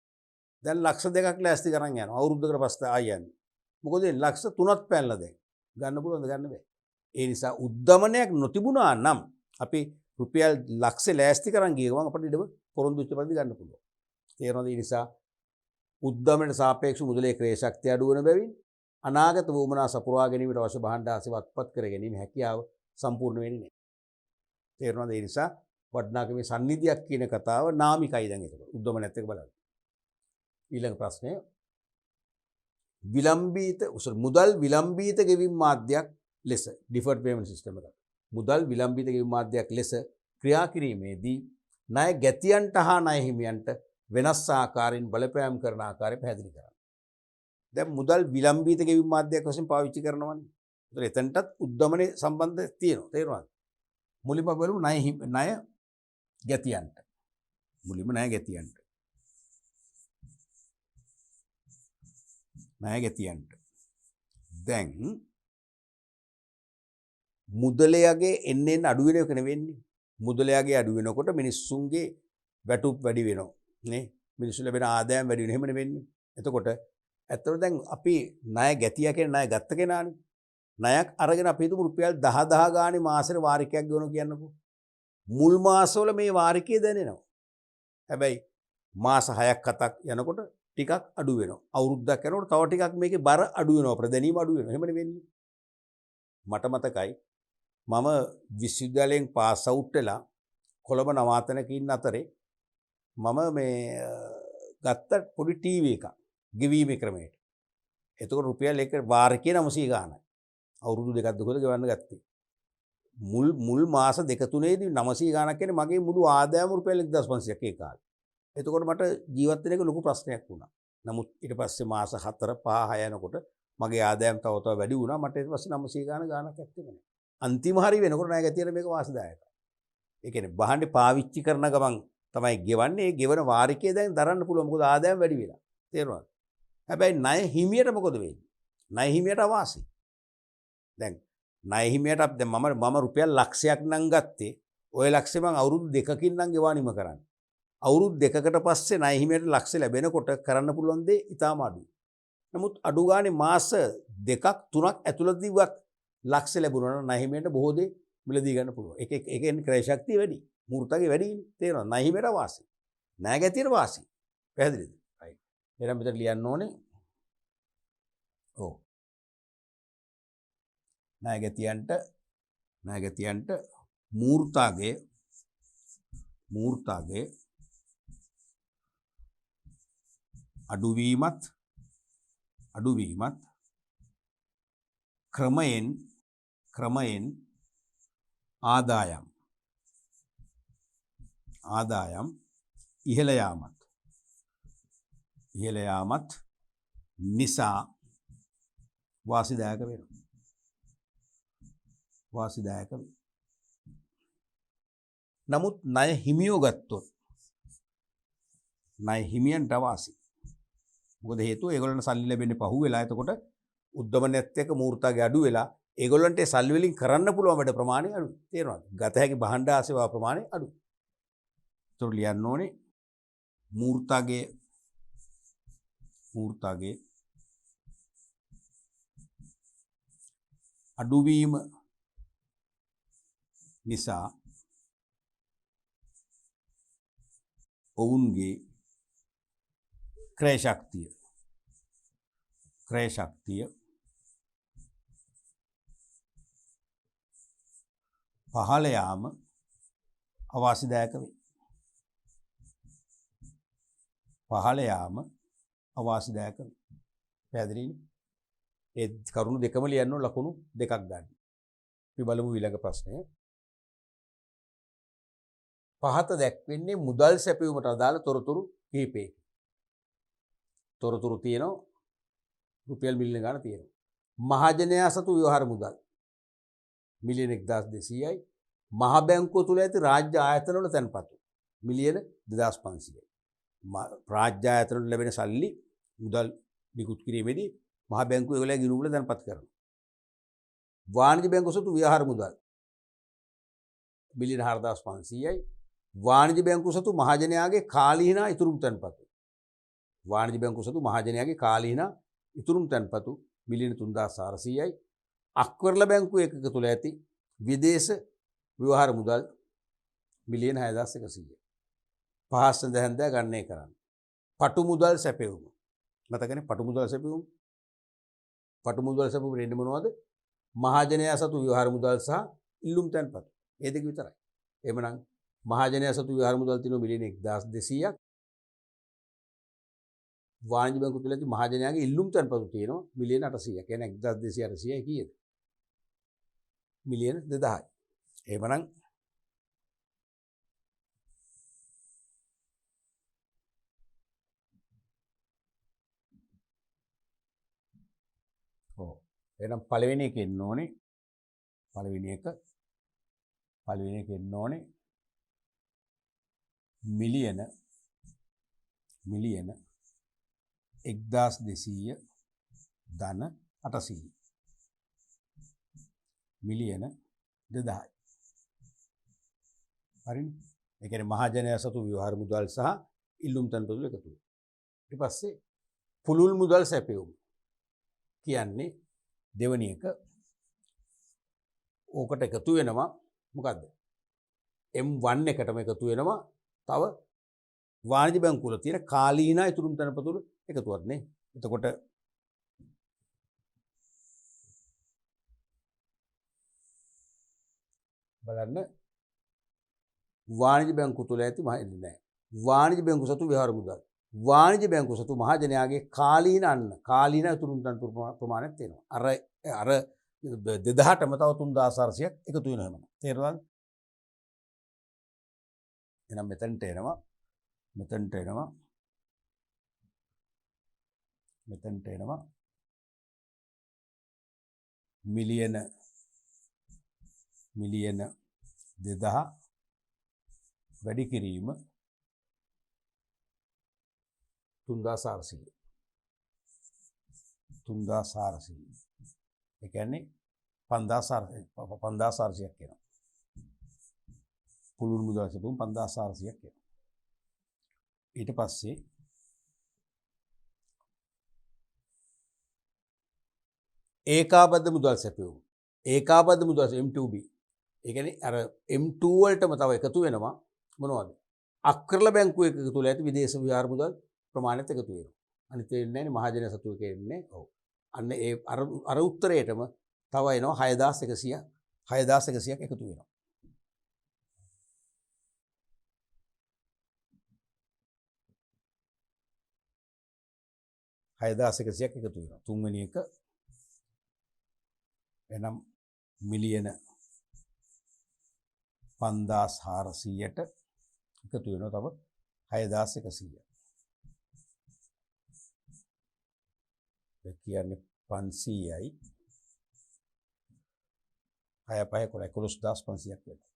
දැන් ලක්ෂ 2ක් ලෑස්ති කරන් යනවා. අවුරුද්දකට පස්සේ ආය යන්නේ. මොකද ලක්ෂ 3ක් පැනලා දැන්. ගන්න පුළුවන්ද? ගන්න බෑ. ඒ නිසා උද්දමනයක් නොතිබුණා නම් අපි රුපියල් ලක්ෂ ලෑස්ති කරන් ගිය ගමන් අපිට ඉඩම පොරොන්දු වෙච්ච පරිදි ගන්න පුළුවන්. තේරෙනවද? ඒ නිසා උද්දමනයට සාපේක්ෂව මුදලේ ක්‍රය ශක්තිය අඩු වෙන බැවින් අනාගත වුමනා සපුරා ගැනීමට අවශ්‍ය භාණ්ඩ ආසවත්පත් කර ගැනීම හැකියාව සම්පූර්ණ වෙන්නේ නැහැ. තේරෙනවද? ඒ නිසා වටිනාකමේ සම්නිධියක් කියන කතාව නාමිකයි දැන් ඒක. උද්දමනයත් එක්ක බලන්න. ඊළඟ ප්‍රශ්නය මුදල් විලම්බීත ගෙවීම් මාධ්‍යයක් ලෙස ඩිෆර්ඩ් පේමන්ට් සිස්ටම් එක. මුදල් විලම්බීත ගෙවීම් මාධ්‍යයක් ලෙස ක්‍රියා කිරීමේදී ණය ගැතියන්ට හා ණය හිමියන්ට වෙනස් ආකාරයෙන් බලපෑම් කරන ආකාරය පැහැදිලි කරන්න. දැන් මුදල් විලම්බීත ගෙවීම් මාධ්‍යයක් වශයෙන් පාවිච්චි කරනවානේ. ඒතර එතනටත් උද්දමනයේ සම්බන්ධ තියෙනවා. තේරුණාද? මුලින්ම බලමු ණය ගැතියන්ට. මුලින්ම ණය ගැතියන්ට. ණය ගැතියන්ට. දැන් මුදලයාගේ එන්නේ අඩු වෙන එක නෙවෙන්නේ. මුදලයාගේ අඩු වෙනකොට මිනිස්සුන්ගේ වැටුප් වැඩි වෙනවා. නේ? මිනිස්සු ලැබෙන ආදායම් වැඩි වෙනවා. එහෙම නෙවෙන්නේ. එතකොට ඇත්තට දැන් අපි ණය ගැතිය කියන ණය ගත්ත කෙනානේ. ණයක් අරගෙන අපි හිතමු රුපියල් 10 ගානේ මාසෙට වාරිකයක් ගෙවනවා කියන්නකෝ. මුල් මාසවල මේ වාරිකය දැනෙනවා. හැබැයි මාස 6ක් 7ක් යනකොට ටිකක් අඩු වෙනවා. අවුරුද්දක් යනකොට තව ටිකක් මේකේ බර අඩු වෙනවා. ප්‍රදැනීම අඩු වෙනවා. එහෙම නෙවෙන්නේ. මට මතකයි මම විශ්වවිද්‍යාලයෙන් පාස් අවුට් වෙලා කොළඹ නවාතනක ඉන්න අතරේ මම මේ ගත්ත පොඩි ටීවී එකක් ගෙවීමේ ක්‍රමයට. එතකොට රුපියල් එක වාරිකය 900 ගානයි. අවුරුදු දෙකක් දුකද ගෙවන්න ගත්තේ. මුල් මාස දෙක තුනේදී 900 ගානක් කියන්නේ මගේ මුළු ආදායම රුපියල් 1500ක් ඒ කාලේ. එතකොට මට ජීවත් වෙන එක ලොකු ප්‍රශ්නයක් වුණා. නමුත් ඊට පස්සේ මාස 4 5 6 යනකොට මගේ ආදායම් තව තව වැඩි වුණා. මට ඊට පස්සේ 900 ගානක් ඇත්තේ නැහැ. අන්තිම හරිය වෙනකොට ණය ගැතියට මේක වාසිදායකයි. ඒ කියන්නේ බහන්නේ පාවිච්චි කරන ගමන් තමයි ගෙවන්නේ. ඒ ගෙවන වාරිකය දැන් දරන්න පුළුවන්. මොකද ආදායම් වැඩි වෙලා. තේරුණාද? හැබැයි ණය හිමියට මොකද වෙන්නේ? ණය හිමියට අවාසි. දැන් ණය හිමියට දැන් මම රුපියල් ලක්ෂයක් නම් ගත්තේ. ওই ලක්ෂය මම අවුරුදු දෙකකින් නම් ගෙවානිම කරන්නේ. අවුරුදු දෙකකට පස්සේ ණය හිමියට ලක්ෂ ලැබෙනකොට කරන්න පුළුවන් දේ ඉතාම අඩුයි. නමුත් අඩු ගානේ මාස 2ක් 3ක් ඇතුළතදීවත් ලක්ෂ ලැබුණා නම් ණය හිමියට බොහෝ දේ මිලදී ගන්න පුළුවන්. ඒකෙන් ක්‍රය ශක්තිය වැඩි. මූර්තගේ වැඩිනේ. තේරෙනවද? ණය හිමියට වාසි. ණය ගැතියට වාසි. පැහැදිලිද? right. එහෙනම් මෙතන ලියන්න ඕනේ. ඔව්. ණය ගැතියන්ට මූර්තගේ අඩුවීමත් ක්‍රමයෙන් ආදායම් ඉහළ යාමත් නිසා වාසිදායක වෙනවා. නමුත් ණය හිමියෝ ගත්තොත් ණය හිමියන්ට අවාසි. මොකද හේතුව ඒගොල්ලන්ට සල්ලි ලැබෙන්නේ පහු වෙලා. එතකොට උද්දමනයත් එක්ක මූර්තගේ අඩු වෙලා ඒගොල්ලන්ට සල්ලි වලින් කරන්න පුළුවන් වැඩ ප්‍රමාණය අඩුයි. තේරෙනවද? ගත හැකි භාණ්ඩ ආසේවා ප්‍රමාණය අඩුයි. ඒතර ලියන්න ඕනේ මූර්තගේ අඩුවීම නිසා ඔවුන්ගේ ක්‍රය ශක්තිය පහළ යාම අවාසිදායක වේ. පැහැදිලිනේ? ඒ කරුණු දෙකම ලියන්න ලකුණු දෙකක් ගන්න. අපි බලමු ඊළඟ ප්‍රශ්නය. පහත දැක්වෙන්නේ මුදල් සැපයීමට අදාළ තොරතුරු කිහිපයකි. තොරතුරු තියෙනවා රුපියල් මිලියන ගණන් තියෙනවා. මහජනයා සතු ව්‍යවහාර මුදල් මිලියන 1200යි. මහ බැංකුව තුළ ඇති රාජ්‍ය ආයතනවල තැන්පතු මිලියන 2500යි. රාජ්‍ය ආයතනවල ලැබෙන සල්ලි මුදල් නිකුත් කිරීමේදී මහ බැංකුව ඒගොල්ලෝ ගිණුම් වල තැන්පත් කරනවා. වාණිජ බැංකුව සතු ව්‍යවහාර මුදල් මිලියන 4500යි. වාණිජ බැංකුව සතු මහජනයාගේ කාලීන ඉතුරුම් තැන්පතු. වාණිජ බැංකුව සතු මහජනයාගේ කාලීන ඉතුරුම් තැන්පතු මිලියන 3400යි. අක්වරල බැංකුව එකක තුළ ඇති විදේශ ව්‍යවහාර මුදල් මිලියන 6100යි. පහස් සඳහන්දෑ ගණනය කරන්න. පටු මුදල් සැපයුම. මතකනේ පටු මුදල් සැපයුම. පටු මුදල් සැපයුම වෙන්නේ මොනවද? මහජනයා සතු ව්‍යවහාර මුදල් සහ ඉල්ලුම් තැන්පතු. ඒ දෙක විතරයි. එහෙමනම් මහජනයා සතු ව්‍යවහාර මුදල් තියෙනවා මිලියන 1200ක්. වාණිජ බැංකුව තුළ ඇති මහජනයාගේ ඉල්ලුම් තැන්පතු තියෙනවා මිලියන 800ක්. කියන්නේ 1200 800යි කීයද? මිලියන 2000යි. එහෙමනම් එහෙනම් පළවෙනි එක එන්න ඕනේ. පළවෙනි එක එන්න ඕනේ මිලියන 1200 ධන 800 මිලියන 2000යි. හරිනේ. ඒ කියන්නේ මහජනයා සතු ව්‍යවහාර මුදල් සහ ඉල්ලුම් තැන්පතු එකතු වෙනවා. ඊට පස්සේ පුළුල් මුදල් සැපයුම කියන්නේ දෙවැනි එක. ඕකට එකතු වෙනවා මොකද්ද? M1 එකටම එකතු වෙනවා තව වාණිජ බැංකුව වල තියෙන කාලීන ඉතුරුම් තැන්පතු එකතුවක් නේ. එතකොට බලන්න වාණිජ බැංකුව තුළ ඇති වාණිජ බැංකුව සතු ව්‍යවහාර මුදල් වාණිජ බැංකුව සතු මහජනයාගේ කාලීන ඉතුරුම් තැන්පතු ප්‍රමාණයක් තියෙනවා. අර 2000ටම තව 3400ක් එකතු වෙනවා එහෙම. තේරුණාද? එහෙනම් මෙතනට එනවා මිලියන 2000 වැඩි කිරීම 3400. ඒ කියන්නේ 5400ක් වෙනවා. පුළුල් මුදල් සැපයුම 5400ක් වෙනවා. ඊට පස්සේ ඒකාබද්ධ මුදල් සැපයුම. ඒකාබද්ධ මුදල් M2B. ඒ කියන්නේ අර M2 වලටම තව එකතු වෙනවා මොනවද? අක්‍රල බැංකුව එකක තුල ඇති විදේශ ව්‍යවහාර මුදල් ප්‍රමාණයත් එකතු වෙනවා. අනිත් වෙන්නේ නැහැ මහජන සතු එකේ ඉන්නේ. ඔව්. අන්න ඒ අර උත්තරේටම තව එනවා 6100ක් එකතු වෙනවා. එකතු වෙනවා. තුන්වෙනි එක එනම් මිලියන 5400ට එකතු වෙනවා තව 6100. ඒ කියන්නේ 500යි 11500ක් වෙනවා.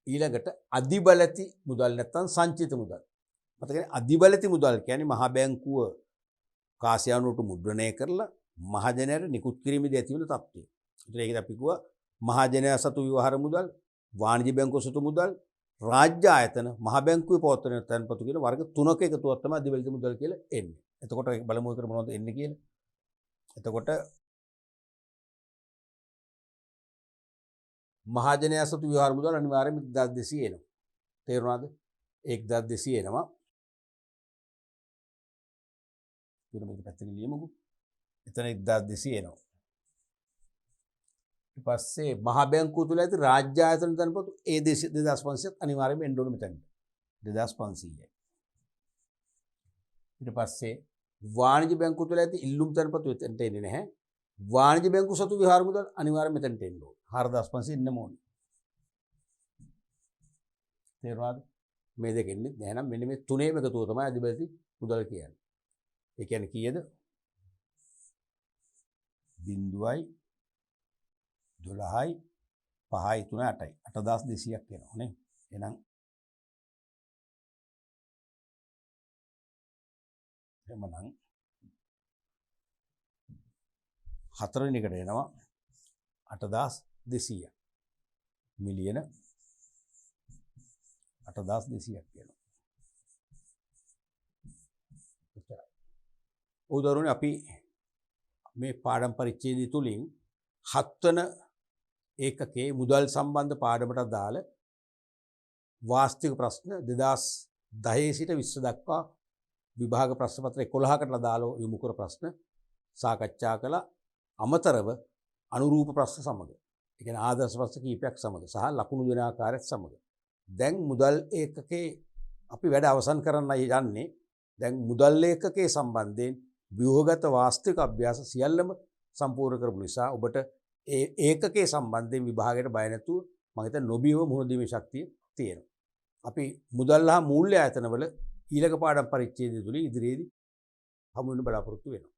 ඊළඟට අධිබලති මුදල් නැත්නම් සංචිත මුදල්. මතකනේ අධිබලති මුදල් කියන්නේ මහා බැංකුව කාසියානුවට මුද්‍රණය කරලා මහජනයාට නිකුත් කිරීමේදී ඇති වෙන තත්ත්වය. ඒකට අපි කිව්වා මහජනයා සතු ව්‍යවහාර මුදල්, වාණිජ බැංකුව සතු මුදල්, රාජ්‍ය ආයතන, මහ බැංකුවේ පවත්වන තැන්පතු කියන වර්ග තුනක එකතුවක් තමයි අධිබලති මුදල් කියලා එන්නේ. එතකොට බලමු ඒකට මොනවද එන්නේ කියලා. එතකොට මහජනයා සතු ව්‍යවහාර මුදල් අනිවාර්යයෙන්ම 1200 එනවා. තේරුණාද? 1200 එනවා. ඊට මේක පැත්තකින් ලියමුකෝ. එතන 1200 එනවා. ඊට පස්සේ මහ බැංකුව තුල ඇති රාජ්‍ය ආයතන තැන්පතු ඒ 2500ක් අනිවාර්යයෙන්ම එන්න ඕනේ මෙතනට. 2500යි. ඊට පස්සේ වාණිජ බැංකුව තුළ ඇති ඉල්ලුම් තැන්පතු එතනට එන්නේ නැහැ. වාණිජ බැංකුව සතු විහාර මුදල් අනිවාර්යයෙන් මෙතනට එන්න ඕනේ. 4500 ඉන්නම ඕනේ. තේරුණාද? මේ දෙක ඉන්නේ නැහැ නම් මෙන්න මේ තුනේම එකතුව තමයි අධිබලති මුදල් කියන්නේ. ඒ කියන්නේ කීයද? 0යි 12යි 5යි 3යි 8යි 8200ක් වෙනවා නේ. එහෙනම් එමනම් හතරවෙනි එකට එනවා 8200 මිලියන 8200ක් වෙනවා. එච්චරයි. උදාහරණයක් අපි මේ පාඩම් පරිච්ඡේදය තුලින් 7 වන ඒකකයේ මුදල් සම්බන්ධ පාඩමට දාල වාස්තික ප්‍රශ්න 2010 සිට 20 දක්වා විභාග ප්‍රශ්න පත්‍ර 11කට දාලා යොමු කර ප්‍රශ්න සාකච්ඡා කළ අමතරව අනුරූප ප්‍රශ්න සමග ඒ කියන්නේ ආදර්ශ ප්‍රශ්න කීපයක් සමග සහ ලකුණු දෙන ආකාරයත් සමග දැන් මුදල් ඒකකේ අපි වැඩ අවසන් කරන්න යන්නේ. දැන් මුදල් ඒකකයේ සම්බන්ධයෙන් ව්‍යුහගත වාස්තික අභ්‍යාස සියල්ලම සම්පූර්ණ කරපු නිසා ඔබට ඒ ඒකකයේ සම්බන්ධයෙන් විභාගයට බය නැතුව මම හිතන්නේ නොබියව මුහුණ දීමේ ශක්තිය තියෙනවා. අපි මුදල් හා මූල්‍ය ආයතනවල ඊළඟ පාඩම් පරිච්ඡේදය තුලින් ඉදිරියේදී හමු වෙන බලාපොරොත්තු වෙනවා.